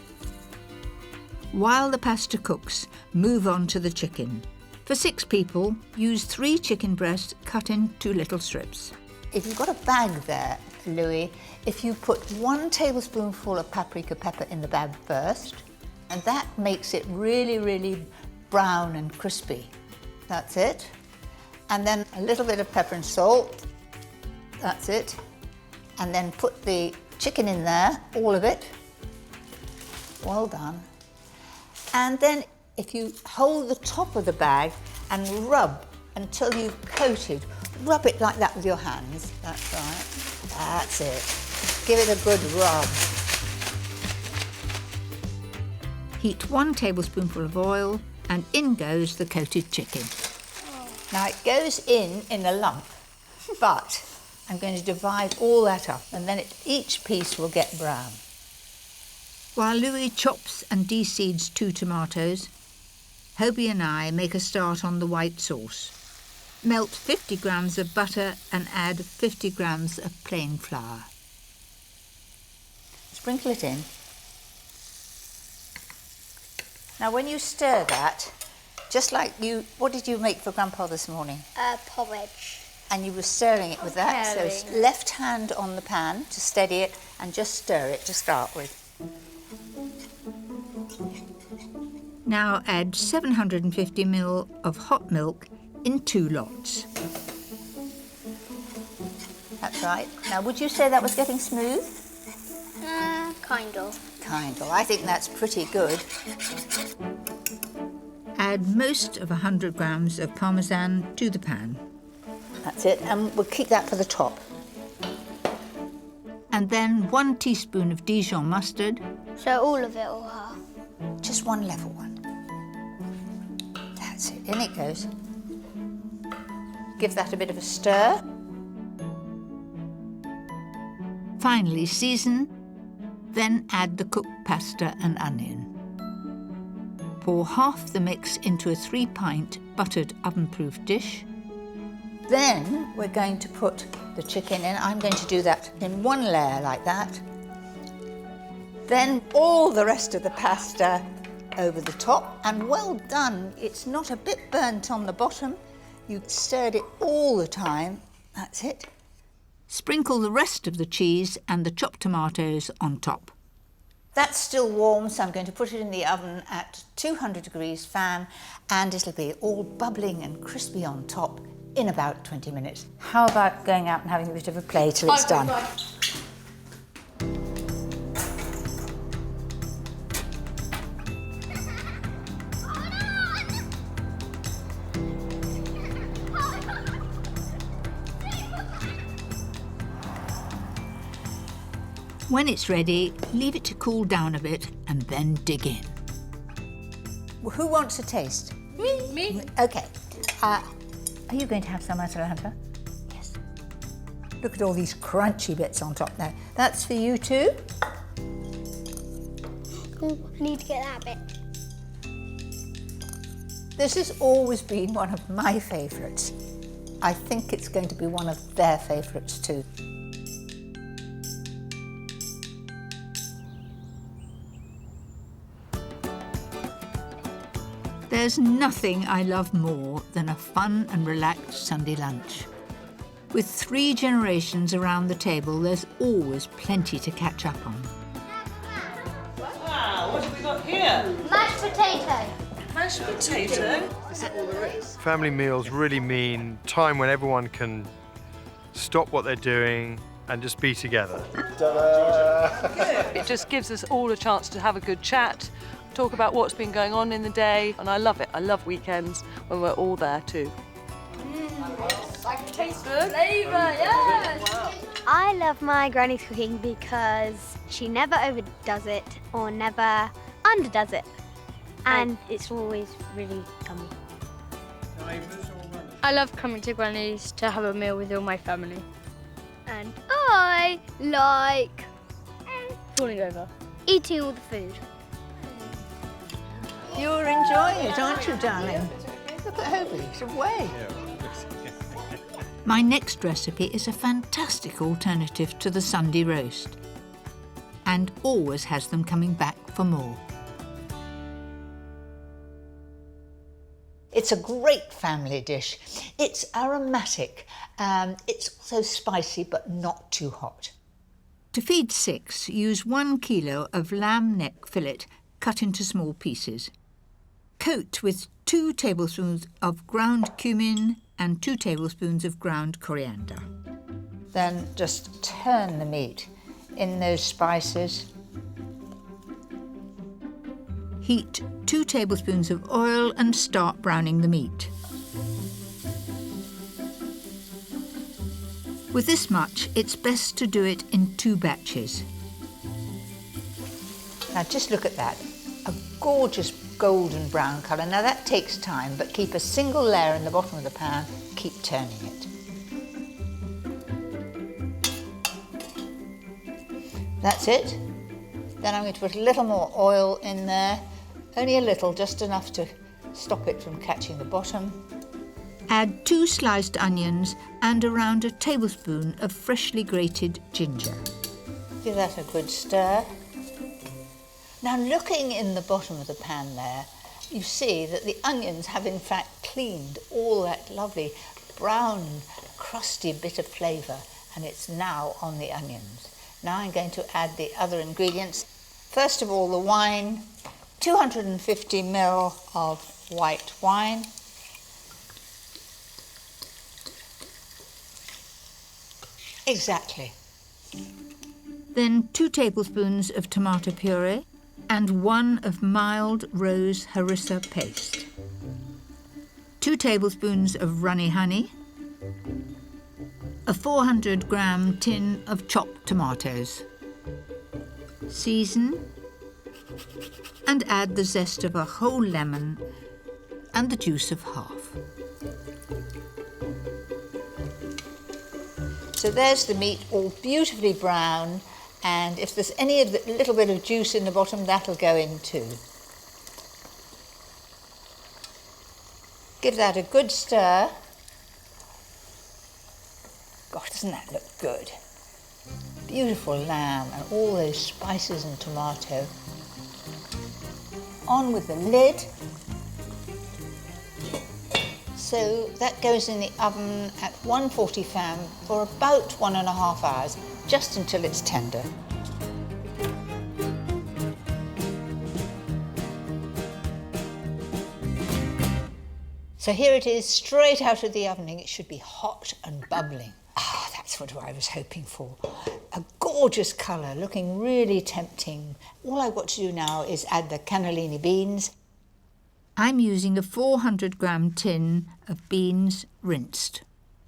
While the pasta cooks, move on to the chicken. For 6 people, use 3 chicken breasts cut into little strips. If you've got a bag there, Louis, if you put 1 tablespoonful of paprika pepper in the bag first, and that makes it really, really brown and crispy. That's it. And then a little bit of pepper and salt. That's it. And then put the chicken in there, all of it. Well done. And then if you hold the top of the bag and rub until you've coated, rub it like that with your hands. That's right. That's it. Give it a good rub. Heat 1 tablespoonful of oil and in goes the coated chicken. Now it goes in a lump, but I'm going to divide all that up and then each piece will get brown. While Louis chops and de-seeds 2 tomatoes, Hobie and I make a start on the white sauce. Melt 50 grams of butter and add 50 grams of plain flour. Sprinkle it in. Now when you stir that, just like what did you make for Grandpa this morning? Porridge. And you were stirring it with that, so it's left hand on the pan to steady it and just stir it to start with. Now add 750 ml of hot milk in 2 lots. That's right. Now would you say that was getting smooth? Kind of. Kind of. I think that's pretty good. Add most of 100 grams of parmesan to the pan. That's it, and we'll keep that for the top. And then 1 teaspoon of Dijon mustard. So all of it or half? Just 1 level one. That's it, in it goes. Give that a bit of a stir. Finally season, then add the cooked pasta and onion. Pour half the mix into a 3-pint buttered oven-proof dish. Then we're going to put the chicken in. I'm going to do that in one layer like that. Then all the rest of the pasta over the top, and well done. It's not a bit burnt on the bottom. You stirred it all the time. That's it. Sprinkle the rest of the cheese and the chopped tomatoes on top. That's still warm, so I'm going to put it in the oven at 200 degrees fan, and it'll be all bubbling and crispy on top in about 20 minutes. How about going out and having a bit of a play till it's done? When it's ready, leave it to cool down a bit and then dig in. Who wants a taste? Me. OK. Are you going to have some, Atalanta? Yes. Look at all these crunchy bits on top there. That's for you too. Oh, I need to get that bit. This has always been one of my favourites. I think it's going to be one of their favourites too. There's nothing I love more than a fun and relaxed Sunday lunch. With 3 generations around the table, there's always plenty to catch up on. Wow, what have we got here? Mashed potato. Mashed potato. Is that all there is? Family meals really mean time when everyone can stop what they're doing and just be together. It just gives us all a chance to have a good chat, talk about what's been going on in the day, and I love it. I love weekends when we're all there too. Tastes good. Flavour, yes. Wow. I love my granny's cooking because she never overdoes it or never underdoes it. And it's always really yummy. I love coming to Granny's to have a meal with all my family. And I like Falling over. eating all the food. You're enjoying it, aren't you, darling? Look at Hobie, it's away. My next recipe is a fantastic alternative to the Sunday roast, and always has them coming back for more. It's a great family dish. It's aromatic. It's also spicy, but not too hot. To feed 6, use 1 kilo of lamb neck fillet cut into small pieces. Coat with 2 tablespoons of ground cumin and 2 tablespoons of ground coriander. Then just turn the meat in those spices. Heat 2 tablespoons of oil and start browning the meat. With this much, it's best to do it in 2 batches. Now just look at that, a gorgeous golden brown colour. Now that takes time, but keep a single layer in the bottom of the pan, keep turning it. That's it. Then I'm going to put a little more oil in there, only a little, just enough to stop it from catching the bottom. Add 2 sliced onions and around a tablespoon of freshly grated ginger. Give that a good stir. Now looking in the bottom of the pan there, you see that the onions have in fact cleaned all that lovely brown, crusty bit of flavour, and it's now on the onions. Now I'm going to add the other ingredients. First of all, the wine, 250 ml of white wine. Exactly. Then 2 tablespoons of tomato puree and 1 of mild rose harissa paste. 2 tablespoons of runny honey. A 400-gram tin of chopped tomatoes. Season and add the zest of a whole lemon and the juice of half. So there's the meat all beautifully brown, and if there's any of the little bit of juice in the bottom, that'll go in too. Give that a good stir. Gosh, doesn't that look good? Beautiful lamb and all those spices and tomato. On with the lid. So that goes in the oven at 140 fan for about 1.5 hours, just until it's tender. So here it is, straight out of the oven. It should be hot and bubbling. Ah, that's what I was hoping for. A gorgeous colour, looking really tempting. All I've got to do now is add the cannellini beans. I'm using a 400-gram tin of beans rinsed.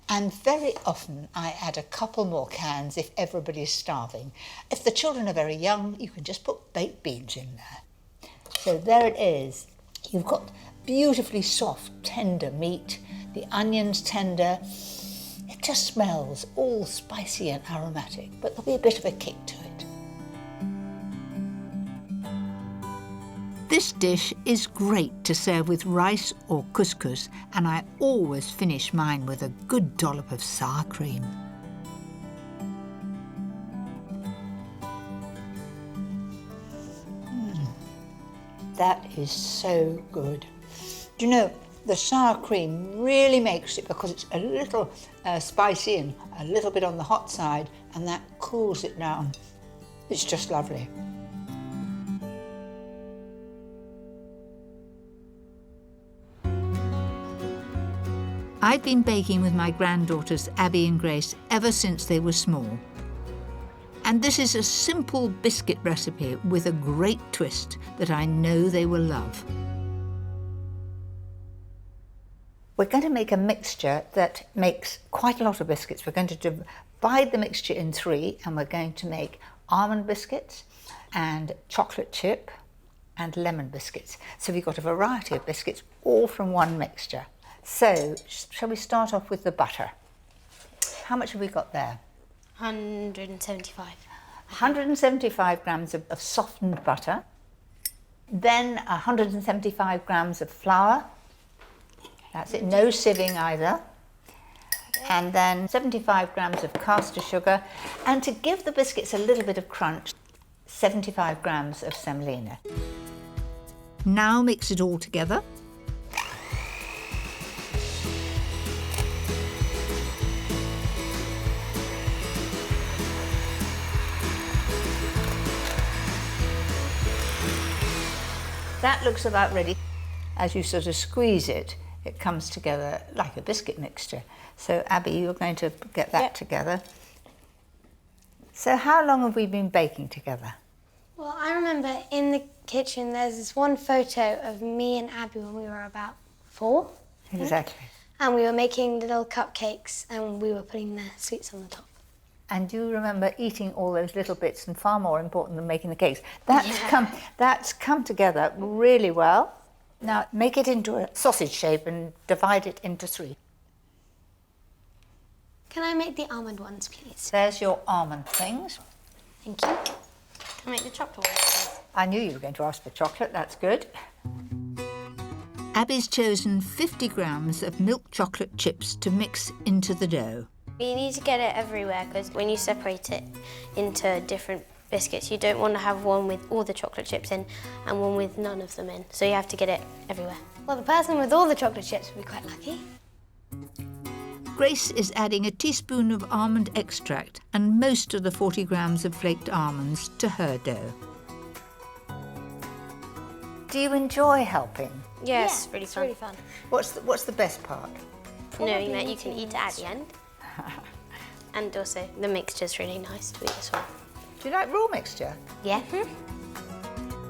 And very often I add a couple more cans if everybody's starving. If the children are very young, you can just put baked beans in there. So there it is. You've got beautifully soft, tender meat, the onions tender. It just smells all spicy and aromatic, but there'll be a bit of a kick to it. This dish is great to serve with rice or couscous, and I always finish mine with a good dollop of sour cream. That is so good. Do you know, the sour cream really makes it, because it's a little spicy and a little bit on the hot side, and that cools it down. It's just lovely. I've been baking with my granddaughters Abby and Grace ever since they were small. And this is a simple biscuit recipe with a great twist that I know they will love. We're going to make a mixture that makes quite a lot of biscuits. We're going to divide the mixture in 3, and we're going to make almond biscuits and chocolate chip and lemon biscuits. So we've got a variety of biscuits, all from one mixture. So, shall we start off with the butter? How much have we got there? 175. 175 grams of softened butter. Then 175 grams of flour. That's it, no sieving either. And then 75 grams of caster sugar. And to give the biscuits a little bit of crunch, 75 grams of semolina. Now mix it all together. That looks about ready. As you sort of squeeze it, it comes together like a biscuit mixture. So Abby, you're going to get that together. So how long have we been baking together? Well, I remember in the kitchen there's this one photo of me and Abby when we were about 4. Exactly. And we were making little cupcakes and we were putting the sweets on the top. And do you remember eating all those little bits, and far more important than making the cakes? That's come together really well. Now make it into a sausage shape and divide it into 3. Can I make the almond ones, please? There's your almond things. Thank you. Can I make the chocolate ones, please? I knew you were going to ask for chocolate, that's good. Abby's chosen 50 grams of milk chocolate chips to mix into the dough. You need to get it everywhere, because when you separate it into different biscuits, you don't want to have one with all the chocolate chips in and one with none of them in. So you have to get it everywhere. Well, the person with all the chocolate chips would be quite lucky. Grace is adding a teaspoon of almond extract and most of the 40 grams of flaked almonds to her dough. Do you enjoy helping? Yes, really fun. Really fun. What's the best part? Knowing that you can eat it at the end. And also, the mixture's really nice to eat as well. Do you like raw mixture? Yeah.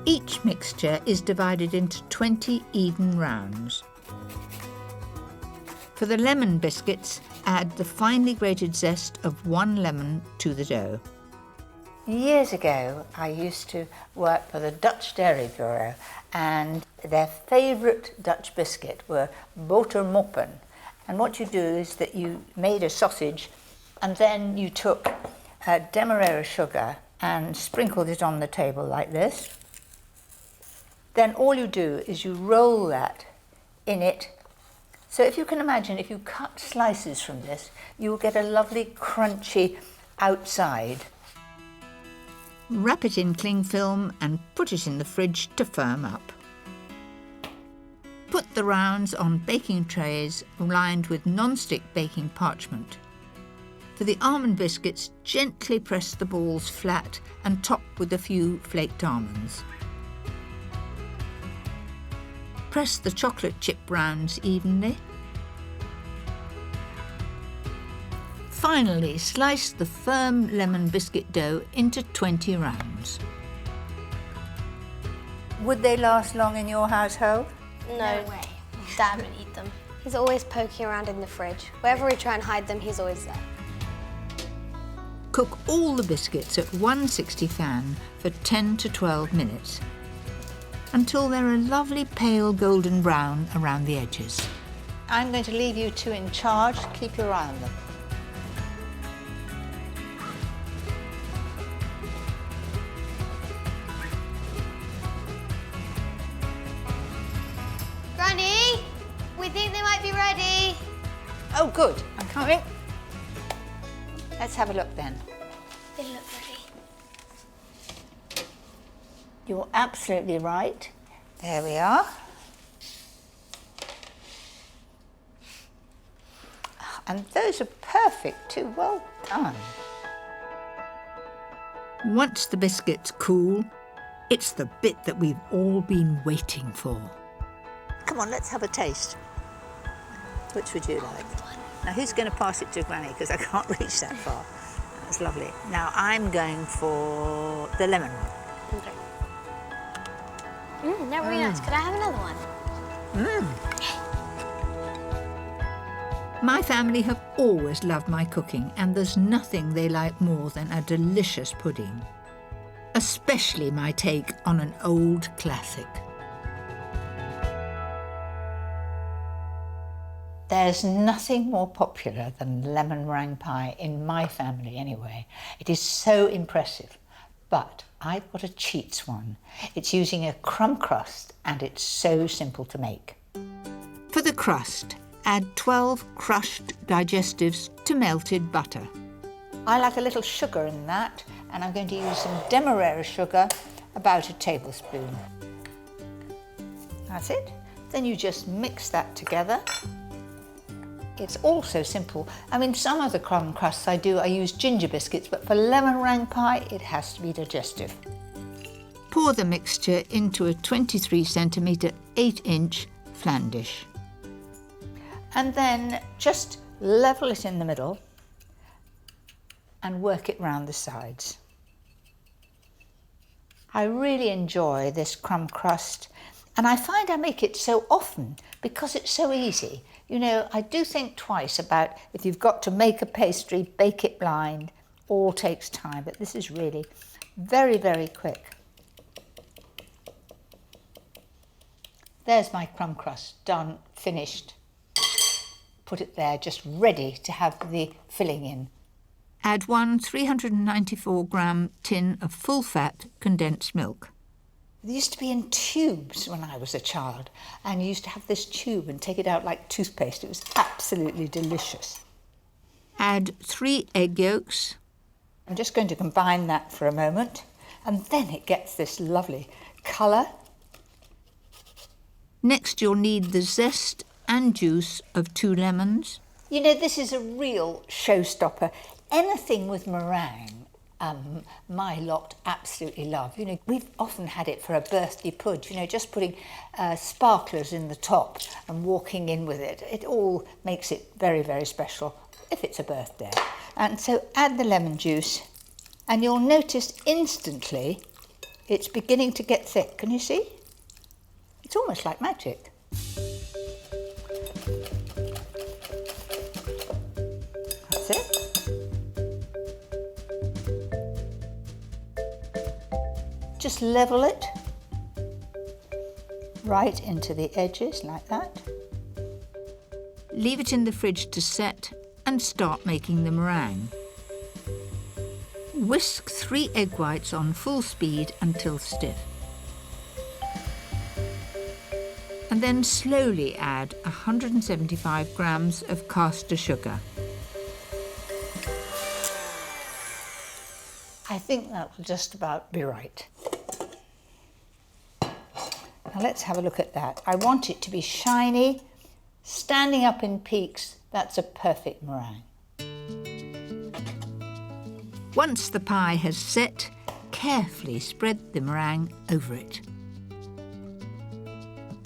Each mixture is divided into 20 even rounds. For the lemon biscuits, add the finely grated zest of 1 lemon to the dough. Years ago, I used to work for the Dutch Dairy Bureau, and their favourite Dutch biscuit were botermoppen. And what you do is that you made a sausage, and then you took demerara sugar and sprinkled it on the table like this. Then all you do is you roll that in it So if you can imagine, if you cut slices from this, you will get a lovely crunchy outside. Wrap it in cling film and put it in the fridge to firm up. Put the rounds on baking trays lined with non-stick baking parchment. For the almond biscuits, gently press the balls flat and top with a few flaked almonds. Press the chocolate chip rounds evenly. Finally, slice the firm lemon biscuit dough into 20 rounds. Would they last long in your household? No way. Dad would eat them. He's always poking around in the fridge. Wherever we try and hide them, he's always there. Cook all the biscuits at 160 fan for 10 to 12 minutes until they're a lovely pale golden brown around the edges. I'm going to leave you two in charge. Keep your eye on them. Granny, we think they might be ready. Oh, good. I'm coming. Let's have a look then. They look ready. You're absolutely right. There we are. And those are perfect too. Well done. Once the biscuits cool, it's the bit that we've all been waiting for. Come on, let's have a taste. Which would you like? Now, who's going to pass it to Granny? Because I can't reach that far. That's lovely. Now, I'm going for the lemon one. Okay. They're really nice. Could I have another one? My family have always loved my cooking, and there's nothing they like more than a delicious pudding. Especially my take on an old classic. There's nothing more popular than lemon meringue pie, in my family anyway. It is so impressive. But I've got a cheats one. It's using a crumb crust and it's so simple to make. For the crust, add 12 crushed digestives to melted butter. I like a little sugar in that, and I'm going to use some demerara sugar, about a tablespoon. That's it. Then you just mix that together. It's also simple. I mean, some of the crumb crusts I use ginger biscuits, but for lemon meringue pie, it has to be digestive. Pour the mixture into a 23 centimetre, 8-inch flan dish. And then just level it in the middle and work it round the sides. I really enjoy this crumb crust, and I find I make it so often because it's so easy. You know, I do think twice about if you've got to make a pastry, bake it blind, all takes time, but this is really very, very quick. There's my crumb crust, done, finished. Put it there, just ready to have the filling in. Add 1 394-gram tin of full-fat condensed milk. They used to be in tubes when I was a child, and you used to have this tube and take it out like toothpaste. It was absolutely delicious. Add 3 egg yolks. I'm just going to combine that for a moment, and then it gets this lovely colour. Next, you'll need the zest and juice of 2 lemons. You know, this is a real showstopper. Anything with meringue, my lot absolutely love. You know, we've often had it for a birthday pud, you know, just putting sparklers in the top and walking in with it. It all makes it very, very special if it's a birthday. And so add the lemon juice, and you'll notice instantly it's beginning to get thick. Can you see? It's almost like magic. That's it. Just level it right into the edges like that. Leave it in the fridge to set and start making the meringue. Whisk 3 egg whites on full speed until stiff. And and then slowly add 175 grams of caster sugar. I think that will just about be right. Now let's have a look at that. I want it to be shiny, standing up in peaks. That's a perfect meringue. Once the pie has set, carefully spread the meringue over it.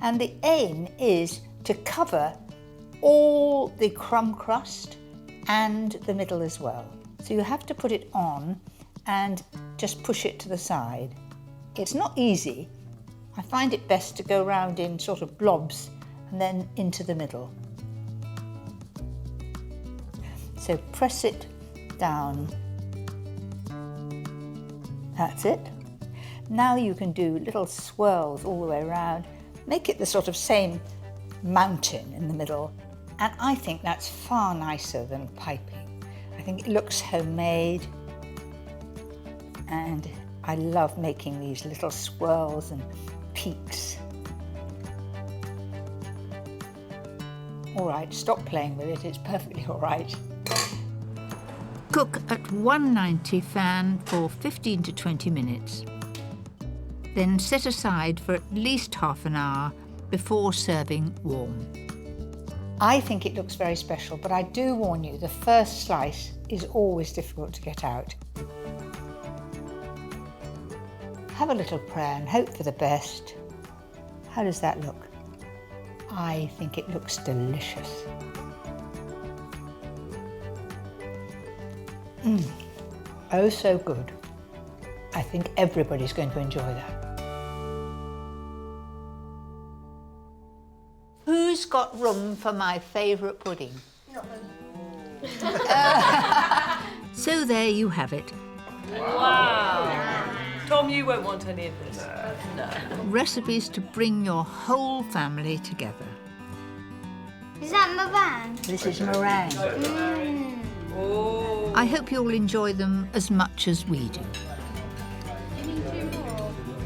And the aim is to cover all the crumb crust and the middle as well. So you have to put it on and just push it to the side. It's not easy. I find it best to go round in sort of blobs and then into the middle. So press it down. That's it. Now you can do little swirls all the way around. Make it the sort of same mountain in the middle. And I think that's far nicer than piping. I think it looks homemade. And I love making these little swirls and peaks. All right, stop playing with it, it's perfectly all right. Cook at 190 fan for 15 to 20 minutes. Then set aside for at least half an hour before serving warm. I think it looks very special, but I do warn you, the first slice is always difficult to get out. Have a little prayer and hope for the best. How does that look? I think it looks delicious. Oh, so good. I think everybody's going to enjoy that. Who's got room for my favourite pudding? So there you have it. Wow. Tom, you won't want any of this. No. Recipes to bring your whole family together. Is that meringue? This is meringue. Oh. I hope you'll enjoy them as much as we do.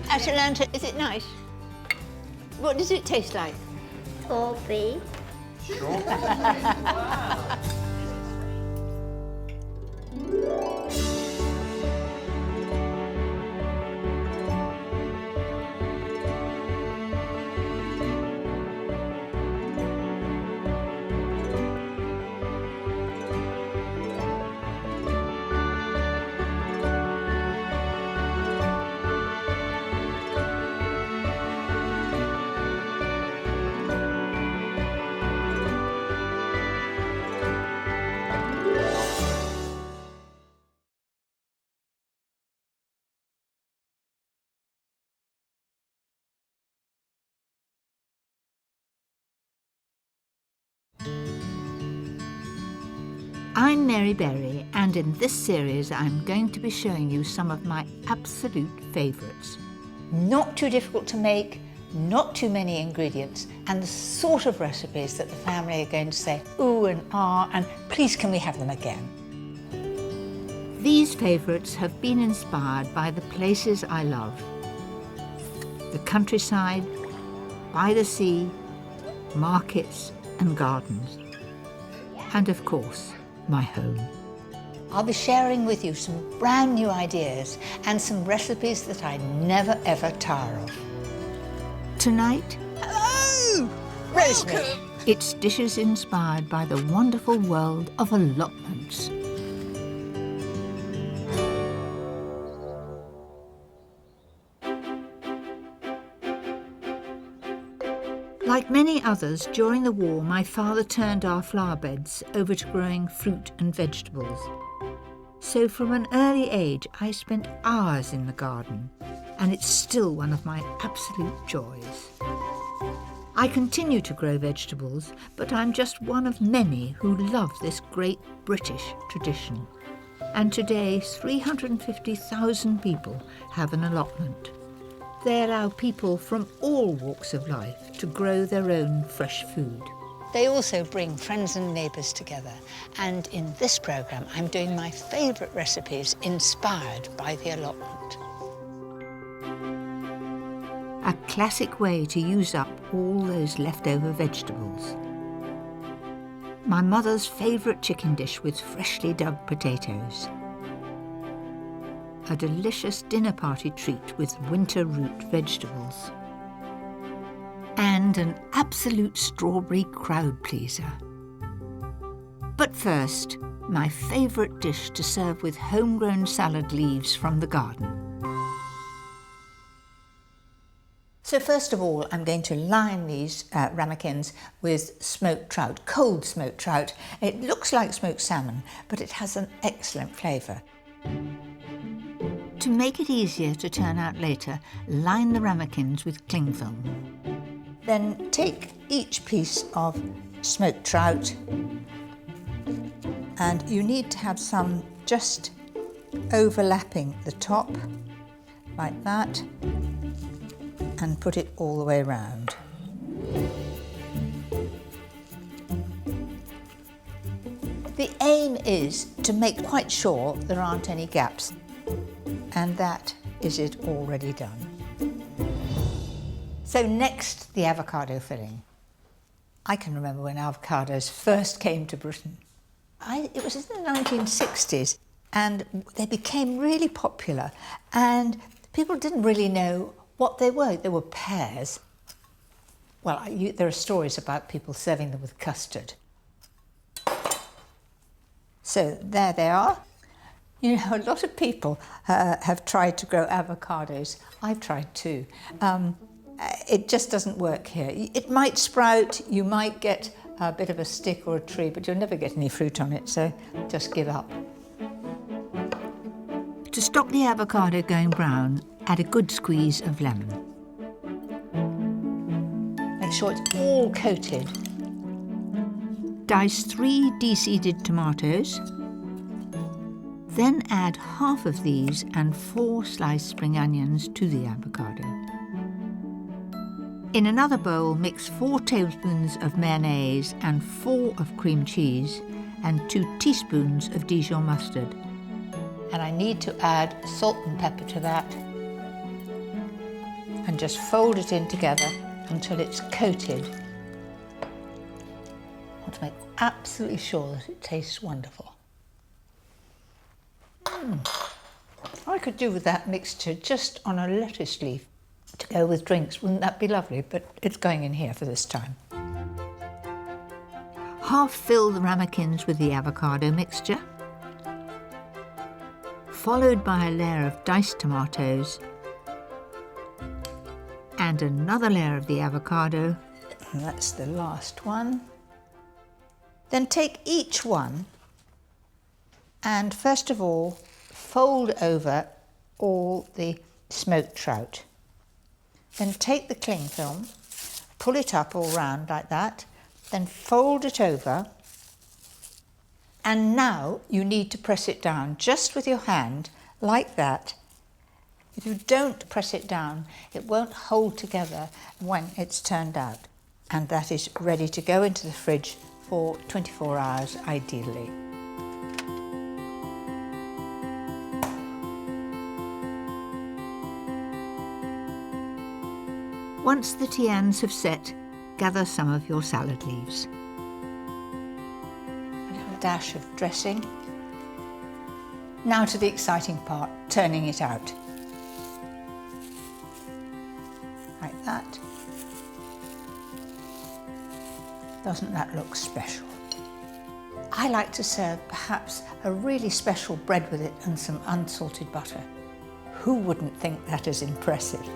Atalanta, is it nice? What does it taste like? Coffee. Sure. I'm Mary Berry, and in this series I'm going to be showing you some of my absolute favourites. Not too difficult to make, not too many ingredients, and the sort of recipes that the family are going to say, ooh and ah, and please can we have them again. These favourites have been inspired by the places I love. The countryside, by the sea, markets and gardens. And of course, my home. I'll be sharing with you some brand new ideas and some recipes that I never ever tire of. Tonight, hello! Rosemary. It's dishes inspired by the wonderful world of allotments. Like many others, during the war, my father turned our flower beds over to growing fruit and vegetables. So from an early age, I spent hours in the garden, and it's still one of my absolute joys. I continue to grow vegetables, but I'm just one of many who love this great British tradition. And today, 350,000 people have an allotment. They allow people from all walks of life to grow their own fresh food. They also bring friends and neighbours together, and in this programme I'm doing my favourite recipes inspired by the allotment. a classic way to use up all those leftover vegetables. My mother's favourite chicken dish with freshly dug potatoes. A delicious dinner party treat with winter root vegetables. And an absolute strawberry crowd pleaser. But first, my favourite dish to serve with homegrown salad leaves from the garden. So first of all, I'm going to line these ramekins with smoked trout, cold smoked trout. It looks like smoked salmon, but it has an excellent flavour. To make it easier to turn out later, line the ramekins with cling film. Then take each piece of smoked trout, and you need to have some just overlapping the top, like that, and put it all the way around. The aim is to make quite sure there aren't any gaps, and that is it already done. So next, the avocado filling. I can remember when avocados first came to Britain. It was in the 1960s, and they became really popular, and people didn't really know what they were. They were pears. Well, there are stories about people serving them with custard. So there they are. You know, a lot of people have tried to grow avocados. I've tried too. It just doesn't work here. It might sprout, you might get a bit of a stick or a tree, but you'll never get any fruit on it, so just give up. To stop the avocado going brown, add a good squeeze of lemon. Make sure it's all coated. Dice 3 de-seeded tomatoes. Then add half of these and 4 sliced spring onions to the avocado. In another bowl, mix 4 tablespoons of mayonnaise and 4 of cream cheese and 2 teaspoons of Dijon mustard. And I need to add salt and pepper to that. And just fold it in together until it's coated. I want to make absolutely sure that it tastes wonderful. I could do with that mixture just on a lettuce leaf to go with drinks. Wouldn't that be lovely? But it's going in here for this time. Half fill the ramekins with the avocado mixture, followed by a layer of diced tomatoes and another layer of the avocado. And that's the last one. Then take each one and first of all fold over all the smoked trout. Then take the cling film, pull it up all round like that, then fold it over, and now you need to press it down just with your hand like that. If you don't press it down, it won't hold together when it's turned out. And that is ready to go into the fridge for 24 hours ideally. Once the tianes have set, gather some of your salad leaves. A little dash of dressing. Now to the exciting part, turning it out. Like that. Doesn't that look special? I like to serve perhaps a really special bread with it and some unsalted butter. Who wouldn't think that is impressive?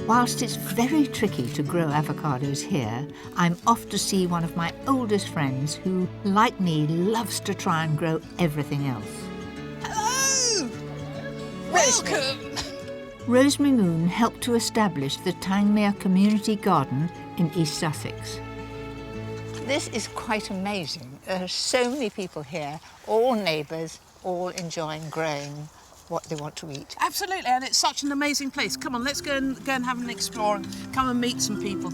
Whilst it's very tricky to grow avocados here, I'm off to see one of my oldest friends who, like me, loves to try and grow everything else. Hello! Welcome! Rosemary Moon helped to establish the Tangmere Community Garden in East Sussex. This is quite amazing. There are so many people here, all neighbours, all enjoying growing what they want to eat. Absolutely, and it's such an amazing place. Come on, let's go and have an explore and come and meet some people.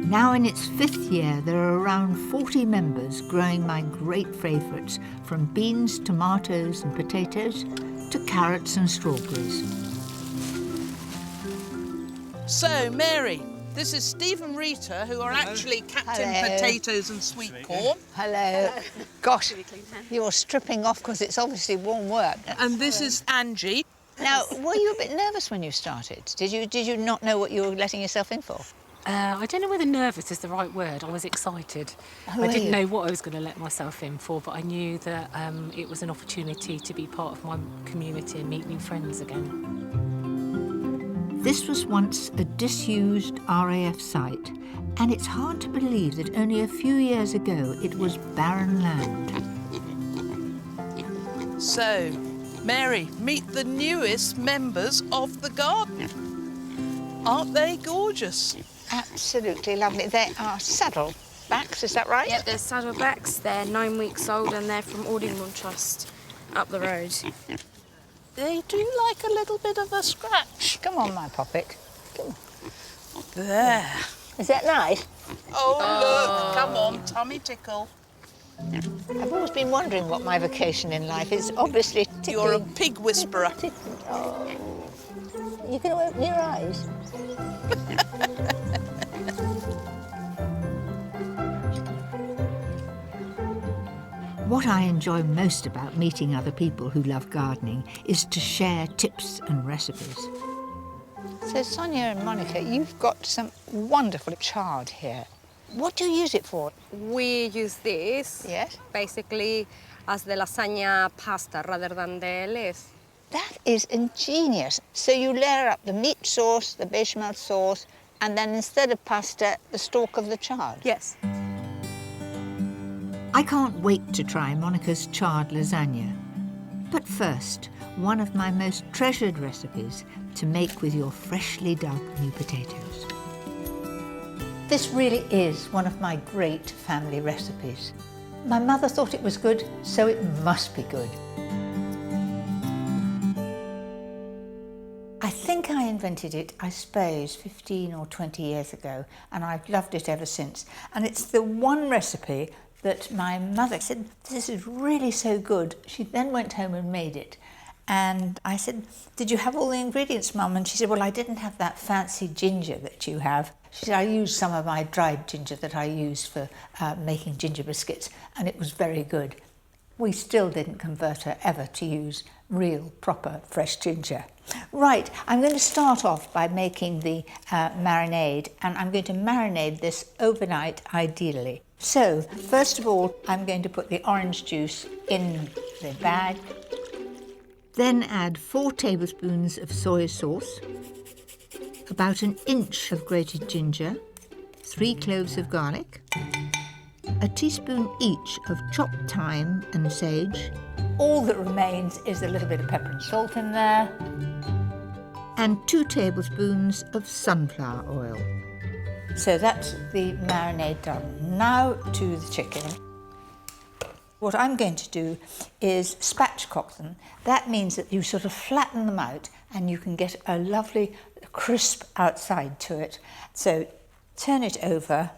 Now in its 5th year, there are around 40 members growing my great favourites, from beans, tomatoes and potatoes to carrots and strawberries. So, Mary, this is Steve and Rita, who are actually Captain Hello. Potatoes and Sweet Corn. Hello. Gosh, you're stripping off because it's obviously warm work. And this is Angie. Now, were you a bit nervous when you started? Did you not know what you were letting yourself in for? I don't know whether nervous is the right word. I was excited. Oh, I didn't were know you? what I was going to let myself in for, but I knew that it was an opportunity to be part of my community and meet new friends again. This was once a disused RAF site, and it's hard to believe that only a few years ago it was barren land. So, Mary, meet the newest members of the garden. Aren't they gorgeous? Absolutely lovely. They are saddlebacks, is that right? Yep, they're saddlebacks. They're 9 weeks old and they're from Aldington Trust up the road. They do like a little bit of a scratch. Come on, my poppet. Come on. There. Is that nice? Oh, look, come on, tummy tickle. I've always been wondering what my vocation in life is. Obviously, tickling. You're a pig whisperer. Oh. You can open your eyes. What I enjoy most about meeting other people who love gardening is to share tips and recipes. So, Sonia and Monica, you've got some wonderful chard here. What do you use it for? We use this basically as the lasagna pasta rather than the lace. That is ingenious. So you layer up the meat sauce, the bechamel sauce, and then instead of pasta, the stalk of the chard. Yes. I can't wait to try Monica's chard lasagna. But first, one of my most treasured recipes to make with your freshly dug new potatoes. This really is one of my great family recipes. My mother thought it was good, so it must be good. I think I invented it, I suppose, 15 or 20 years ago, and I've loved it ever since. And it's the one recipe that my mother said, this is really so good. She then went home and made it. And I said, did you have all the ingredients, Mum? And she said, well, I didn't have that fancy ginger that you have. She said, I used some of my dried ginger that I use for making ginger biscuits, and it was very good. We still didn't convert her ever to use real, proper, fresh ginger. Right, I'm going to start off by making the marinade, and I'm going to marinate this overnight, ideally. So, first of all, I'm going to put the orange juice in the bag. Then add 4 tablespoons of soy sauce, about an inch of grated ginger, 3 cloves of garlic, a teaspoon each of chopped thyme and sage. All that remains is a little bit of pepper and salt in there. And 2 tablespoons of sunflower oil. So that's the marinade done. Now to the chicken. What I'm going to do is spatchcock them. That means that you sort of flatten them out and you can get a lovely crisp outside to it. So turn it over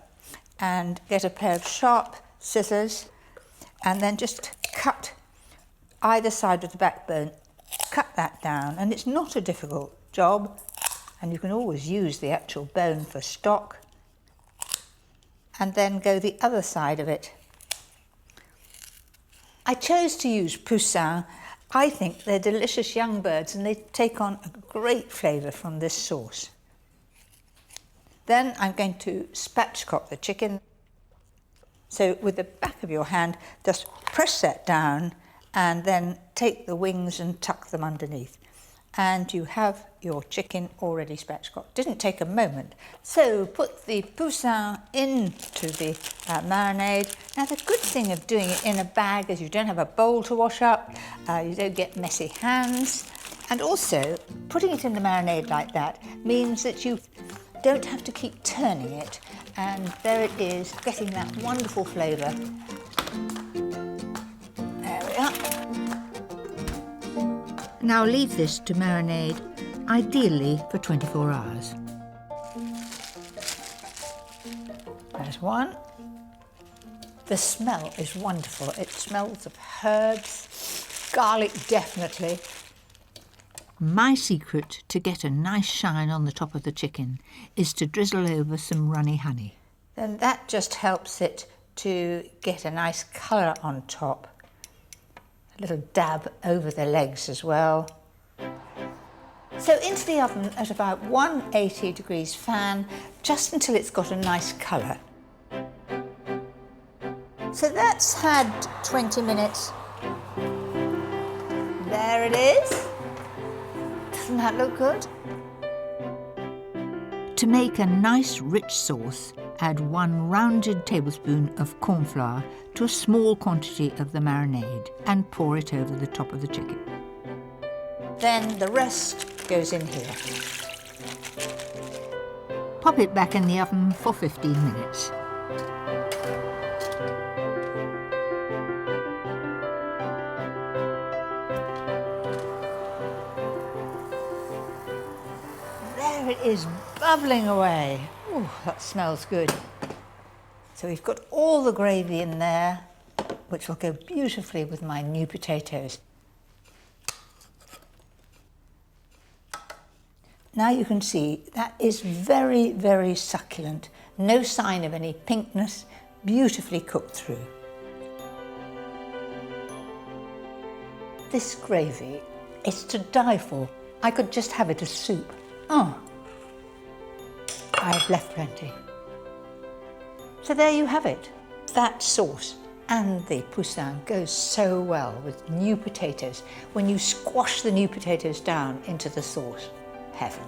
and get a pair of sharp scissors and then just cut either side of the backbone. Cut that down, and it's not a difficult job, and you can always use the actual bone for stock. And then go the other side of it. I chose to use poussin. I think they're delicious young birds and they take on a great flavour from this sauce. Then I'm going to spatchcock the chicken. So with the back of your hand, just press that down and then take the wings and tuck them underneath. And you have your chicken already spatchcocked. Didn't take a moment. So put the poussin into the marinade. Now the good thing of doing it in a bag is you don't have a bowl to wash up, you don't get messy hands, and also putting it in the marinade like that means that you don't have to keep turning it, and there it is, getting that wonderful flavour. There we are. Now leave this to marinade, ideally for 24 hours. There's one. The smell is wonderful. It smells of herbs, garlic definitely. My secret to get a nice shine on the top of the chicken is to drizzle over some runny honey. Then that just helps it to get a nice colour on top. A little dab over the legs as well. So into the oven at about 180 degrees fan, just until it's got a nice colour. So that's had 20 minutes. There it is. Doesn't that look good? To make a nice rich sauce, add 1 rounded tablespoon of corn flour to a small quantity of the marinade and pour it over the top of the chicken. Then the rest goes in here. Pop it back in the oven for 15 minutes. There it is, bubbling away. Ooh, that smells good. So we've got all the gravy in there, which will go beautifully with my new potatoes. Now you can see that is very, very succulent. No sign of any pinkness, beautifully cooked through. This gravy is to die for. I could just have it as soup. Oh, I've left plenty. So there you have it. That sauce and the poussin goes so well with new potatoes. When you squash the new potatoes down into the sauce, heaven.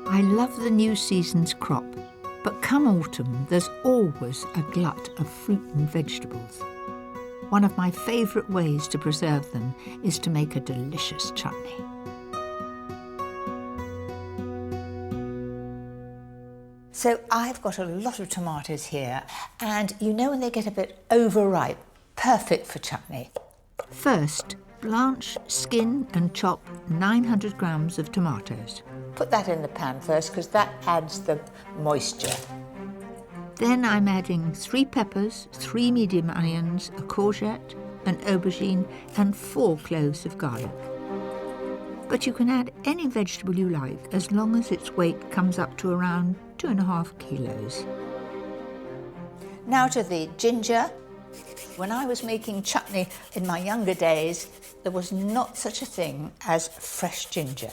I love the new season's crop, but come autumn there's always a glut of fruit and vegetables. One of my favourite ways to preserve them is to make a delicious chutney. So I've got a lot of tomatoes here, and you know when they get a bit overripe, perfect for chutney. First, blanch, skin and chop 900 grams of tomatoes. Put that in the pan first because that adds the moisture. Then I'm adding 3 peppers, 3 medium onions, a courgette, an aubergine and 4 cloves of garlic. But you can add any vegetable you like as long as its weight comes up to around 2.5 kilos. Now to the ginger. When I was making chutney in my younger days, there was not such a thing as fresh ginger.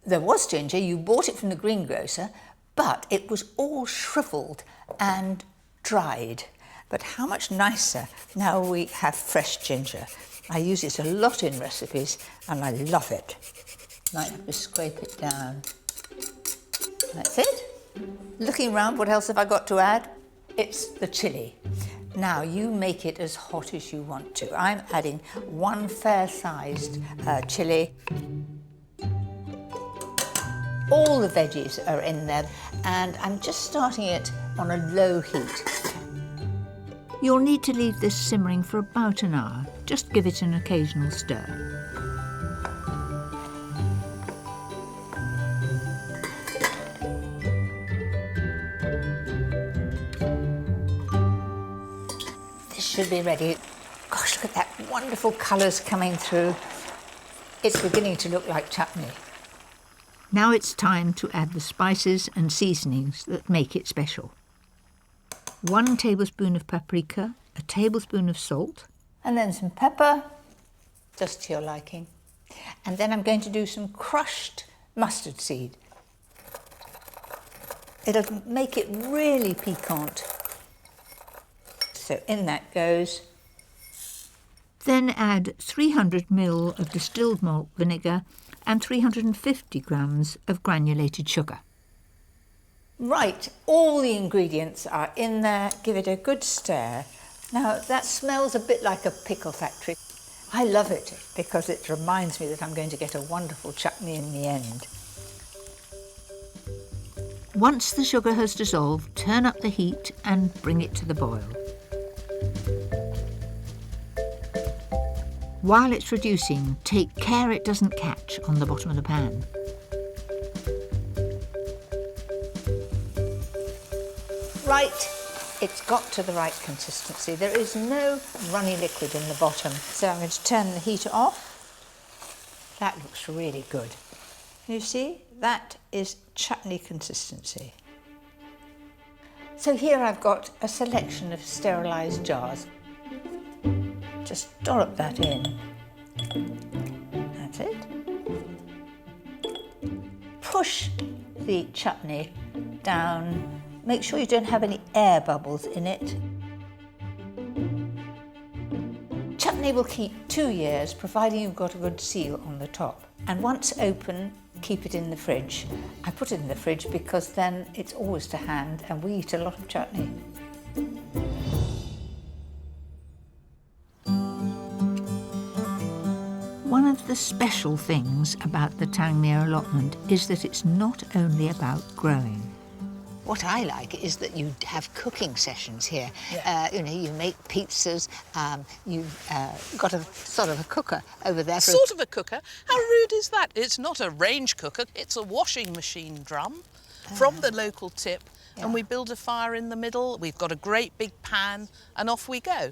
There was ginger, you bought it from the greengrocer, but it was all shriveled and dried. But how much nicer now we have fresh ginger. I use it a lot in recipes and I love it. Might have to scrape it down. That's it. Looking around, what else have I got to add? It's the chilli. Now you make it as hot as you want to. I'm adding 1 fair-sized chilli. All the veggies are in there and I'm just starting it on a low heat. You'll need to leave this simmering for about an hour. Just give it an occasional stir. This should be ready. Gosh, look at that wonderful colours coming through. It's beginning to look like chutney. Now it's time to add the spices and seasonings that make it special. 1 tablespoon of paprika, a tablespoon of salt. And then some pepper, just to your liking. And then I'm going to do some crushed mustard seed. It'll make it really piquant. So in that goes. Then add 300 ml of distilled malt vinegar and 350 grams of granulated sugar. Right, all the ingredients are in there. Give it a good stir. Now, that smells a bit like a pickle factory. I love it because it reminds me that I'm going to get a wonderful chutney in the end. Once the sugar has dissolved, turn up the heat and bring it to the boil. While it's reducing, take care it doesn't catch on the bottom of the pan. Right, it's got to the right consistency. There is no runny liquid in the bottom. So I'm going to turn the heat off. That looks really good. You see, that is chutney consistency. So here I've got a selection of sterilised jars. Just dollop that in. That's it. Push the chutney down. Make sure you don't have any air bubbles in it. Chutney will keep 2 years, providing you've got a good seal on the top. And once open, keep it in the fridge. I put it in the fridge because then it's always to hand and we eat a lot of chutney. One of the special things about the Tangmere allotment is that it's not only about growing. What I like is that you have cooking sessions here. You know, you make pizzas, you've got a sort of a cooker over there. Sort of a cooker? How rude is that? It's not a range cooker, it's a washing machine drum from the local tip, and we build a fire in the middle, we've got a great big pan, and off we go.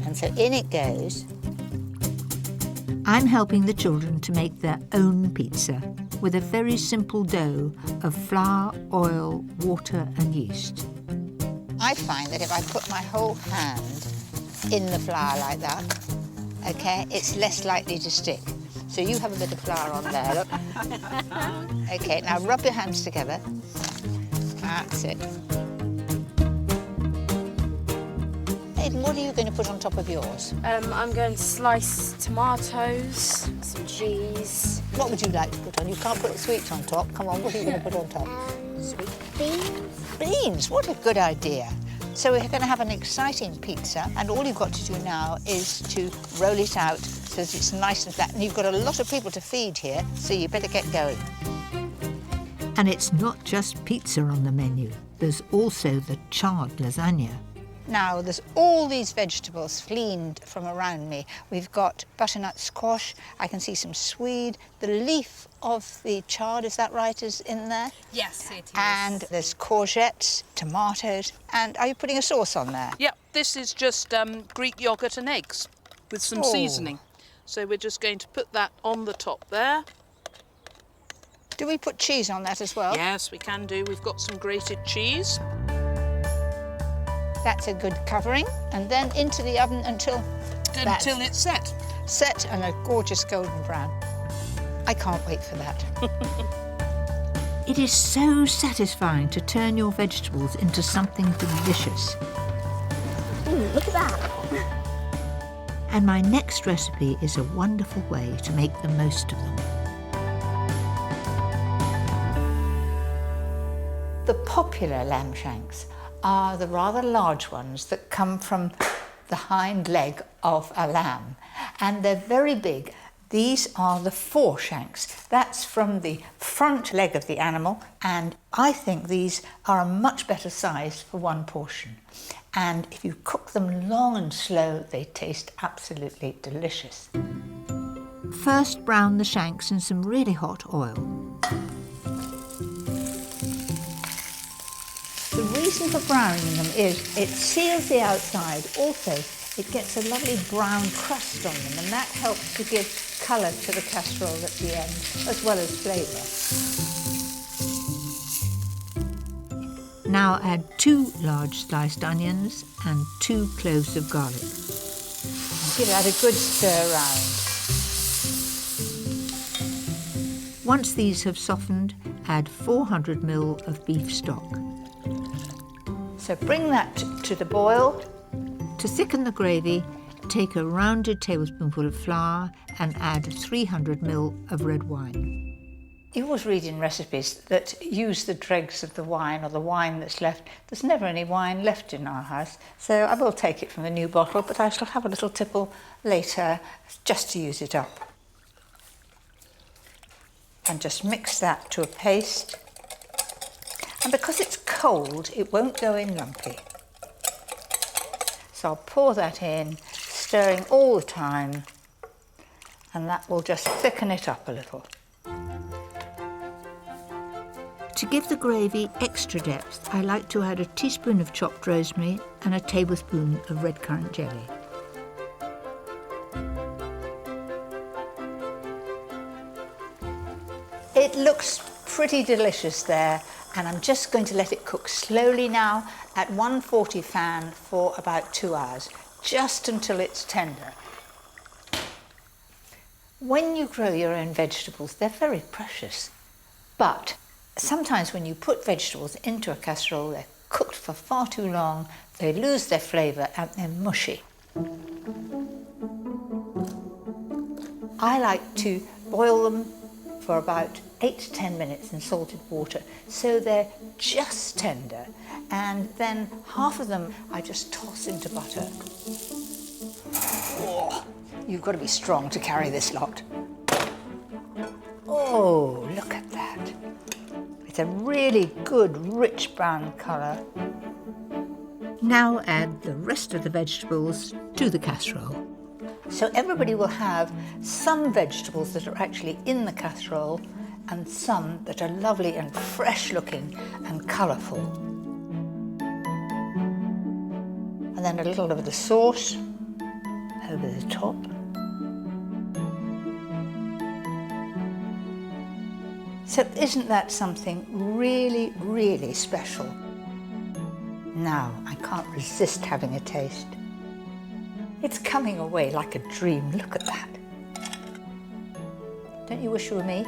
And so in it goes. I'm helping the children to make their own pizza with a very simple dough of flour, oil, water and yeast. I find that if I put my whole hand in the flour like that, okay, it's less likely to stick. So you have a bit of flour on there, look. Okay, now rub your hands together. That's it. Aidan, what are you going to put on top of yours? I'm going to slice tomatoes, some cheese. What would you like to put on? You can't put sweets on top. Come on, what are you going to put on top? Sweet beans. Beans, what a good idea. So we're going to have an exciting pizza, and all you've got to do now is to roll it out so that it's nice and flat. And you've got a lot of people to feed here, so you better get going. And it's not just pizza on the menu. There's also the charred lasagna. Now, there's all these vegetables gleaned from around me. We've got butternut squash, I can see some swede, the leaf of the chard, is that right, is in there? Yes, it is. And there's courgettes, tomatoes, and are you putting a sauce on there? Yep, this is just Greek yoghurt and eggs with some seasoning. So we're just going to put that on the top there. Do we put cheese on that as well? Yes, we can do. We've got some grated cheese. That's a good covering, and then into the oven until it's set. Set and a gorgeous golden brown. I can't wait for that. It is so satisfying to turn your vegetables into something delicious. Look at that. And my next recipe is a wonderful way to make the most of them. The popular lamb shanks are the rather large ones that come from the hind leg of a lamb, and they're very big. These are the fore shanks. That's from the front leg of the animal, and I think these are a much better size for one portion. And if you cook them long and slow, they taste absolutely delicious. First, brown the shanks in some really hot oil. The reason for browning them is it seals the outside. Also, it gets a lovely brown crust on them, and that helps to give colour to the casserole at the end, as well as flavour. Now add 2 large sliced onions and 2 cloves of garlic. Give that a good stir round. Once these have softened, add 400 ml of beef stock. So bring that to the boil. To thicken the gravy, take a rounded tablespoonful of flour and add 300 ml of red wine. You always read in recipes that use the dregs of the wine or the wine that's left. There's never any wine left in our house, so I will take it from the new bottle, but I shall have a little tipple later just to use it up. And just mix that to a paste. And because it's cold, it won't go in lumpy. So I'll pour that in, stirring all the time, and that will just thicken it up a little. To give the gravy extra depth, I like to add a teaspoon of chopped rosemary and a tablespoon of red currant jelly. It looks pretty delicious there, and I'm just going to let it cook slowly now at 140 fan for about 2 hours, just until it's tender. When you grow your own vegetables, they're very precious, but sometimes when you put vegetables into a casserole, they're cooked for far too long, they lose their flavour and they're mushy. I like to boil them for about 8 to 10 minutes in salted water, so they're just tender, and then half of them I just toss into butter. Oh, you've got to be strong to carry this lot. Oh, look at that. It's a really good, rich brown colour. Now add the rest of the vegetables to the casserole. So everybody will have some vegetables that are actually in the casserole and some that are lovely and fresh looking and colourful. And then a little of the sauce over the top. So isn't that something really, really special? Now, I can't resist having a taste. It's coming away like a dream. Look at that. Don't you wish you were me?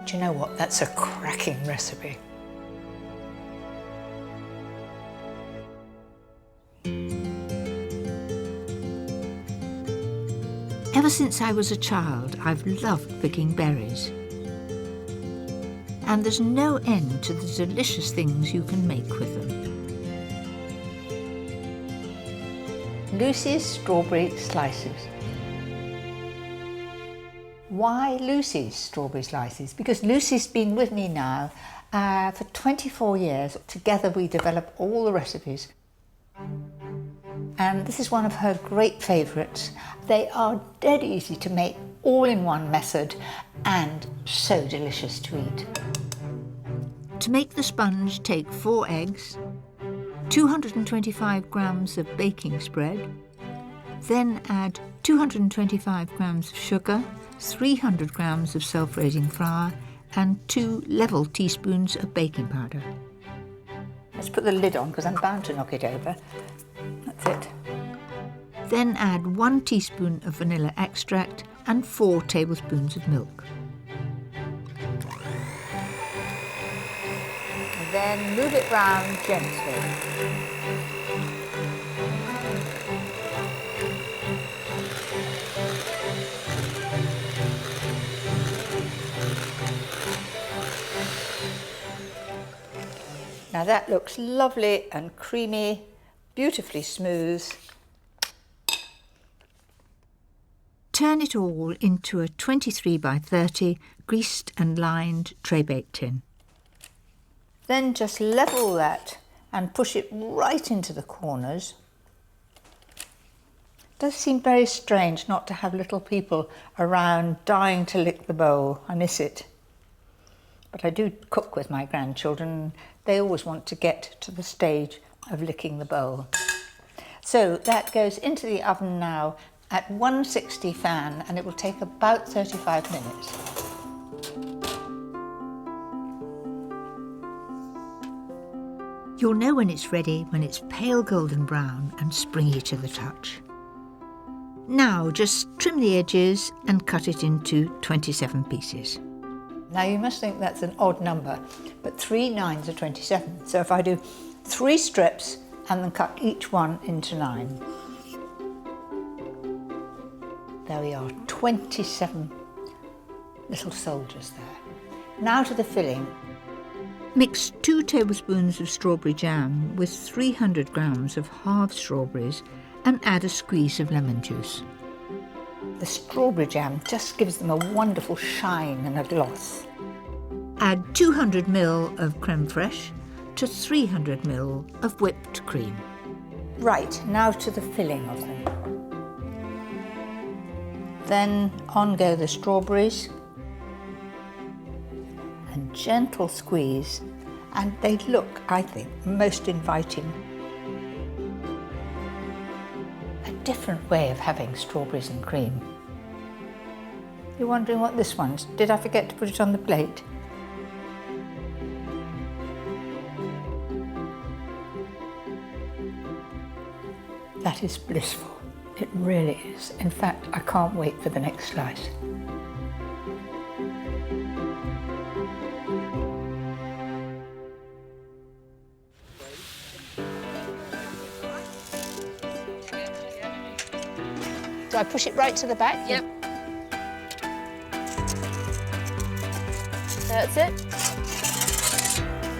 Do you know what? That's a cracking recipe. Ever since I was a child, I've loved picking berries. And there's no end to the delicious things you can make with them. Lucy's strawberry slices. Why Lucy's strawberry slices? Because Lucy's been with me now for 24 years. Together we develop all the recipes. And this is one of her great favourites. They are dead easy to make, all in one method, and so delicious to eat. To make the sponge, take 4 eggs, 225 grams of baking spread, then add 225 grams of sugar, 300 grams of self-raising flour, and 2 level teaspoons of baking powder. Let's put the lid on because I'm bound to knock it over. That's it. Then add 1 teaspoon of vanilla extract and 4 tablespoons of milk. And then move it round gently. Now that looks lovely and creamy, beautifully smooth. Turn it all into a 23 by 30 greased and lined tray bake tin. Then just level that and push it right into the corners. It does seem very strange not to have little people around dying to lick the bowl. I miss it. But I do cook with my grandchildren. They always want to get to the stage of licking the bowl. So that goes into the oven now at 160 fan, and it will take about 35 minutes. You'll know when it's ready when it's pale golden brown and springy to the touch. Now just trim the edges and cut it into 27 pieces. Now you must think that's an odd number, but 3 9s are 27. So if I do 3 strips and then cut each one into 9. There we are, 27 little soldiers there. Now to the filling. Mix 2 tablespoons of strawberry jam with 300 grams of halved strawberries and add a squeeze of lemon juice. The strawberry jam just gives them a wonderful shine and a gloss. Add 200 ml of creme fraiche, to 300 ml of whipped cream. Right, now to the filling of them. Then on go the strawberries. And gentle squeeze. And they look, I think, most inviting. A different way of having strawberries and cream. You're wondering what this one's? Did I forget to put it on the plate? That is blissful. It really is. In fact, I can't wait for the next slice. Do I push it right to the back? Yep. That's it.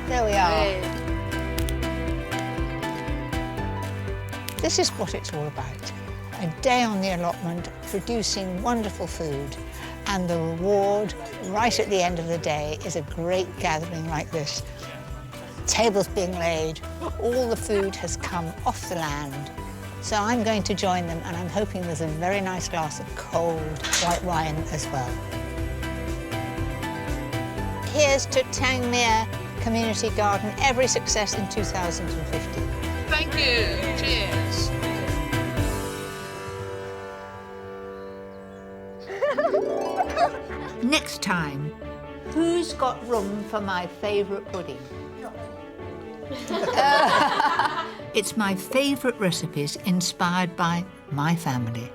There we are. This is what it's all about. A day on the allotment, producing wonderful food. And the reward, right at the end of the day, is a great gathering like this. Tables being laid, all the food has come off the land. So I'm going to join them, and I'm hoping there's a very nice glass of cold white wine as well. Here's to Tangmere Community Garden. Every success in 2050. Thank you. Cheers. Next time, who's got room for my favourite pudding? It's my favourite recipes inspired by my family.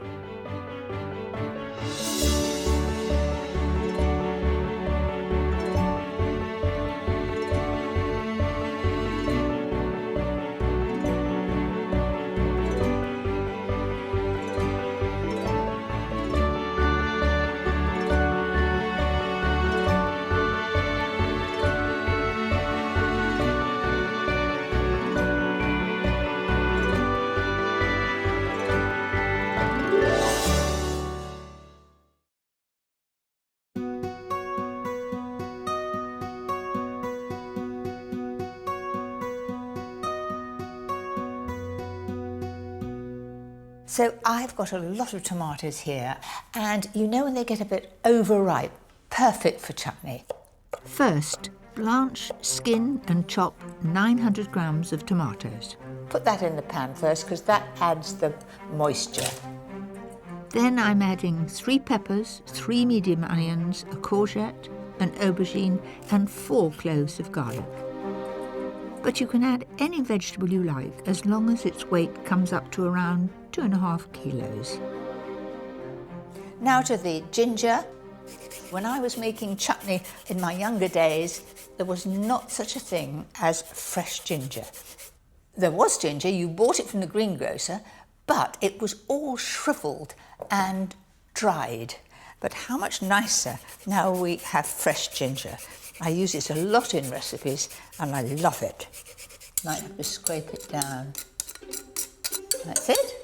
So I've got a lot of tomatoes here, and you know when they get a bit overripe, perfect for chutney. First, blanch, skin and chop 900 grams of tomatoes. Put that in the pan first, because that adds the moisture. Then I'm adding 3 peppers, 3 medium onions, a courgette, an aubergine and 4 cloves of garlic. But you can add any vegetable you like as long as its weight comes up to around 2.5 kilos. Now to the ginger. When I was making chutney in my younger days, there was not such a thing as fresh ginger. There was ginger, you bought it from the greengrocer, but it was all shriveled and dried. But how much nicer now we have fresh ginger. I use it a lot in recipes and I love it. Might have to scrape it down. That's it.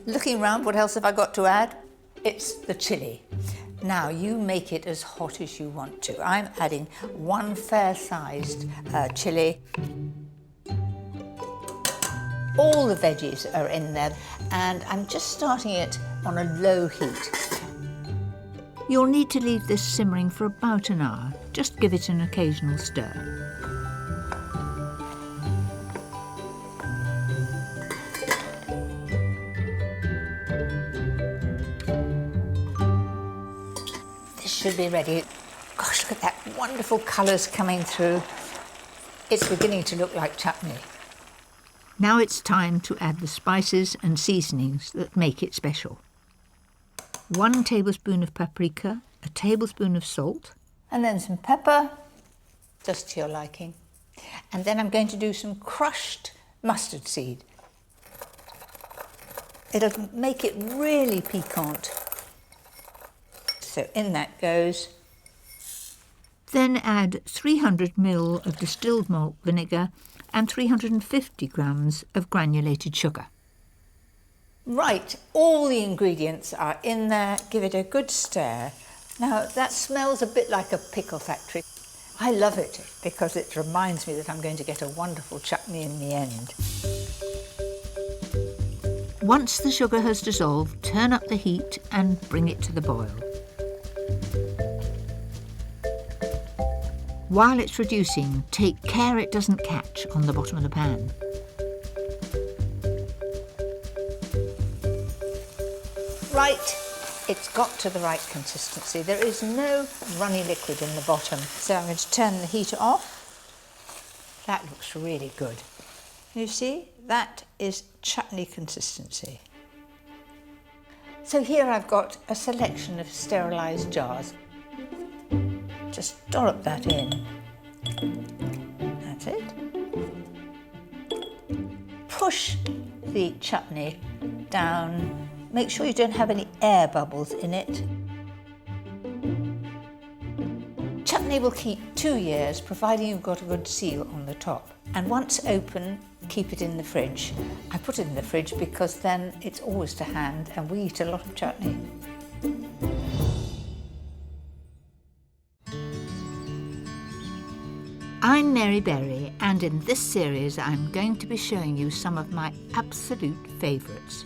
Looking around, what else have I got to add? It's the chilli. Now you make it as hot as you want to. I'm adding 1 fair-sized chilli. All the veggies are in there and I'm just starting it on a low heat. You'll need to leave this simmering for about an hour. Just give it an occasional stir. This should be ready. Gosh, look at that wonderful colours coming through. It's beginning to look like chutney. Now it's time to add the spices and seasonings that make it special. 1 tablespoon of paprika, a tablespoon of salt. And then some pepper, just to your liking. And then I'm going to do some crushed mustard seed. It'll make it really piquant. So in that goes. Then add 300 ml of distilled malt vinegar and 350 grams of granulated sugar. Right, all the ingredients are in there. Give it a good stir. Now, that smells a bit like a pickle factory. I love it because it reminds me that I'm going to get a wonderful chutney in the end. Once the sugar has dissolved, turn up the heat and bring it to the boil. While it's reducing, take care it doesn't catch on the bottom of the pan. Right, it's got to the right consistency. There is no runny liquid in the bottom. So I'm going to turn the heat off. That looks really good. You see, that is chutney consistency. So here I've got a selection of sterilised jars. Just dollop that in. That's it. Push the chutney down. Make sure you don't have any air bubbles in it. Chutney will keep 2 years, providing you've got a good seal on the top. And once open, keep it in the fridge. I put it in the fridge because then it's always to hand and we eat a lot of chutney. I'm Mary Berry, and in this series I'm going to be showing you some of my absolute favourites.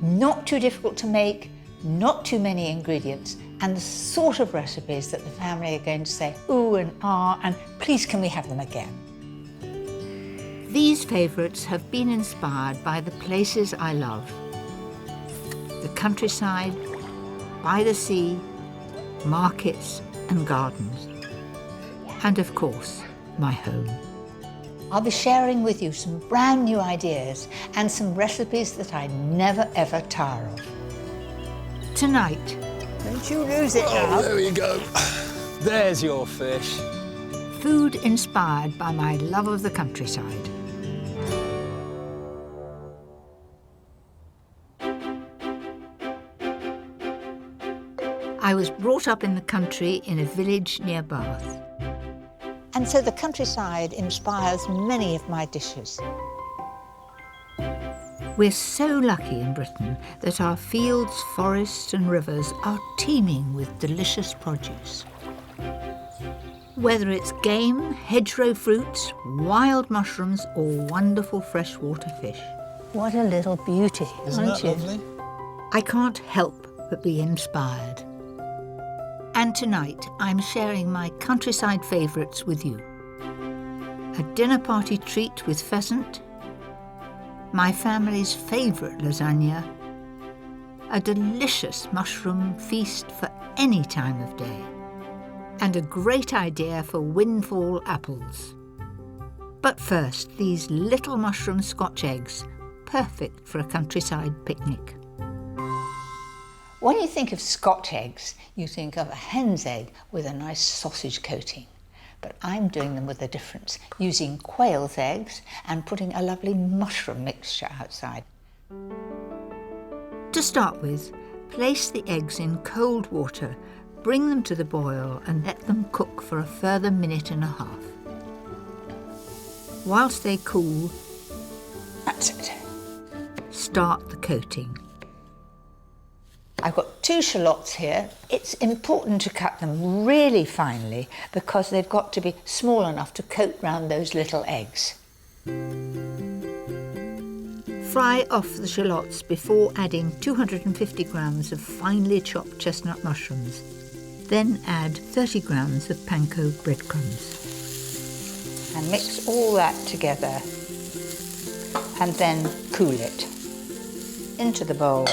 Not too difficult to make, not too many ingredients, and the sort of recipes that the family are going to say ooh and ah, and please can we have them again. These favourites have been inspired by the places I love. The countryside, by the sea, markets and gardens. And of course, my home. I'll be sharing with you some brand new ideas and some recipes that I never ever tire of. Tonight, don't you lose it now. There we go. There's your fish. Food inspired by my love of the countryside. I was brought up in the country in a village near Bath. And so the countryside inspires many of my dishes. We're so lucky in Britain that our fields, forests and rivers are teeming with delicious produce. Whether it's game, hedgerow fruits, wild mushrooms or wonderful freshwater fish. What a little beauty, Isn't aren't that you? lovely? I can't help but be inspired. And tonight, I'm sharing my countryside favourites with you. A dinner party treat with pheasant, my family's favourite lasagna, a delicious mushroom feast for any time of day, and a great idea for windfall apples. But first, these little mushroom Scotch eggs, perfect for a countryside picnic. When you think of Scotch eggs, you think of a hen's egg with a nice sausage coating. But I'm doing them with a difference, using quail's eggs and putting a lovely mushroom mixture outside. To start with, place the eggs in cold water, bring them to the boil and let them cook for a further minute and a half. Whilst they cool, that's it, start the coating. I've got 2 shallots here. It's important to cut them really finely because they've got to be small enough to coat round those little eggs. Fry off the shallots before adding 250 grams of finely chopped chestnut mushrooms. Then add 30 grams of panko breadcrumbs. And mix all that together and then cool it. Into the bowl.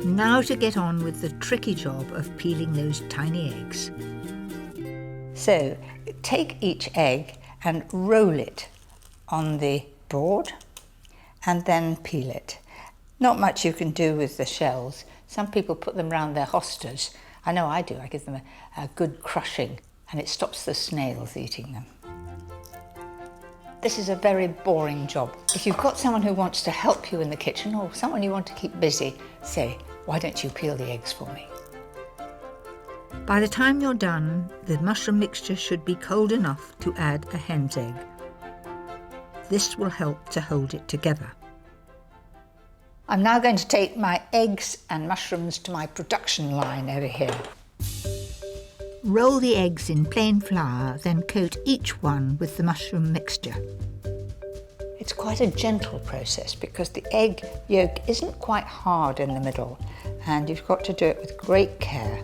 Now to get on with the tricky job of peeling those tiny eggs. So, take each egg and roll it on the board and then peel it. Not much you can do with the shells. Some people put them round their hostas. I know I do. I give them a good crushing and it stops the snails eating them. This is a very boring job. If you've got someone who wants to help you in the kitchen or someone you want to keep busy, say, why don't you peel the eggs for me? By the time you're done, the mushroom mixture should be cold enough to add a hen's egg. This will help to hold it together. I'm now going to take my eggs and mushrooms to my production line over here. Roll the eggs in plain flour, then coat each one with the mushroom mixture. It's quite a gentle process because the egg yolk isn't quite hard in the middle, and you've got to do it with great care.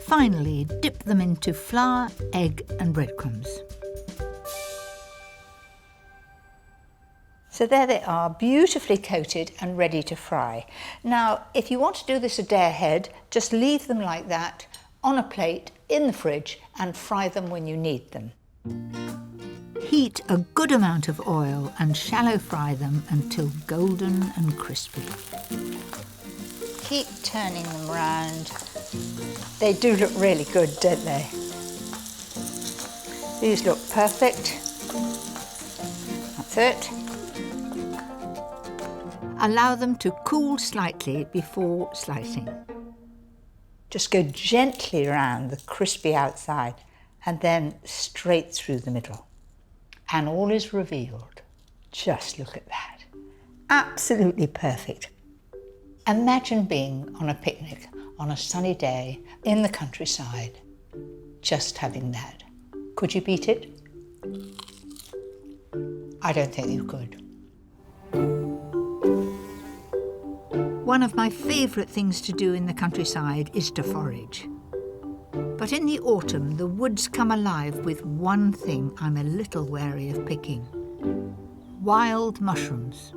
Finally, dip them into flour, egg and breadcrumbs. So there they are, beautifully coated and ready to fry. Now, if you want to do this a day ahead, just leave them like that on a plate in the fridge and fry them when you need them. Heat a good amount of oil and shallow fry them until golden and crispy. Keep turning them round. They do look really good, don't they? These look perfect. That's it. Allow them to cool slightly before slicing. Just go gently around the crispy outside and then straight through the middle. And all is revealed. Just look at that. Absolutely perfect. Imagine being on a picnic on a sunny day in the countryside, just having that. Could you beat it? I don't think you could. One of my favourite things to do in the countryside is to forage. But in the autumn, the woods come alive with one thing I'm a little wary of picking: wild mushrooms.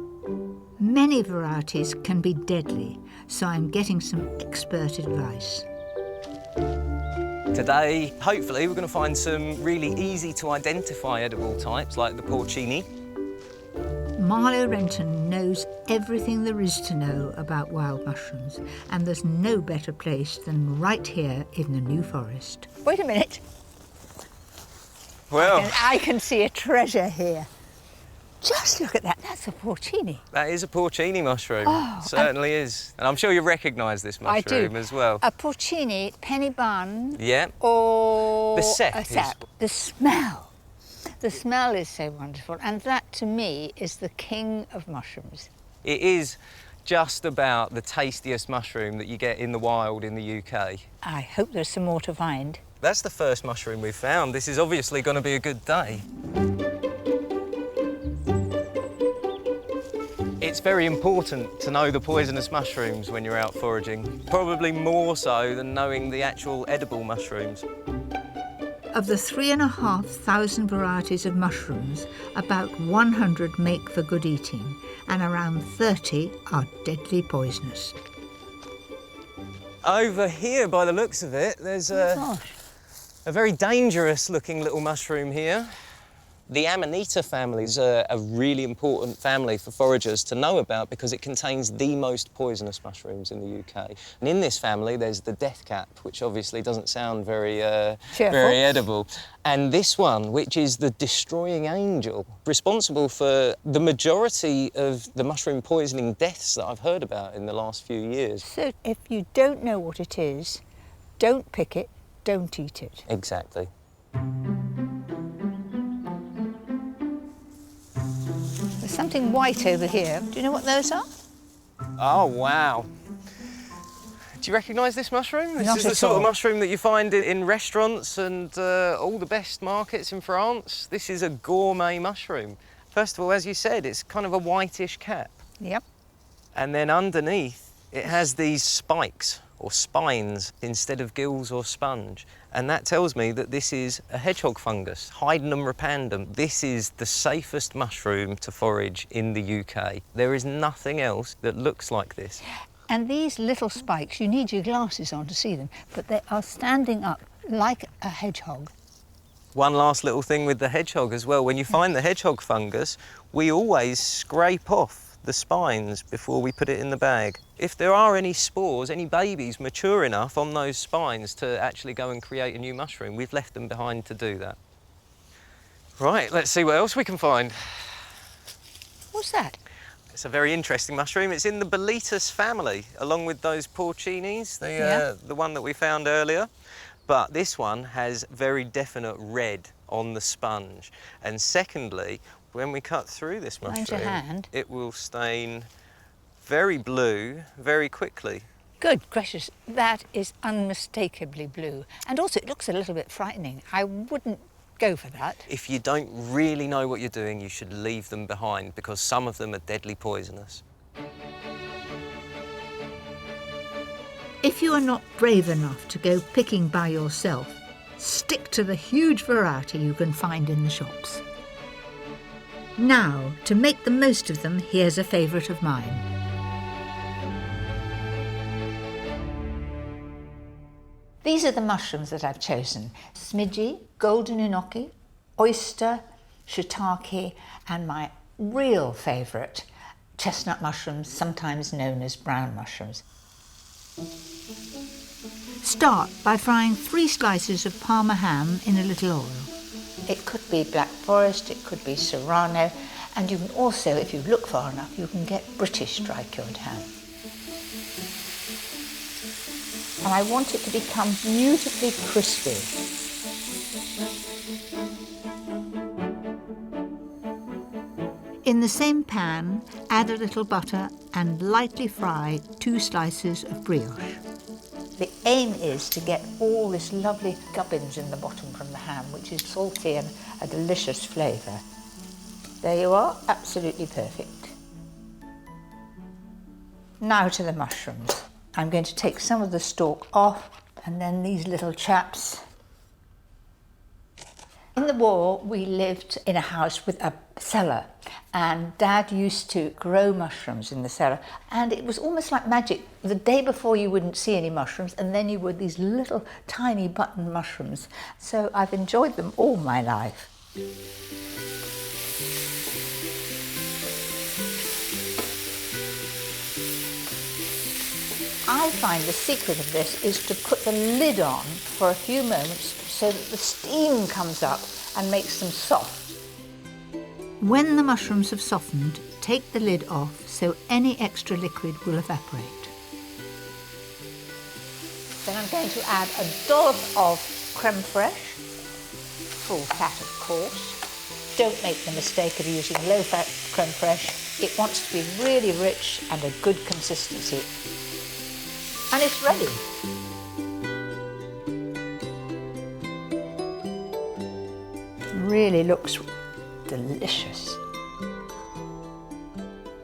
Many varieties can be deadly, so I'm getting some expert advice. Today, hopefully, we're going to find some really easy to identify edible types like the porcini. Marlowe Renton knows everything there is to know about wild mushrooms, and there's no better place than right here in the New Forest. Wait a minute. Well, I can see a treasure here. Just look at that, that's a porcini. that is a porcini mushroom. Oh, Certainly is. And I'm sure you recognise this I do. mushroom as well. A porcini, penny bun, Yeah. or The sap a is- sap. The smell. The smell is so wonderful, and that to me is the king of mushrooms. It is just about the tastiest mushroom that you get in the wild in the UK. I hope there's some more to find. That's the first mushroom we've found. This is obviously going to be a good day. It's very important to know the poisonous mushrooms when you're out foraging, probably more so than knowing the actual edible mushrooms. Of the 3,500 varieties of mushrooms, about 100 make for good eating, and around 30 are deadly poisonous. Over here, by the looks of it, there's a very dangerous looking little mushroom here. The Amanita family is a really important family for foragers to know about because it contains the most poisonous mushrooms in the UK. And in this family, there's the deathcap, which obviously doesn't sound very edible. And this one, which is the destroying angel, responsible for the majority of the mushroom poisoning deaths that I've heard about in the last few years. So if you don't know what it is, don't pick it, don't eat it. Exactly. There's something white over here. Do you know what those are? Oh, wow. Do you recognise this mushroom? This Not is the at sort of all. mushroom that you find in restaurants and all the best markets in France. This is a gourmet mushroom. First of all, as you said, it's kind of a whitish cap. Yep. And then underneath, it has these spikes or spines instead of gills or sponge. And that tells me that this is a hedgehog fungus, Hydenum repandum. This is the safest mushroom to forage in the UK. There is nothing else that looks like this. And these little spikes, you need your glasses on to see them, but they are standing up like a hedgehog. One last little thing with the hedgehog as well. When you find the hedgehog fungus, we always scrape off the spines before we put it in the bag. If there are any spores, any babies mature enough on those spines to actually go and create a new mushroom, we've left them behind to do that. Right, let's see what else we can find. What's that? It's a very interesting mushroom. It's in the Boletus family, along with those porcinis, the one that we found earlier. But this one has very definite red on the sponge. And secondly, when we cut through this Mind mushroom, your hand. it will stain very blue very quickly. Good gracious, that is unmistakably blue. And also it looks a little bit frightening. I wouldn't go for that. If you don't really know what you're doing, you should leave them behind because some of them are deadly poisonous. If you are not brave enough to go picking by yourself, stick to the huge variety you can find in the shops. Now, to make the most of them, here's a favourite of mine. These are the mushrooms that I've chosen. Smidgey, golden enoki, oyster, shiitake, and my real favourite, chestnut mushrooms, sometimes known as brown mushrooms. Start by frying 3 slices of Parma ham in a little oil. It could be Black Forest, it could be Serrano, and you can also, if you look far enough, you can get British dry-cured ham. And I want it to become beautifully crispy. In the same pan, add a little butter and lightly fry 2 slices of brioche. The aim is to get all this lovely gubbins in the bottom from the ham, which is salty and a delicious flavour. There you are, absolutely perfect. Now to the mushrooms. I'm going to take some of the stalk off, and then these little chaps. In the war, we lived in a house with a cellar, and Dad used to grow mushrooms in the cellar, and it was almost like magic. The day before you wouldn't see any mushrooms, and then you would these little tiny button mushrooms. So I've enjoyed them all my life. I find the secret of this is to put the lid on for a few moments so that the steam comes up and makes them soft. When the mushrooms have softened, take the lid off so any extra liquid will evaporate. Then I'm going to add a dollop of creme fraiche, full fat of course. Don't make the mistake of using low-fat creme fraiche. It wants to be really rich and a good consistency. And it's ready. Really looks delicious.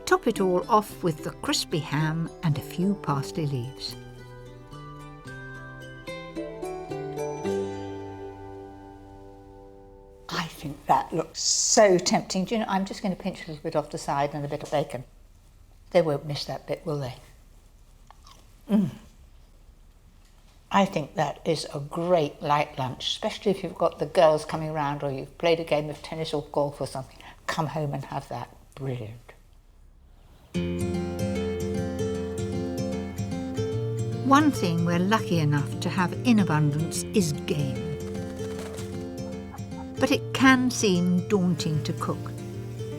Top it all off with the crispy ham and a few parsley leaves. I think that looks so tempting. Do you know, I'm just going to pinch a little bit off the side and a bit of bacon. They won't miss that bit, will they? I think that is a great light lunch, especially if you've got the girls coming around or you've played a game of tennis or golf or something. Come home and have that. Brilliant. One thing we're lucky enough to have in abundance is game. But it can seem daunting to cook.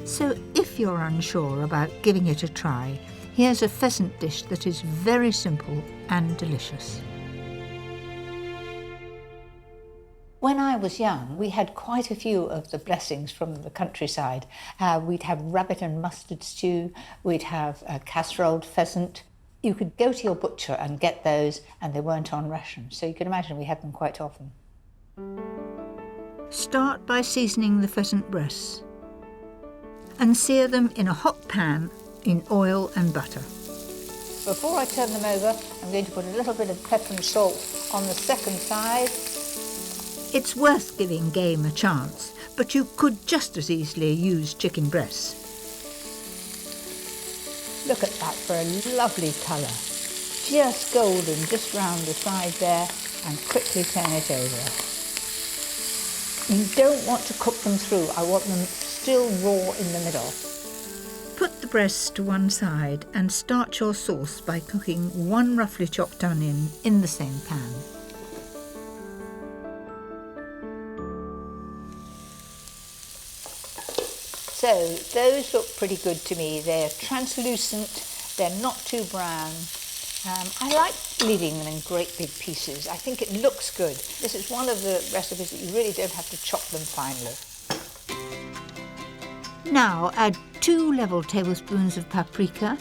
So if you're unsure about giving it a try, here's a pheasant dish that is very simple and delicious. When I was young, we had quite a few of the blessings from the countryside. We'd have rabbit and mustard stew, we'd have casserole pheasant. You could go to your butcher and get those, and they weren't on ration. So you can imagine we had them quite often. Start by seasoning the pheasant breasts and sear them in a hot pan in oil and butter. Before I turn them over, I'm going to put a little bit of pepper and salt on the second side. It's worth giving game a chance, but you could just as easily use chicken breasts. Look at that for a lovely colour. Just golden, just round the side there, and quickly turn it over. You don't want to cook them through. I want them still raw in the middle. Put the breasts to one side and start your sauce by cooking 1 roughly chopped onion in the same pan. So those look pretty good to me. They're translucent, they're not too brown. I like leaving them in great big pieces. I think it looks good. This is one of the recipes that you really don't have to chop them finely. Now add 2 level tablespoons of paprika,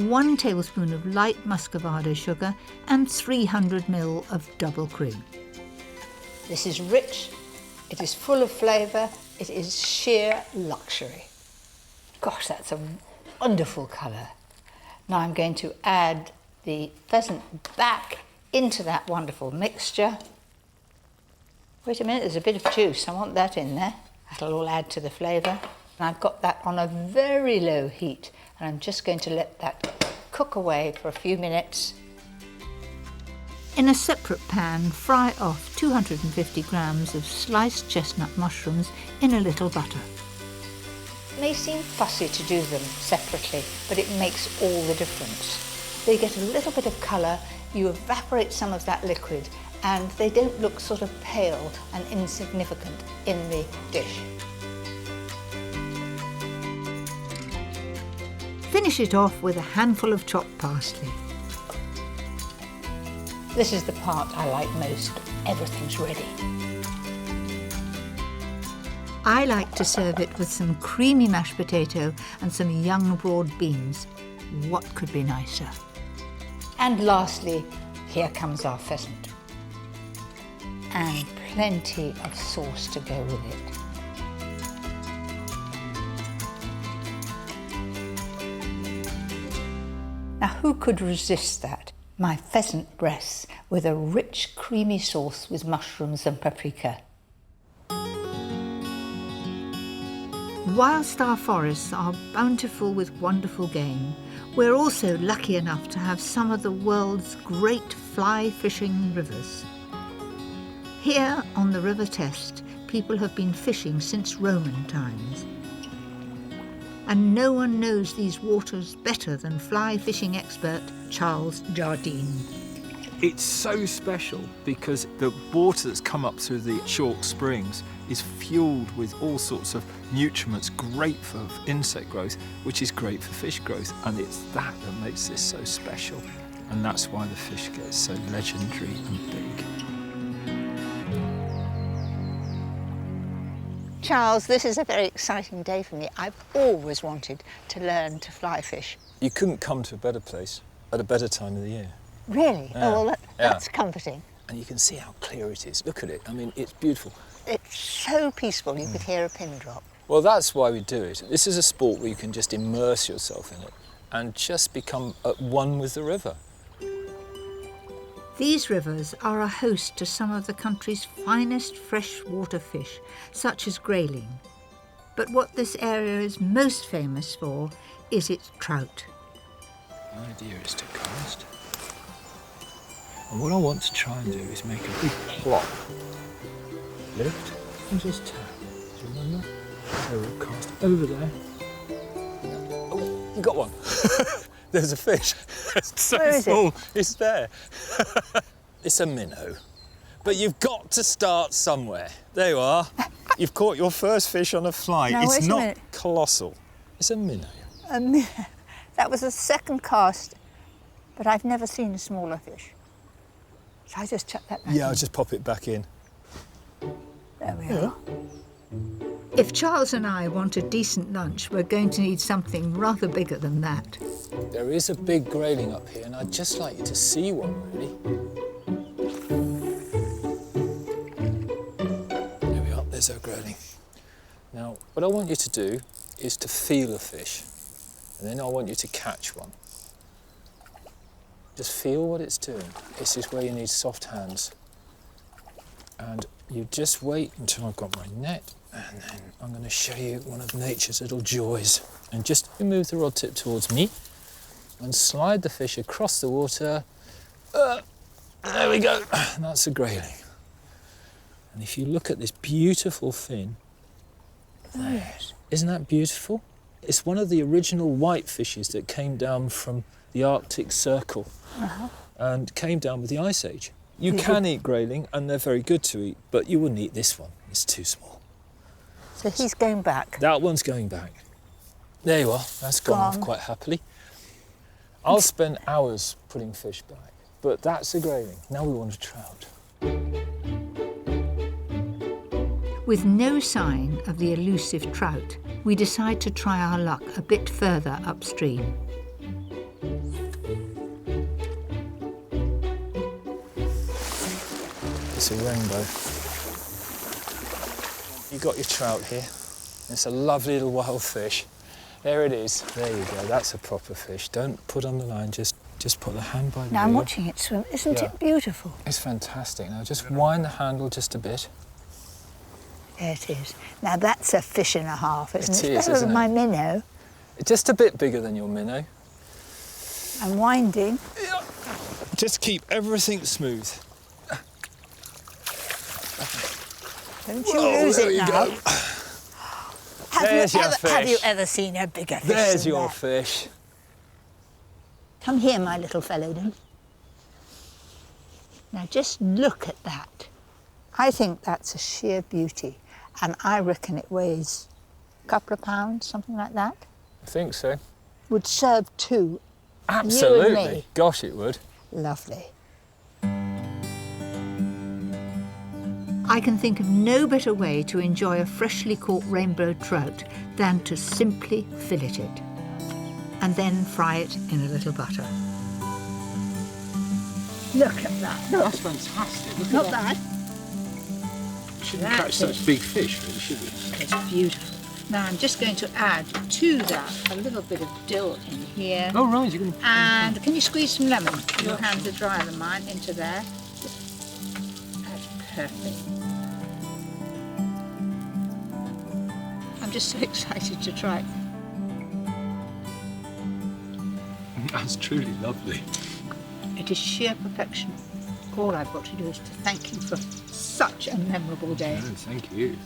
1 tablespoon of light muscovado sugar and 300 ml of double cream. This is rich, it is full of flavour, it is sheer luxury. Gosh, that's a wonderful colour. Now I'm going to add the pheasant back into that wonderful mixture. Wait a minute, there's a bit of juice, I want that in there. That'll all add to the flavour. And I've got that on a very low heat, and I'm just going to let that cook away for a few minutes. In a separate pan, fry off 250 grams of sliced chestnut mushrooms in a little butter. It may seem fussy to do them separately, but it makes all the difference. They get a little bit of colour, you evaporate some of that liquid, and they don't look sort of pale and insignificant in the dish. Finish it off with a handful of chopped parsley. This is the part I like most. Everything's ready. I like to serve it with some creamy mashed potato and some young broad beans. What could be nicer? And lastly, here comes our pheasant. And plenty of sauce to go with it. Now, who could resist that? My pheasant breasts with a rich, creamy sauce with mushrooms and paprika. Whilst our forests are bountiful with wonderful game, we're also lucky enough to have some of the world's great fly fishing rivers. Here on the River Test, people have been fishing since Roman times. And no one knows these waters better than fly fishing expert Charles Jardine. It's so special because the water that's come up through the chalk springs is fueled with all sorts of nutriments, great for insect growth, which is great for fish growth. And it's that makes this so special. And that's why the fish get so legendary and big. Charles, this is a very exciting day for me. I've always wanted to learn to fly fish. You couldn't come to a better place at a better time of the year. Really? Yeah. Oh, well, that's comforting. And you can see how clear it is. Look at it. I mean, it's beautiful. It's so peaceful, you could hear a pin drop. Well, that's why we do it. This is a sport where you can just immerse yourself in it and just become at one with the river. These rivers are a host to some of the country's finest freshwater fish, such as grayling. But what this area is most famous for is its trout. The idea is to cast. And what I want to try and do is make a big plop. Lift and just tap. Do you remember? So we'll cast over there. Oh, you got one. There's a fish. It's so small. It's there. It's a minnow. But you've got to start somewhere. There you are. You've caught your first fish on a fly. Now, it's not colossal. It's a minnow. That was a second cast, but I've never seen a smaller fish. Shall I just chuck that back in? I'll just pop it back in. There we are. If Charles and I want a decent lunch, we're going to need something rather bigger than that. There is a big grayling up here, and I'd just like you to see one, really. There we are, there's our grayling. Now, what I want you to do is to feel a fish, and then I want you to catch one. Just feel what it's doing. This is where you need soft hands. And you just wait until I've got my net, and then I'm going to show you one of nature's little joys. And just move the rod tip towards me and slide the fish across the water. There we go. That's a grayling. And if you look at this beautiful fin, isn't that beautiful? It's one of the original white fishes that came down from the Arctic Circle and came down with the Ice Age. You can eat grayling, and they're very good to eat, but you wouldn't eat this one. It's too small. So he's going back. That one's going back. There you are. That's gone off quite happily. I'll spend hours putting fish back, but that's a grayling. Now we want a trout. With no sign of the elusive trout, we decide to try our luck a bit further upstream. It's a rainbow. You got your trout here. It's a lovely little wild fish. There it is. There you go. That's a proper fish. Don't put on the line. Just put the hand by the Now I'm reel. watching it swim. Isn't it beautiful? It's fantastic. Now just wind the handle just a bit. There it is. Now that's a fish and a half, isn't it? It is, It's better isn't than my it? minnow. Just a bit bigger than your minnow. I'm winding. Just keep everything smooth. Don't you Whoa, lose there it you now. go. There's your fish. Have you ever seen a bigger fish There's than your that? fish. Come here, my little fellow, then. Now just look at that. I think that's a sheer beauty, and I reckon it weighs a couple of pounds, something like that. I think so. Would serve two. Absolutely. You and me. Gosh, it would. Lovely. I can think of no better way to enjoy a freshly caught rainbow trout than to simply fillet it and then fry it in a little butter. Look at that. Look. That's fantastic. Look Not at that. bad. We shouldn't That's catch such it. big fish, really, should we? It's beautiful. Now I'm just going to add to that a little bit of dill in here. Oh, right, you're going to... And can you squeeze some lemon? Your hands are drier than mine. Into there. That's perfect. I'm just so excited to try it. That's truly lovely. It is sheer perfection. All I've got to do is to thank you for such a memorable day. No, thank you.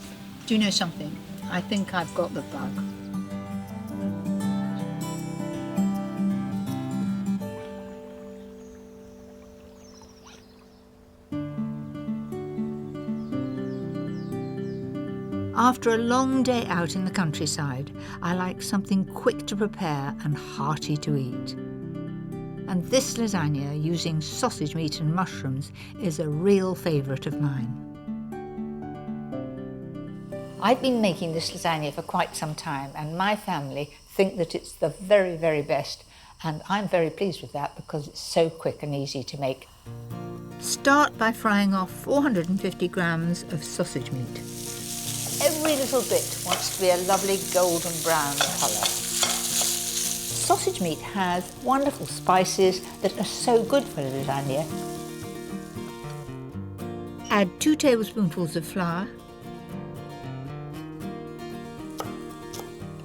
Do you know something? I think I've got the bug. After a long day out in the countryside, I like something quick to prepare and hearty to eat. And this lasagna using sausage meat and mushrooms is a real favourite of mine. I've been making this lasagna for quite some time, and my family think that it's the very, very best, and I'm very pleased with that because it's so quick and easy to make. Start by frying off 450 grams of sausage meat. Every little bit wants to be a lovely golden brown colour. Sausage meat has wonderful spices that are so good for lasagna. Add 2 tablespoonfuls of flour,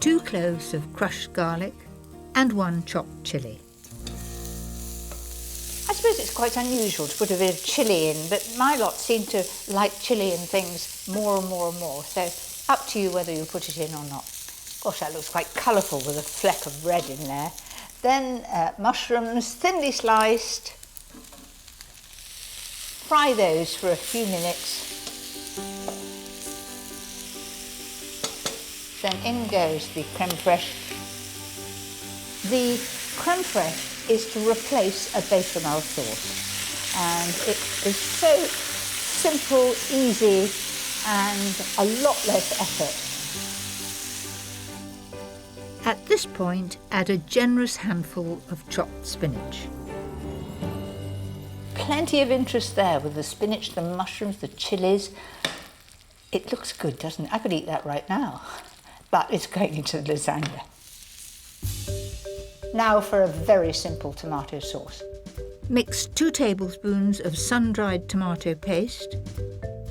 2 cloves of crushed garlic and 1 chopped chilli. I suppose it's quite unusual to put a bit of chilli in, but my lot seem to like chilli and things more and more and more, so up to you whether you put it in or not. Gosh, that looks quite colourful with a fleck of red in there. Then mushrooms, thinly sliced. Fry those for a few minutes. Then in goes the creme fraiche. The creme fraiche is to replace a bechamel sauce. And it is so simple, easy, and a lot less effort. At this point, add a generous handful of chopped spinach. Plenty of interest there with the spinach, the mushrooms, the chillies. It looks good, doesn't it? I could eat that right now, but it's going into the lasagna. Now for a very simple tomato sauce. Mix 2 tablespoons of sun-dried tomato paste,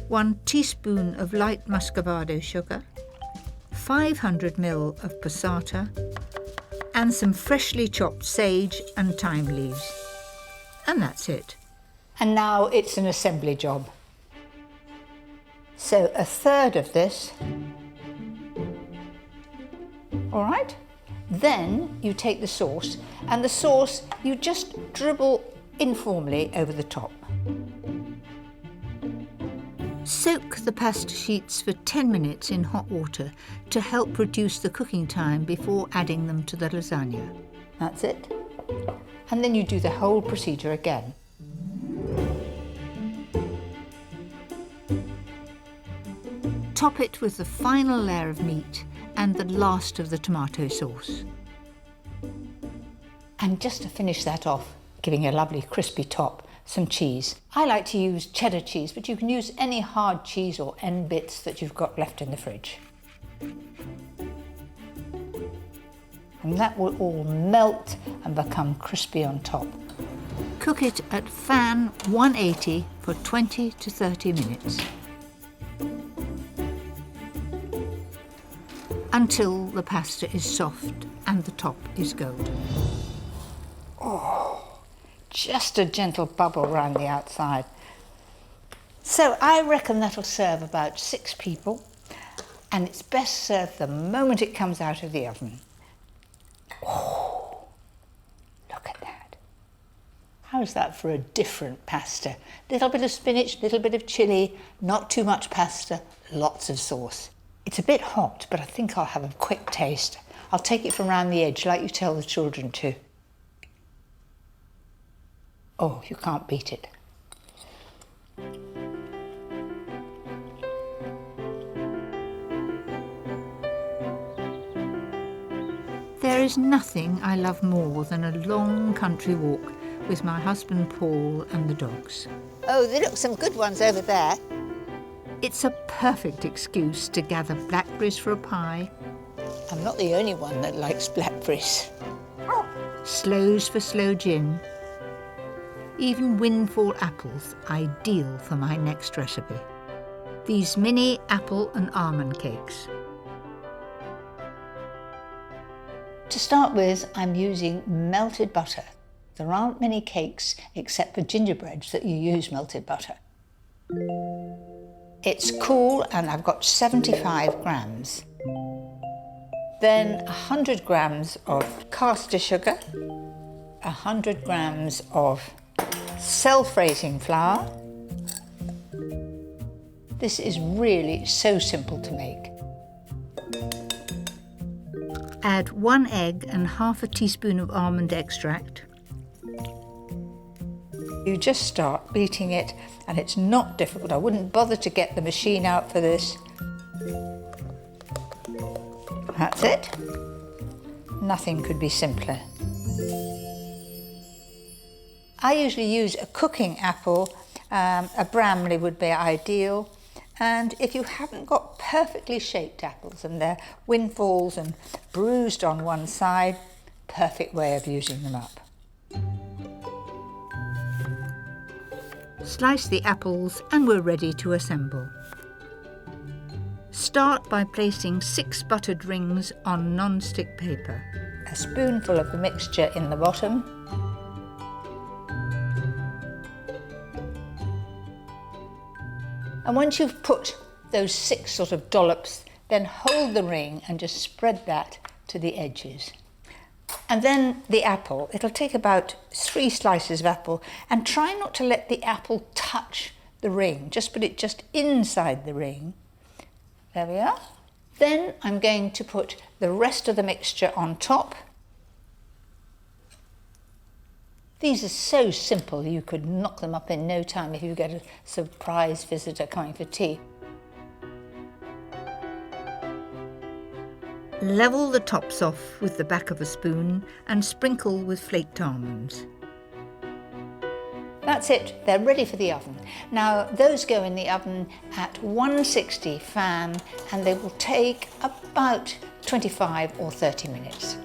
1 teaspoon of light muscovado sugar, 500 ml of passata, and some freshly chopped sage and thyme leaves. And that's it. And now it's an assembly job. So 1/3 of this. All right? Then you take the sauce, and the sauce you just dribble informally over the top. Soak the pasta sheets for 10 minutes in hot water to help reduce the cooking time before adding them to the lasagna. That's it. And then you do the whole procedure again. Top it with the final layer of meat and the last of the tomato sauce. And just to finish that off, giving a lovely crispy top, some cheese. I like to use cheddar cheese, but you can use any hard cheese or end bits that you've got left in the fridge. And that will all melt and become crispy on top. Cook it at fan 180 for 20 to 30 minutes. Until the pasta is soft and the top is golden. Oh, just a gentle bubble around the outside. So I reckon that'll serve about 6 people, and it's best served the moment it comes out of the oven. Oh, look at that. How's that for a different pasta? Little bit of spinach, little bit of chilli, not too much pasta, lots of sauce. It's a bit hot, but I think I'll have a quick taste. I'll take it from around the edge like you tell the children to. Oh, you can't beat it. There is nothing I love more than a long country walk with my husband Paul and the dogs. Oh, there look some good ones over there. It's a perfect excuse to gather blackberries for a pie. I'm not the only one that likes blackberries. Sloes for sloe gin. Even windfall apples, ideal for my next recipe. These mini apple and almond cakes. To start with, I'm using melted butter. There aren't many cakes except for gingerbreads that you use melted butter. It's cool and I've got 75 grams. Then 100 grams of caster sugar, 100 grams of self-raising flour. This is really so simple to make. Add 1 egg and half a teaspoon of almond extract. You just start beating it, and it's not difficult. I wouldn't bother to get the machine out for this. That's it. Nothing could be simpler. I usually use a cooking apple. A Bramley would be ideal. And if you haven't got perfectly shaped apples and they're windfalls and bruised on one side, perfect way of using them up. Slice the apples and we're ready to assemble. Start by placing 6 buttered rings on non-stick paper. A spoonful of the mixture in the bottom. And once you've put those 6 sort of dollops, then hold the ring and just spread that to the edges. And then the apple, it'll take about 3 slices of apple, and try not to let the apple touch the ring, just put it just inside the ring. There we are. Then I'm going to put the rest of the mixture on top. These are so simple, you could knock them up in no time if you get a surprise visitor coming for tea. Level the tops off with the back of a spoon and sprinkle with flaked almonds. That's it, they're ready for the oven. Now those go in the oven at 160 fan and they will take about 25 or 30 minutes.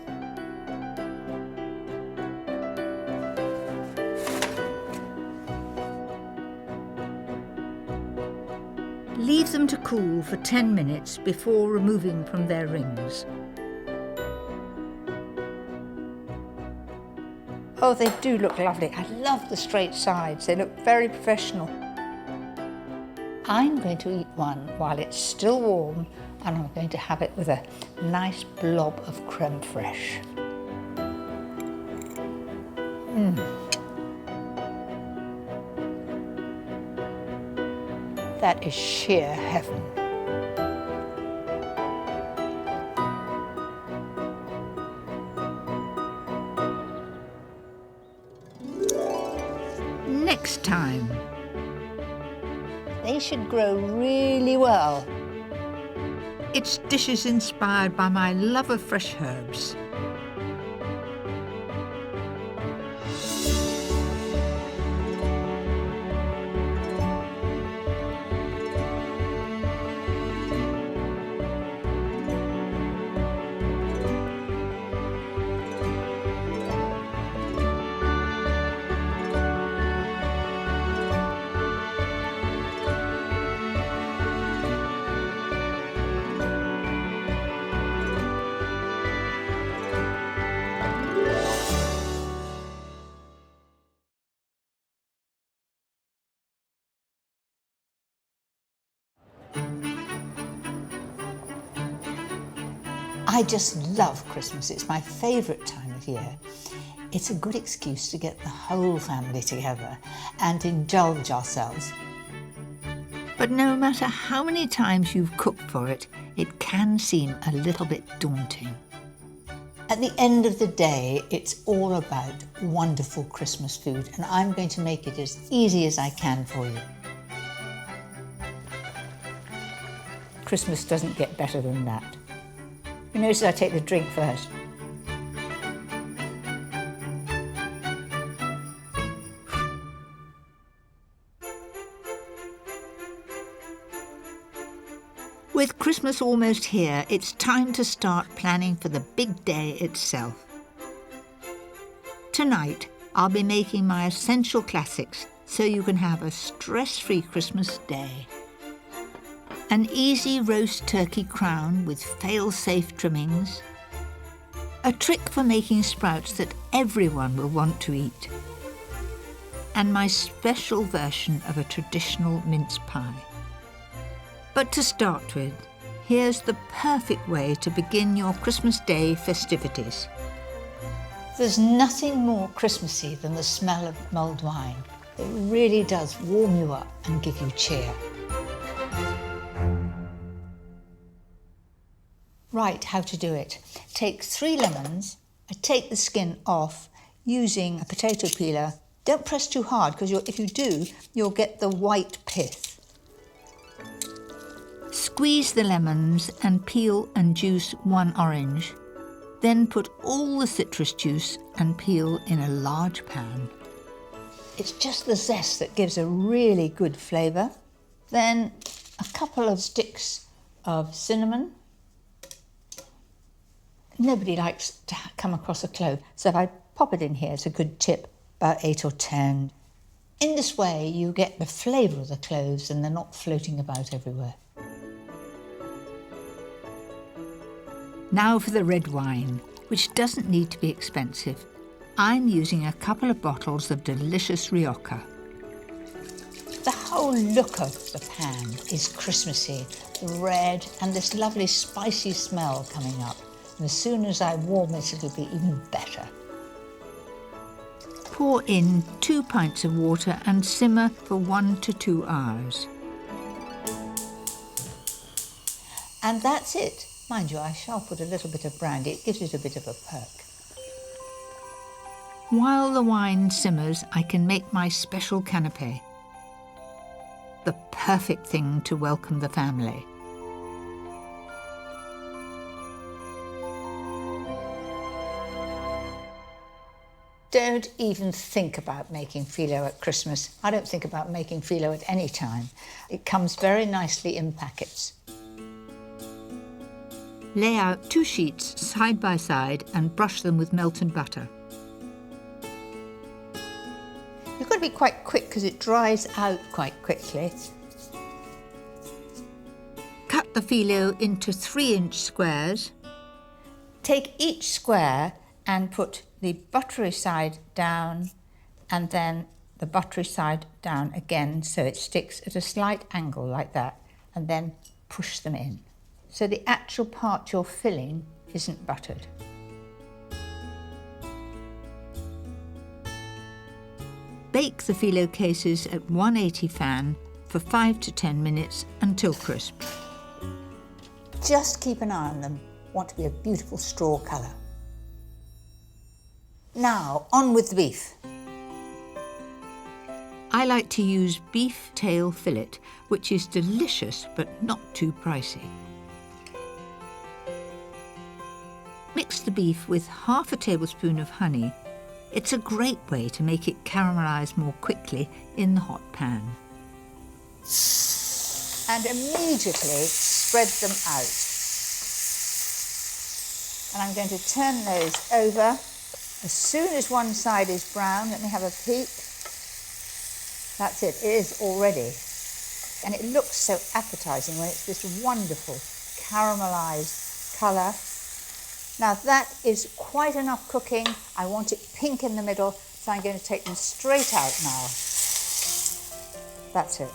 Leave them to cool for 10 minutes before removing from their rings. Oh, they do look lovely. I love the straight sides. They look very professional. I'm going to eat one while it's still warm, and I'm going to have it with a nice blob of creme fraiche. That is sheer heaven. Next time. They should grow really well. It's dishes inspired by my love of fresh herbs. I just love Christmas. It's my favourite time of year. It's a good excuse to get the whole family together and indulge ourselves. But no matter how many times you've cooked for it, it can seem a little bit daunting. At the end of the day, it's all about wonderful Christmas food, and I'm going to make it as easy as I can for you. Christmas doesn't get better than that. You notice I take the drink first. With Christmas almost here, it's time to start planning for the big day itself. Tonight, I'll be making my essential classics so you can have a stress-free Christmas day. An easy roast turkey crown with fail-safe trimmings. A trick for making sprouts that everyone will want to eat. And my special version of a traditional mince pie. But to start with, here's the perfect way to begin your Christmas Day festivities. There's nothing more Christmassy than the smell of mulled wine. It really does warm you up and give you cheer. Right, how to do it. Take 3 lemons. I take the skin off using a potato peeler. Don't press too hard, because if you do, you'll get the white pith. Squeeze the lemons and peel and juice 1 orange. Then put all the citrus juice and peel in a large pan. It's just the zest that gives a really good flavour. Then a couple of sticks of cinnamon. Nobody likes to come across a clove, so if I pop it in here, it's a good tip, about 8 or 10. In this way, you get the flavour of the cloves and they're not floating about everywhere. Now for the red wine, which doesn't need to be expensive. I'm using a couple of bottles of delicious Rioja. The whole look of the pan is Christmassy, the red and this lovely spicy smell coming up. And as soon as I warm it, it'll be even better. Pour in 2 pints of water and simmer for 1 to 2 hours. And that's it. Mind you, I shall put a little bit of brandy. It gives it a bit of a perk. While the wine simmers, I can make my special canapé. The perfect thing to welcome the family. Don't even think about making phyllo at Christmas. I don't think about making phyllo at any time. It comes very nicely in packets. Lay out 2 sheets side by side and brush them with melted butter. You've got to be quite quick because it dries out quite quickly. Cut the phyllo into 3-inch squares. Take each square and put the buttery side down and then the buttery side down again so it sticks at a slight angle like that, and then push them in. So the actual part you're filling isn't buttered. Bake the phyllo cases at 180 fan for 5 to 10 minutes until crisp. Just keep an eye on them. Want to be a beautiful straw colour. Now, on with the beef. I like to use beef tail fillet, which is delicious but not too pricey. Mix the beef with half a tablespoon of honey. It's a great way to make it caramelise more quickly in the hot pan. And immediately spread them out. And I'm going to turn those over. As soon as one side is brown, let me have a peek. That's it, it is already. And it looks so appetising when it's this wonderful caramelised colour. Now that is quite enough cooking. I want it pink in the middle, so I'm going to take them straight out now. That's it.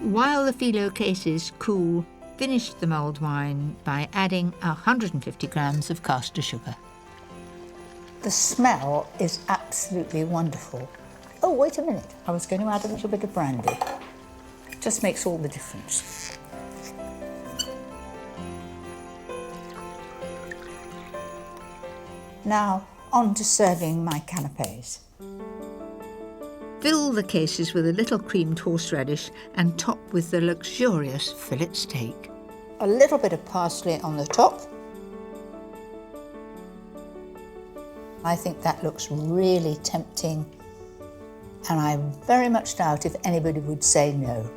While the phyllo cases cool, finished the mulled wine by adding 150 grams of caster sugar. The smell is absolutely wonderful. Oh, wait a minute. I was going to add a little bit of brandy. It just makes all the difference. Now, on to serving my canapés. Fill the cases with a little creamed horseradish and top with the luxurious fillet steak. A little bit of parsley on the top. I think that looks really tempting, and I very much doubt if anybody would say no.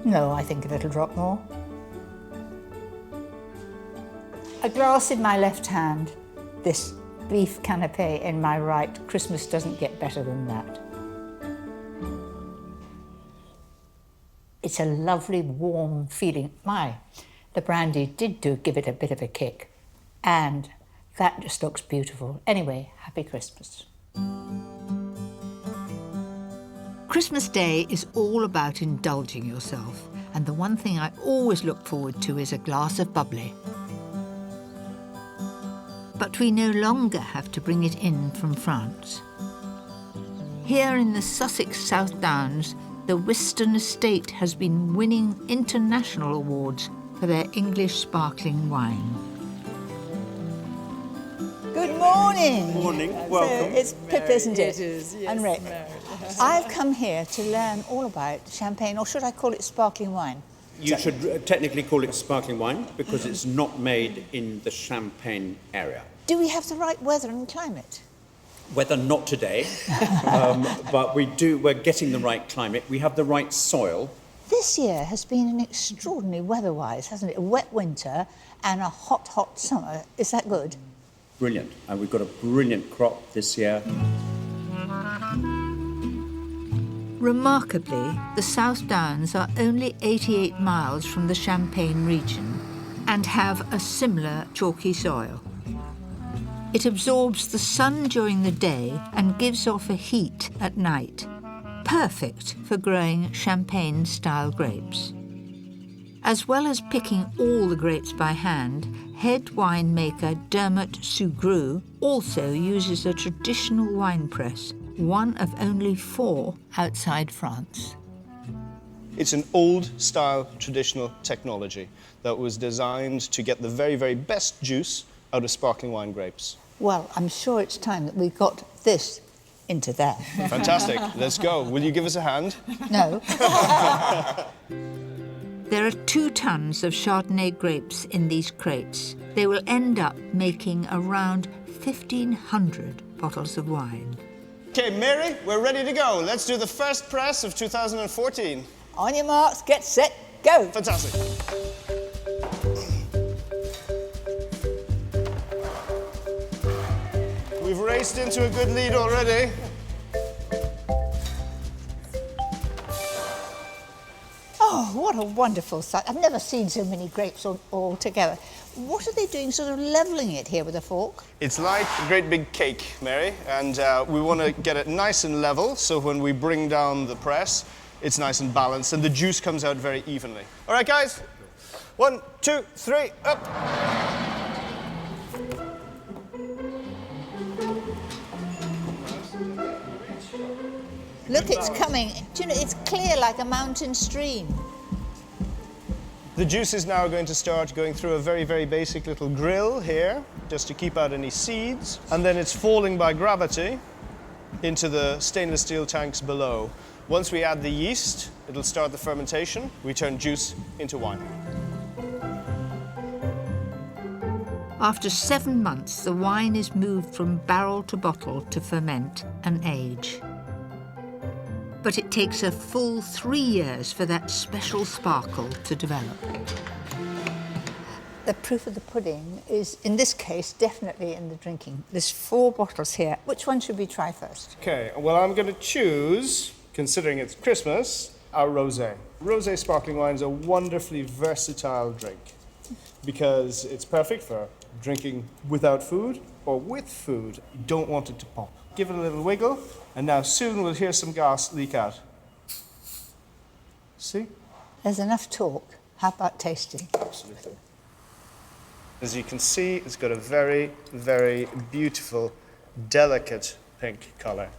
No, I think a little drop more. A glass in my left hand, this beef canapé in my right. Christmas doesn't get better than that. It's a lovely, warm feeling. The brandy did give it a bit of a kick, and that just looks beautiful. Anyway, happy Christmas. Christmas Day is all about indulging yourself, and the one thing I always look forward to is a glass of bubbly. But we no longer have to bring it in from France. Here in the Sussex South Downs, the Whiston Estate has been winning international awards for their English sparkling wine. Good morning. Morning, welcome. So it's Pip, isn't it? It is, yes. And Rick. I've come here to learn all about champagne, or should I call it sparkling wine? You should technically call it sparkling wine because it's not made in the Champagne area. Do we have the right weather and climate? Weather not today, but we're getting the right climate. We have the right soil. This year has been an extraordinary weather-wise, hasn't it? A wet winter and a hot, hot summer. Is that good? Brilliant. And we've got a brilliant crop this year. Remarkably, the South Downs are only 88 miles from the Champagne region and have a similar chalky soil. It absorbs the sun during the day and gives off a heat at night, perfect for growing Champagne-style grapes. As well as picking all the grapes by hand, head winemaker Dermot Sugrue also uses a traditional wine press, one of only 4 outside France. It's an old-style traditional technology that was designed to get the very, very best juice out of sparkling wine grapes. Well, I'm sure it's time that we got this into there. Fantastic. Let's go. Will you give us a hand? No. There are 2 tons of Chardonnay grapes in these crates. They will end up making around 1,500 bottles of wine. Okay, Mary, we're ready to go. Let's do the first press of 2014. On your marks, get set, go. Fantastic. We've raced into a good lead already. Oh, what a wonderful sight. I've never seen so many grapes all together. What are they doing, sort of levelling it here with a fork? It's like a great big cake, Mary, and we want to get it nice and level, so when we bring down the press, it's nice and balanced, and the juice comes out very evenly. All right, guys? 1, 2, 3, up! Look, it's coming. Do you know, it's clear like a mountain stream. The juice is now going to start going through a very, very basic little grill here, just to keep out any seeds. And then it's falling by gravity into the stainless steel tanks below. Once we add the yeast, it'll start the fermentation. We turn juice into wine. After 7 months, the wine is moved from barrel to bottle to ferment and age. But it takes a full 3 years for that special sparkle to develop. The proof of the pudding is, in this case, definitely in the drinking. There's 4 bottles here. Which one should we try first? Okay, well, I'm going to choose, considering it's Christmas, our rosé. Rosé sparkling wine is a wonderfully versatile drink. because it's perfect for drinking without food or with food. You don't want it to pop. Give it a little wiggle, and now soon we'll hear some gas leak out. See? There's enough talk. How about tasting? Absolutely. As you can see, it's got a very, very beautiful, delicate pink colour.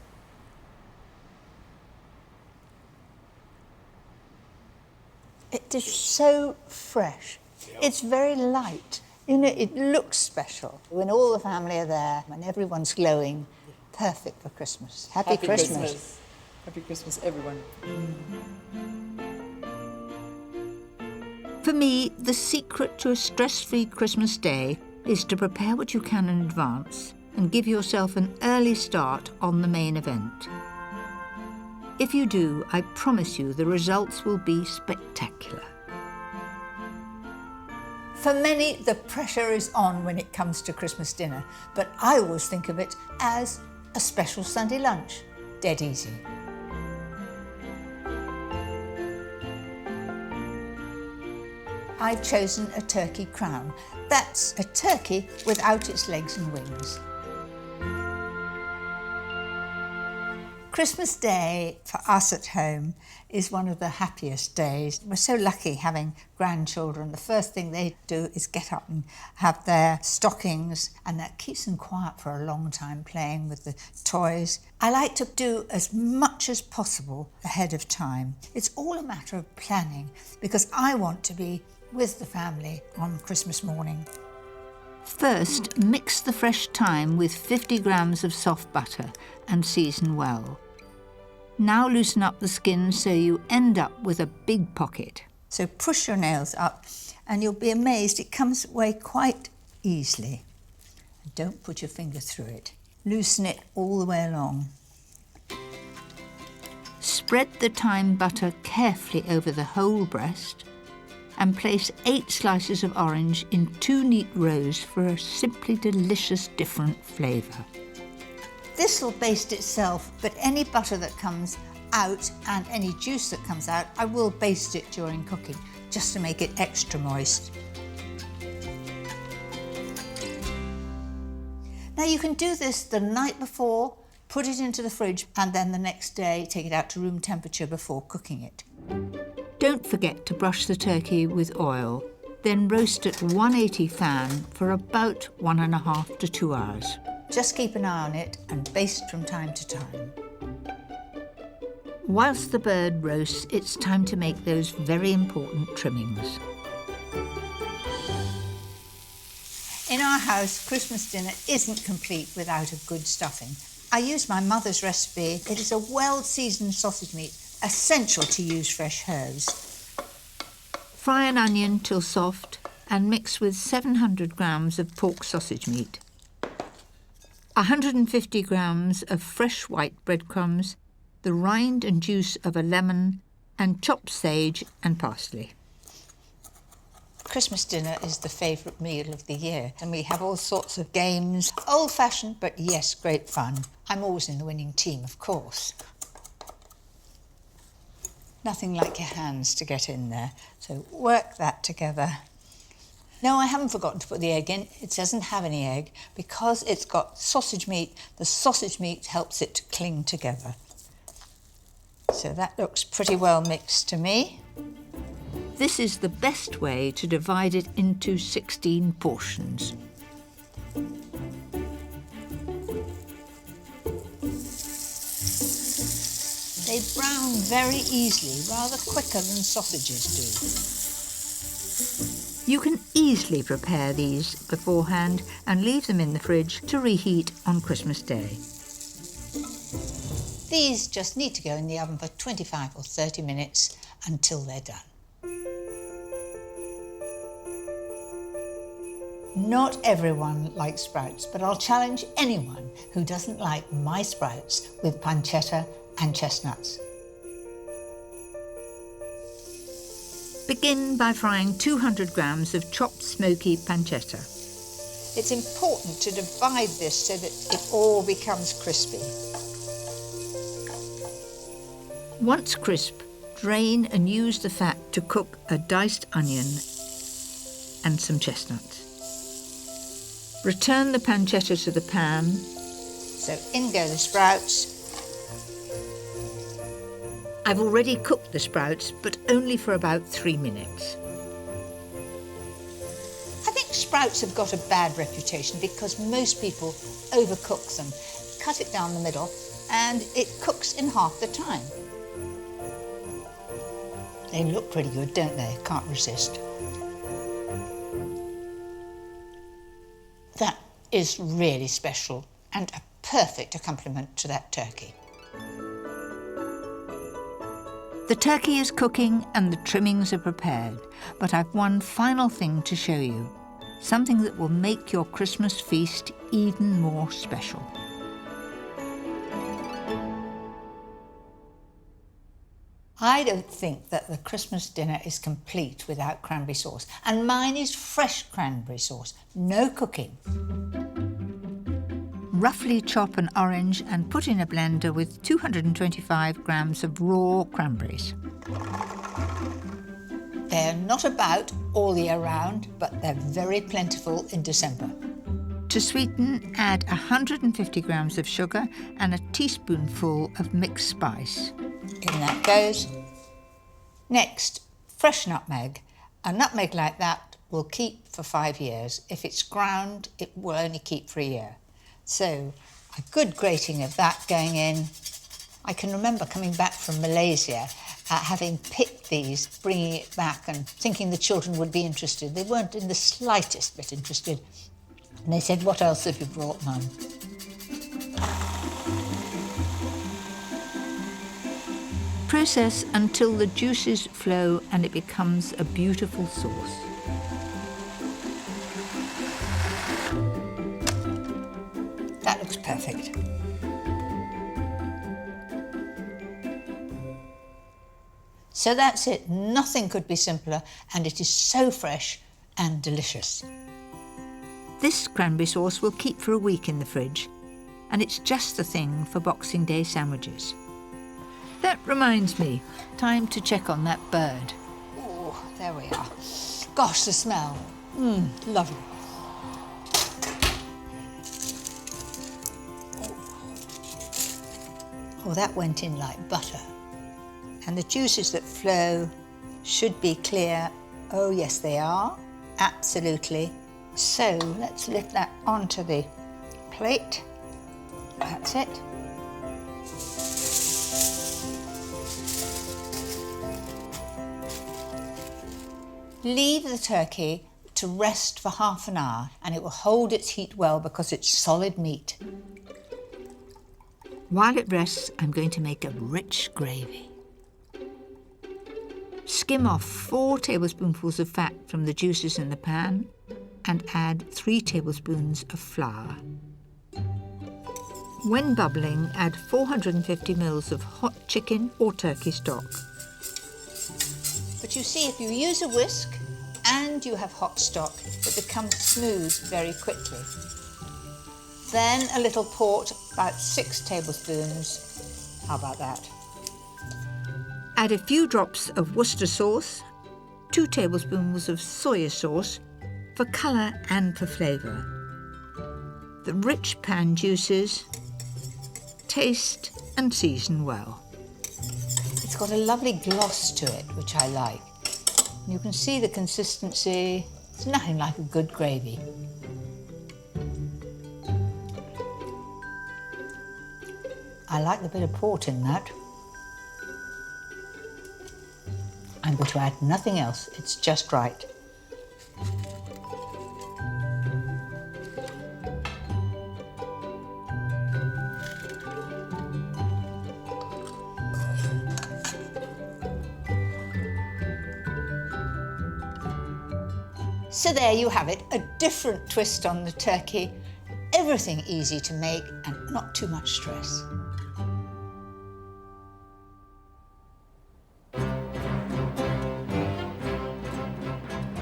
It is so fresh. It's very light. You know, it looks special. When all the family are there and everyone's glowing, perfect for Christmas. Happy Christmas. Happy Christmas, everyone. For me, the secret to a stress-free Christmas day is to prepare what you can in advance and give yourself an early start on the main event. If you do, I promise you the results will be spectacular. For many, the pressure is on when it comes to Christmas dinner, but I always think of it as a special Sunday lunch. Dead easy. I've chosen a turkey crown. That's a turkey without its legs and wings. Christmas Day for us at home is one of the happiest days. We're so lucky having grandchildren. The first thing they do is get up and have their stockings, and that keeps them quiet for a long time, playing with the toys. I like to do as much as possible ahead of time. It's all a matter of planning, because I want to be with the family on Christmas morning. First, mix the fresh thyme with 50 grams of soft butter and season well. Now loosen up the skin so you end up with a big pocket. So push your nails up and you'll be amazed it comes away quite easily. Don't put your finger through it. Loosen it all the way along. Spread the thyme butter carefully over the whole breast and place 8 slices of orange in 2 neat rows for a simply delicious different flavour. This will baste itself, but any butter that comes out and any juice that comes out, I will baste it during cooking, just to make it extra moist. Now you can do this the night before, put it into the fridge, and then the next day take it out to room temperature before cooking it. Don't forget to brush the turkey with oil, then roast at 180 fan for about 1.5 to 2 hours. Just keep an eye on it and baste from time to time. Whilst the bird roasts, it's time to make those very important trimmings. In our house, Christmas dinner isn't complete without a good stuffing. I use my mother's recipe. It is a well-seasoned sausage meat, essential to use fresh herbs. Fry an onion till soft and mix with 700 grams of pork sausage meat, 150 grams of fresh white breadcrumbs, the rind and juice of a lemon, and chopped sage and parsley. Christmas dinner is the favourite meal of the year, and we have all sorts of games, old-fashioned, but yes, great fun. I'm always in the winning team, of course. Nothing like your hands to get in there, so work that together. No, I haven't forgotten to put the egg in. It doesn't have any egg. Because it's got sausage meat, the sausage meat helps it to cling together. So that looks pretty well mixed to me. This is the best way to divide it into 16 portions. They brown very easily, rather quicker than sausages do. You can easily prepare these beforehand and leave them in the fridge to reheat on Christmas Day. These just need to go in the oven for 25 or 30 minutes until they're done. Not everyone likes sprouts, but I'll challenge anyone who doesn't like my sprouts with pancetta and chestnuts. Begin by frying 200 grams of chopped smoky pancetta. It's important to divide this so that it all becomes crispy. Once crisp, drain and use the fat to cook a diced onion and some chestnuts. Return the pancetta to the pan. So in go the sprouts. I've already cooked the sprouts, but only for about 3 minutes. I think sprouts have got a bad reputation because most people overcook them, cut it down the middle, and it cooks in half the time. They look pretty good, don't they? Can't resist. That is really special and a perfect accompaniment to that turkey. The turkey is cooking and the trimmings are prepared, but I've one final thing to show you, something that will make your Christmas feast even more special. I don't think that the Christmas dinner is complete without cranberry sauce, and mine is fresh cranberry sauce, no cooking. Roughly chop an orange and put in a blender with 225 grams of raw cranberries. They're not about all year round, but they're very plentiful in December. To sweeten, add 150 grams of sugar and a teaspoonful of mixed spice. In that goes. Next, fresh nutmeg. A nutmeg like that will keep for 5 years. If it's ground, it will only keep for a year. So a good grating of that going in. I can remember coming back from Malaysia, having picked these, bringing it back and thinking the children would be interested. They weren't in the slightest bit interested. And they said, "What else have you brought, Mum?" Process until the juices flow and it becomes a beautiful sauce. That looks perfect. So that's it. Nothing could be simpler, and it is so fresh and delicious. This cranberry sauce will keep for a week in the fridge, and it's just the thing for Boxing Day sandwiches. That reminds me, time to check on that bird. Oh, there we are. Gosh, the smell. Lovely. Oh, that went in like butter. And the juices that flow should be clear. Oh, yes, they are. Absolutely. So let's lift that onto the plate. That's it. Leave the turkey to rest for half an hour and it will hold its heat well because it's solid meat. While it rests, I'm going to make a rich gravy. Skim off 4 tablespoonfuls of fat from the juices in the pan and add 3 tablespoons of flour. When bubbling, add 450 ml of hot chicken or turkey stock. But you see, if you use a whisk and you have hot stock, it becomes smooth very quickly. Then a little port, about 6 tablespoons. How about that? Add a few drops of Worcester sauce, 2 tablespoons of soya sauce for colour and for flavour. The rich pan juices, taste and season well. It's got a lovely gloss to it, which I like. You can see the consistency. It's nothing like a good gravy. I like the bit of port in that. I'm going to add nothing else. It's just right. So there you have it, a different twist on the turkey. Everything easy to make and not too much stress.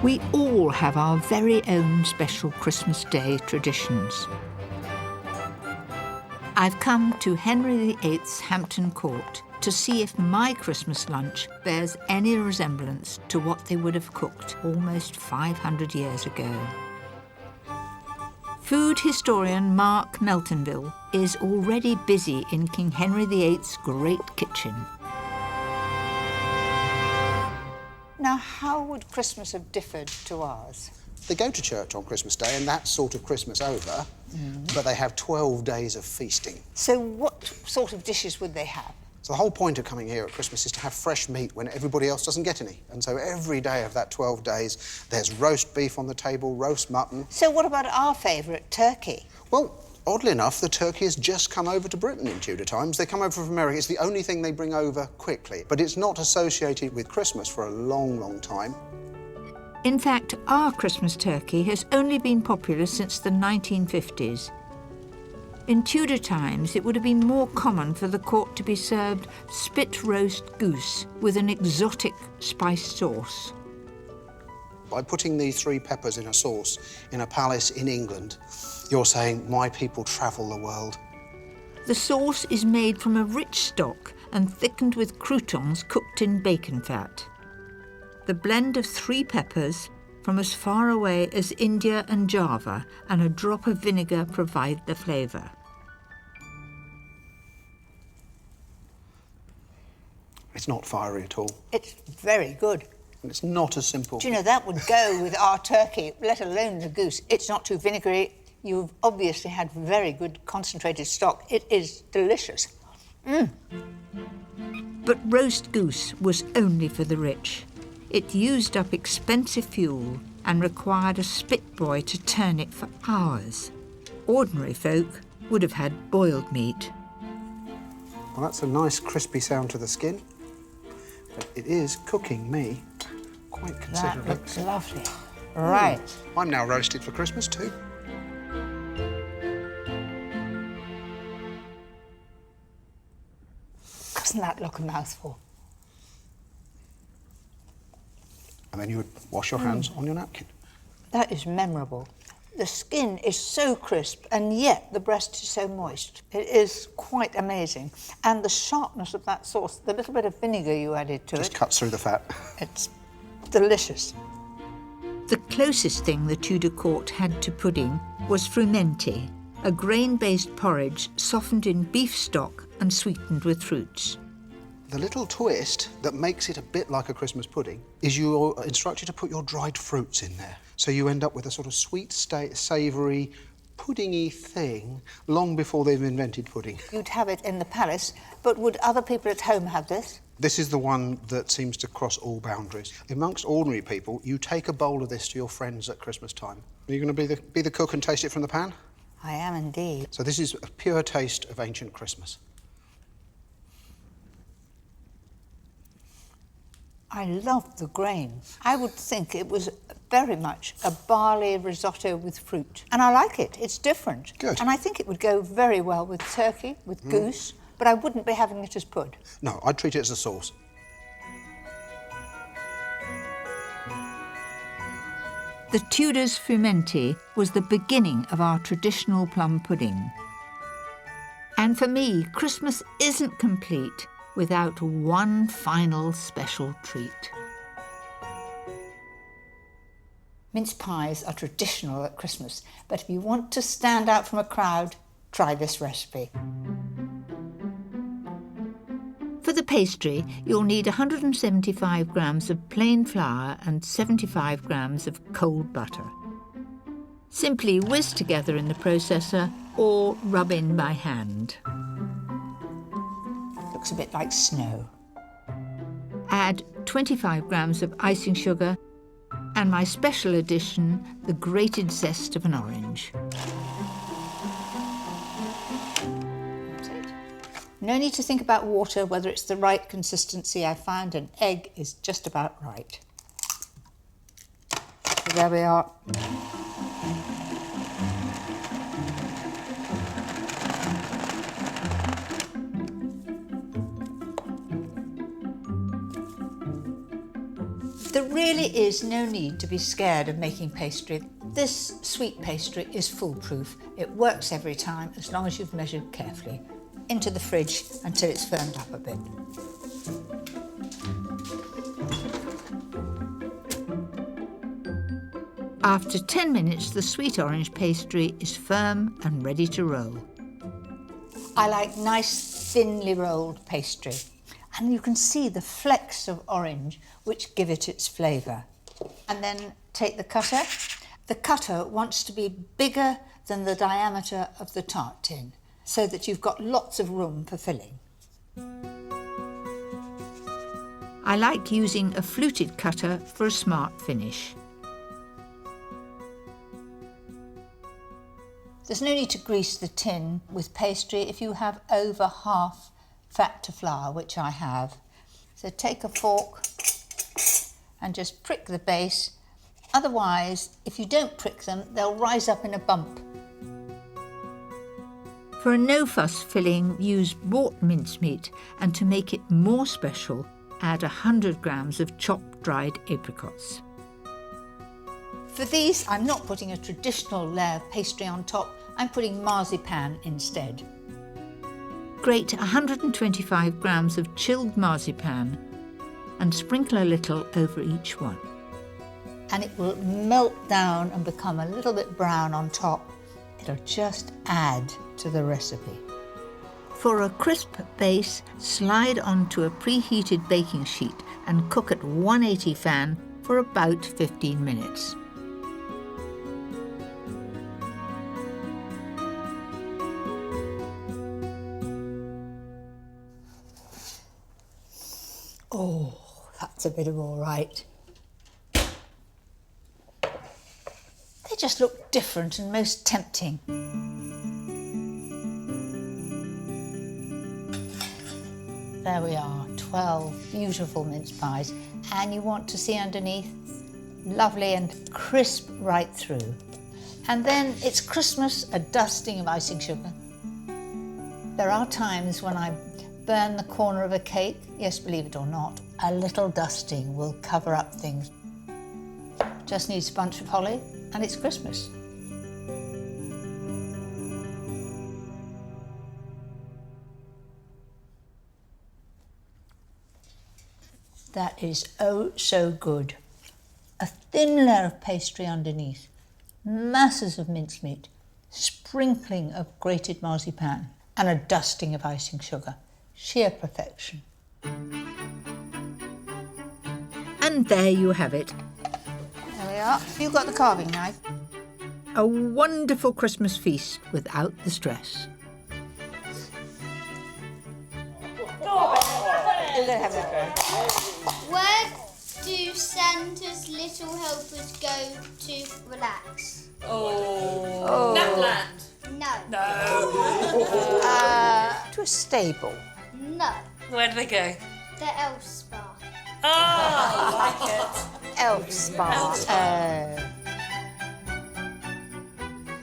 We all have our very own special Christmas Day traditions. I've come to Henry VIII's Hampton Court to to see if my Christmas lunch bears any resemblance to what they would have cooked almost 500 years ago. Food historian Mark Meltonville is already busy in King Henry VIII's great kitchen. Now, how would Christmas have differed to ours? They go to church on Christmas Day and that's sort of Christmas over, but they have 12 days of feasting. So what sort of dishes would they have? So the whole point of coming here at Christmas is to have fresh meat when everybody else doesn't get any. And so every day of that 12 days, there's roast beef on the table, roast mutton. So what about our favourite, turkey? Well, oddly enough, the turkey has just come over to Britain in Tudor times. They come over from America. It's the only thing they bring over quickly. But it's not associated with Christmas for a long, long time. In fact, our Christmas turkey has only been popular since the 1950s. In Tudor times, it would have been more common for the court to be served spit roast goose with an exotic spice sauce. By putting these 3 peppers in a sauce in a palace in England, you're saying, my people travel the world. The sauce is made from a rich stock and thickened with croutons cooked in bacon fat. The blend of 3 peppers from as far away as India and Java and a drop of vinegar provide the flavour. It's not fiery at all. It's very good. And it's not as simple. Do you know, that would go with our turkey, let alone the goose. It's not too vinegary. You've obviously had very good concentrated stock. It is delicious. But roast goose was only for the rich. It used up expensive fuel and required a spit boy to turn it for hours. Ordinary folk would have had boiled meat. Well, that's a nice crispy sound to the skin, but it is cooking me quite considerably. That looks lovely. Right. I'm now roasted for Christmas too. Doesn't that look a mouthful? And then you would wash your hands on your napkin. That is memorable. The skin is so crisp, and yet the breast is so moist. It is quite amazing. And the sharpness of that sauce, the little bit of vinegar you added to it... Just cuts through the fat. It's delicious. The closest thing the Tudor court had to pudding was frumenty, a grain-based porridge softened in beef stock and sweetened with fruits. The little twist that makes it a bit like a Christmas pudding is you're instructed to put your dried fruits in there. So you end up with a sort of sweet, savoury, puddingy thing long before they've invented pudding. You'd have it in the palace, but would other people at home have this? This is the one that seems to cross all boundaries. Amongst ordinary people, you take a bowl of this to your friends at Christmas time. Are you going to be the cook and taste it from the pan? I am indeed. So this is a pure taste of ancient Christmas. I love the grain. I would think it was very much a barley risotto with fruit. And I like it. It's different. Good. And I think it would go very well with turkey, with goose, but I wouldn't be having it as pud. No, I'd treat it as a sauce. The Tudors' frumenty was the beginning of our traditional plum pudding. And for me, Christmas isn't complete without one final special treat. Mince pies are traditional at Christmas, but if you want to stand out from a crowd, try this recipe. For the pastry, you'll need 175 grams of plain flour and 75 grams of cold butter. Simply whiz together in the processor or rub in by hand. Looks a bit like snow. Add 25 grams of icing sugar and my special addition, the grated zest of an orange. That's it. No need to think about water, whether it's the right consistency. I found an egg is just about right. So there we are. There really is no need to be scared of making pastry. This sweet pastry is foolproof. It works every time as long as you've measured carefully. into the fridge until it's firmed up a bit. After 10 minutes, the sweet orange pastry is firm and ready to roll. I like nice, thinly rolled pastry. And you can see the flecks of orange which give it its flavour. And then take the cutter. The cutter wants to be bigger than the diameter of the tart tin, so that you've got lots of room for filling. I like using a fluted cutter for a smart finish. There's no need to grease the tin with pastry if you have over half fat to flour, which I have. So take a fork and just prick the base. Otherwise, if you don't prick them, they'll rise up in a bump. For a no-fuss filling, use bought mincemeat, and to make it more special, add 100 grams of chopped dried apricots. For these, I'm not putting a traditional layer of pastry on top, I'm putting marzipan instead. Grate 125 grams of chilled marzipan and sprinkle a little over each one. And it will melt down and become a little bit brown on top. It'll just add to the recipe. For a crisp base, slide onto a preheated baking sheet and cook at 180 fan for about 15 minutes. Oh, that's a bit of all right. They just look different and most tempting. There we are, 12 beautiful mince pies. And you want to see underneath, lovely and crisp right through. And then it's Christmas, a dusting of icing sugar. There are times when I burn the corner of a cake. Yes, believe it or not, a little dusting will cover up things. Just needs a bunch of holly and it's Christmas. That is oh so good. A thin layer of pastry underneath, masses of mincemeat, sprinkling of grated marzipan, and a dusting of icing sugar. Sheer perfection. And there you have it. There we are. Have you got the carving knife? A wonderful Christmas feast without the stress. Where do Santa's little helpers go to relax? Oh. Lapland. No. To a stable. No. Where do they go? The elf spa. Oh, I like it. Elf spa.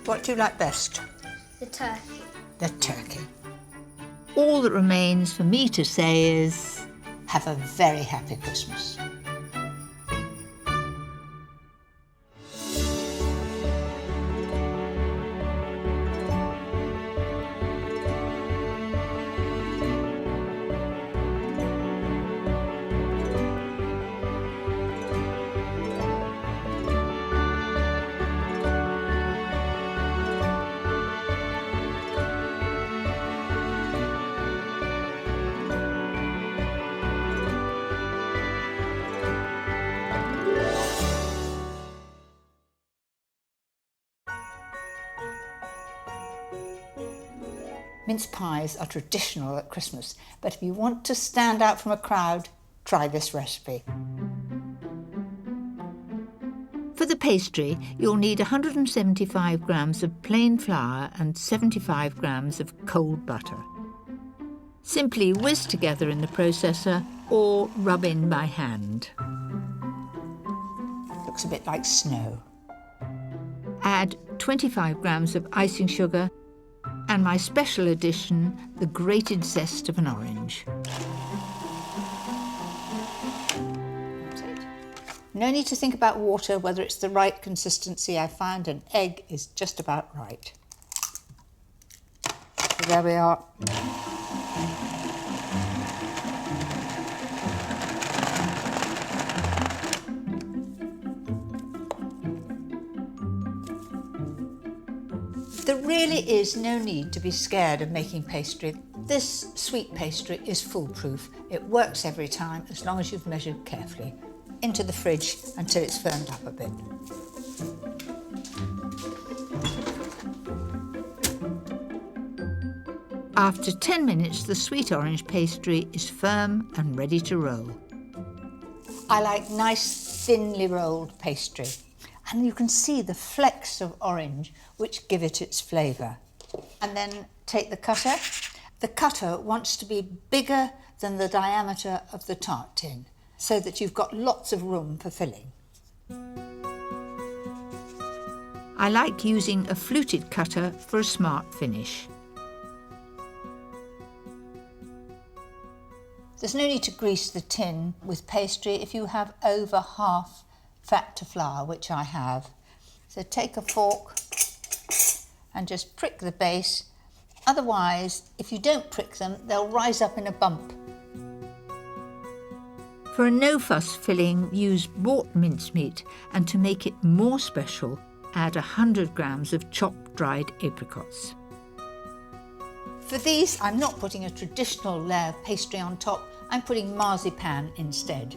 What do you like best? The turkey. The turkey. All that remains for me to say is, have a very happy Christmas. Mince pies are traditional at Christmas, but if you want to stand out from a crowd, try this recipe. for the pastry, you'll need 175 grams of plain flour and 75 grams of cold butter. Simply whisk together in the processor or rub in by hand. Looks a bit like snow. Add 25 grams of icing sugar and my special addition, the grated zest of an orange. No need to think about water, whether it's the right consistency. I found an egg is just about right. There we are. There really is no need to be scared of making pastry. This sweet pastry is foolproof. It works every time as long as you've measured carefully. Into the fridge until it's firmed up a bit. After 10 minutes, the sweet orange pastry is firm and ready to roll. I like nice, thinly rolled pastry. And you can see the flecks of orange which give it its flavour. And then take the cutter. The cutter wants to be bigger than the diameter of the tart tin, so that you've got lots of room for filling. I like using a fluted cutter for a smart finish. There's no need to grease the tin with pastry if you have over half fat to flour, which I have. So take a fork and just prick the base. Otherwise, if you don't prick them, they'll rise up in a bump. For a no-fuss filling, use bought mincemeat, and to make it more special, add 100 grams of chopped dried apricots. For these, I'm not putting a traditional layer of pastry on top, I'm putting marzipan instead.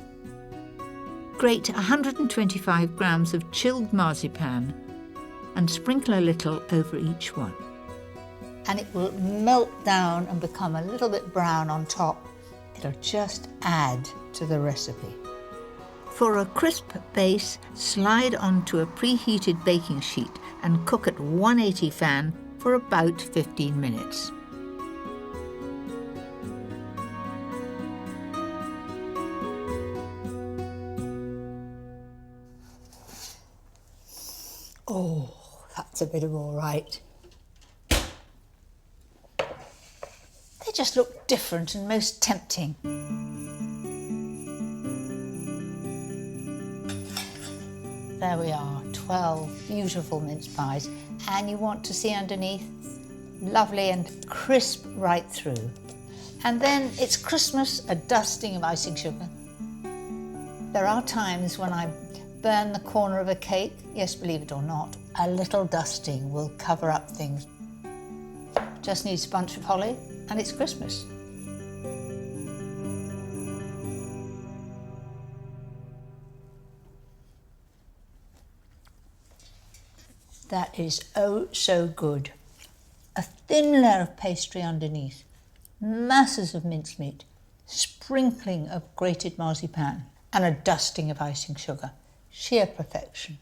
Grate 125 grams of chilled marzipan and sprinkle a little over each one. And it will melt down and become a little bit brown on top. It'll just add to the recipe. For a crisp base, slide onto a preheated baking sheet and cook at 180 fan for about 15 minutes. Oh, that's a bit of all right. They just look different and most tempting. There we are, 12 beautiful mince pies. And you want to see underneath, lovely and crisp right through. And then it's Christmas, a dusting of icing sugar. There are times when I burn the corner of a cake. Yes, believe it or not, a little dusting will cover up things. Just needs a bunch of holly and it's Christmas. That is oh so good. A thin layer of pastry underneath, masses of mincemeat, sprinkling of grated marzipan and a dusting of icing sugar. Sheer perfection.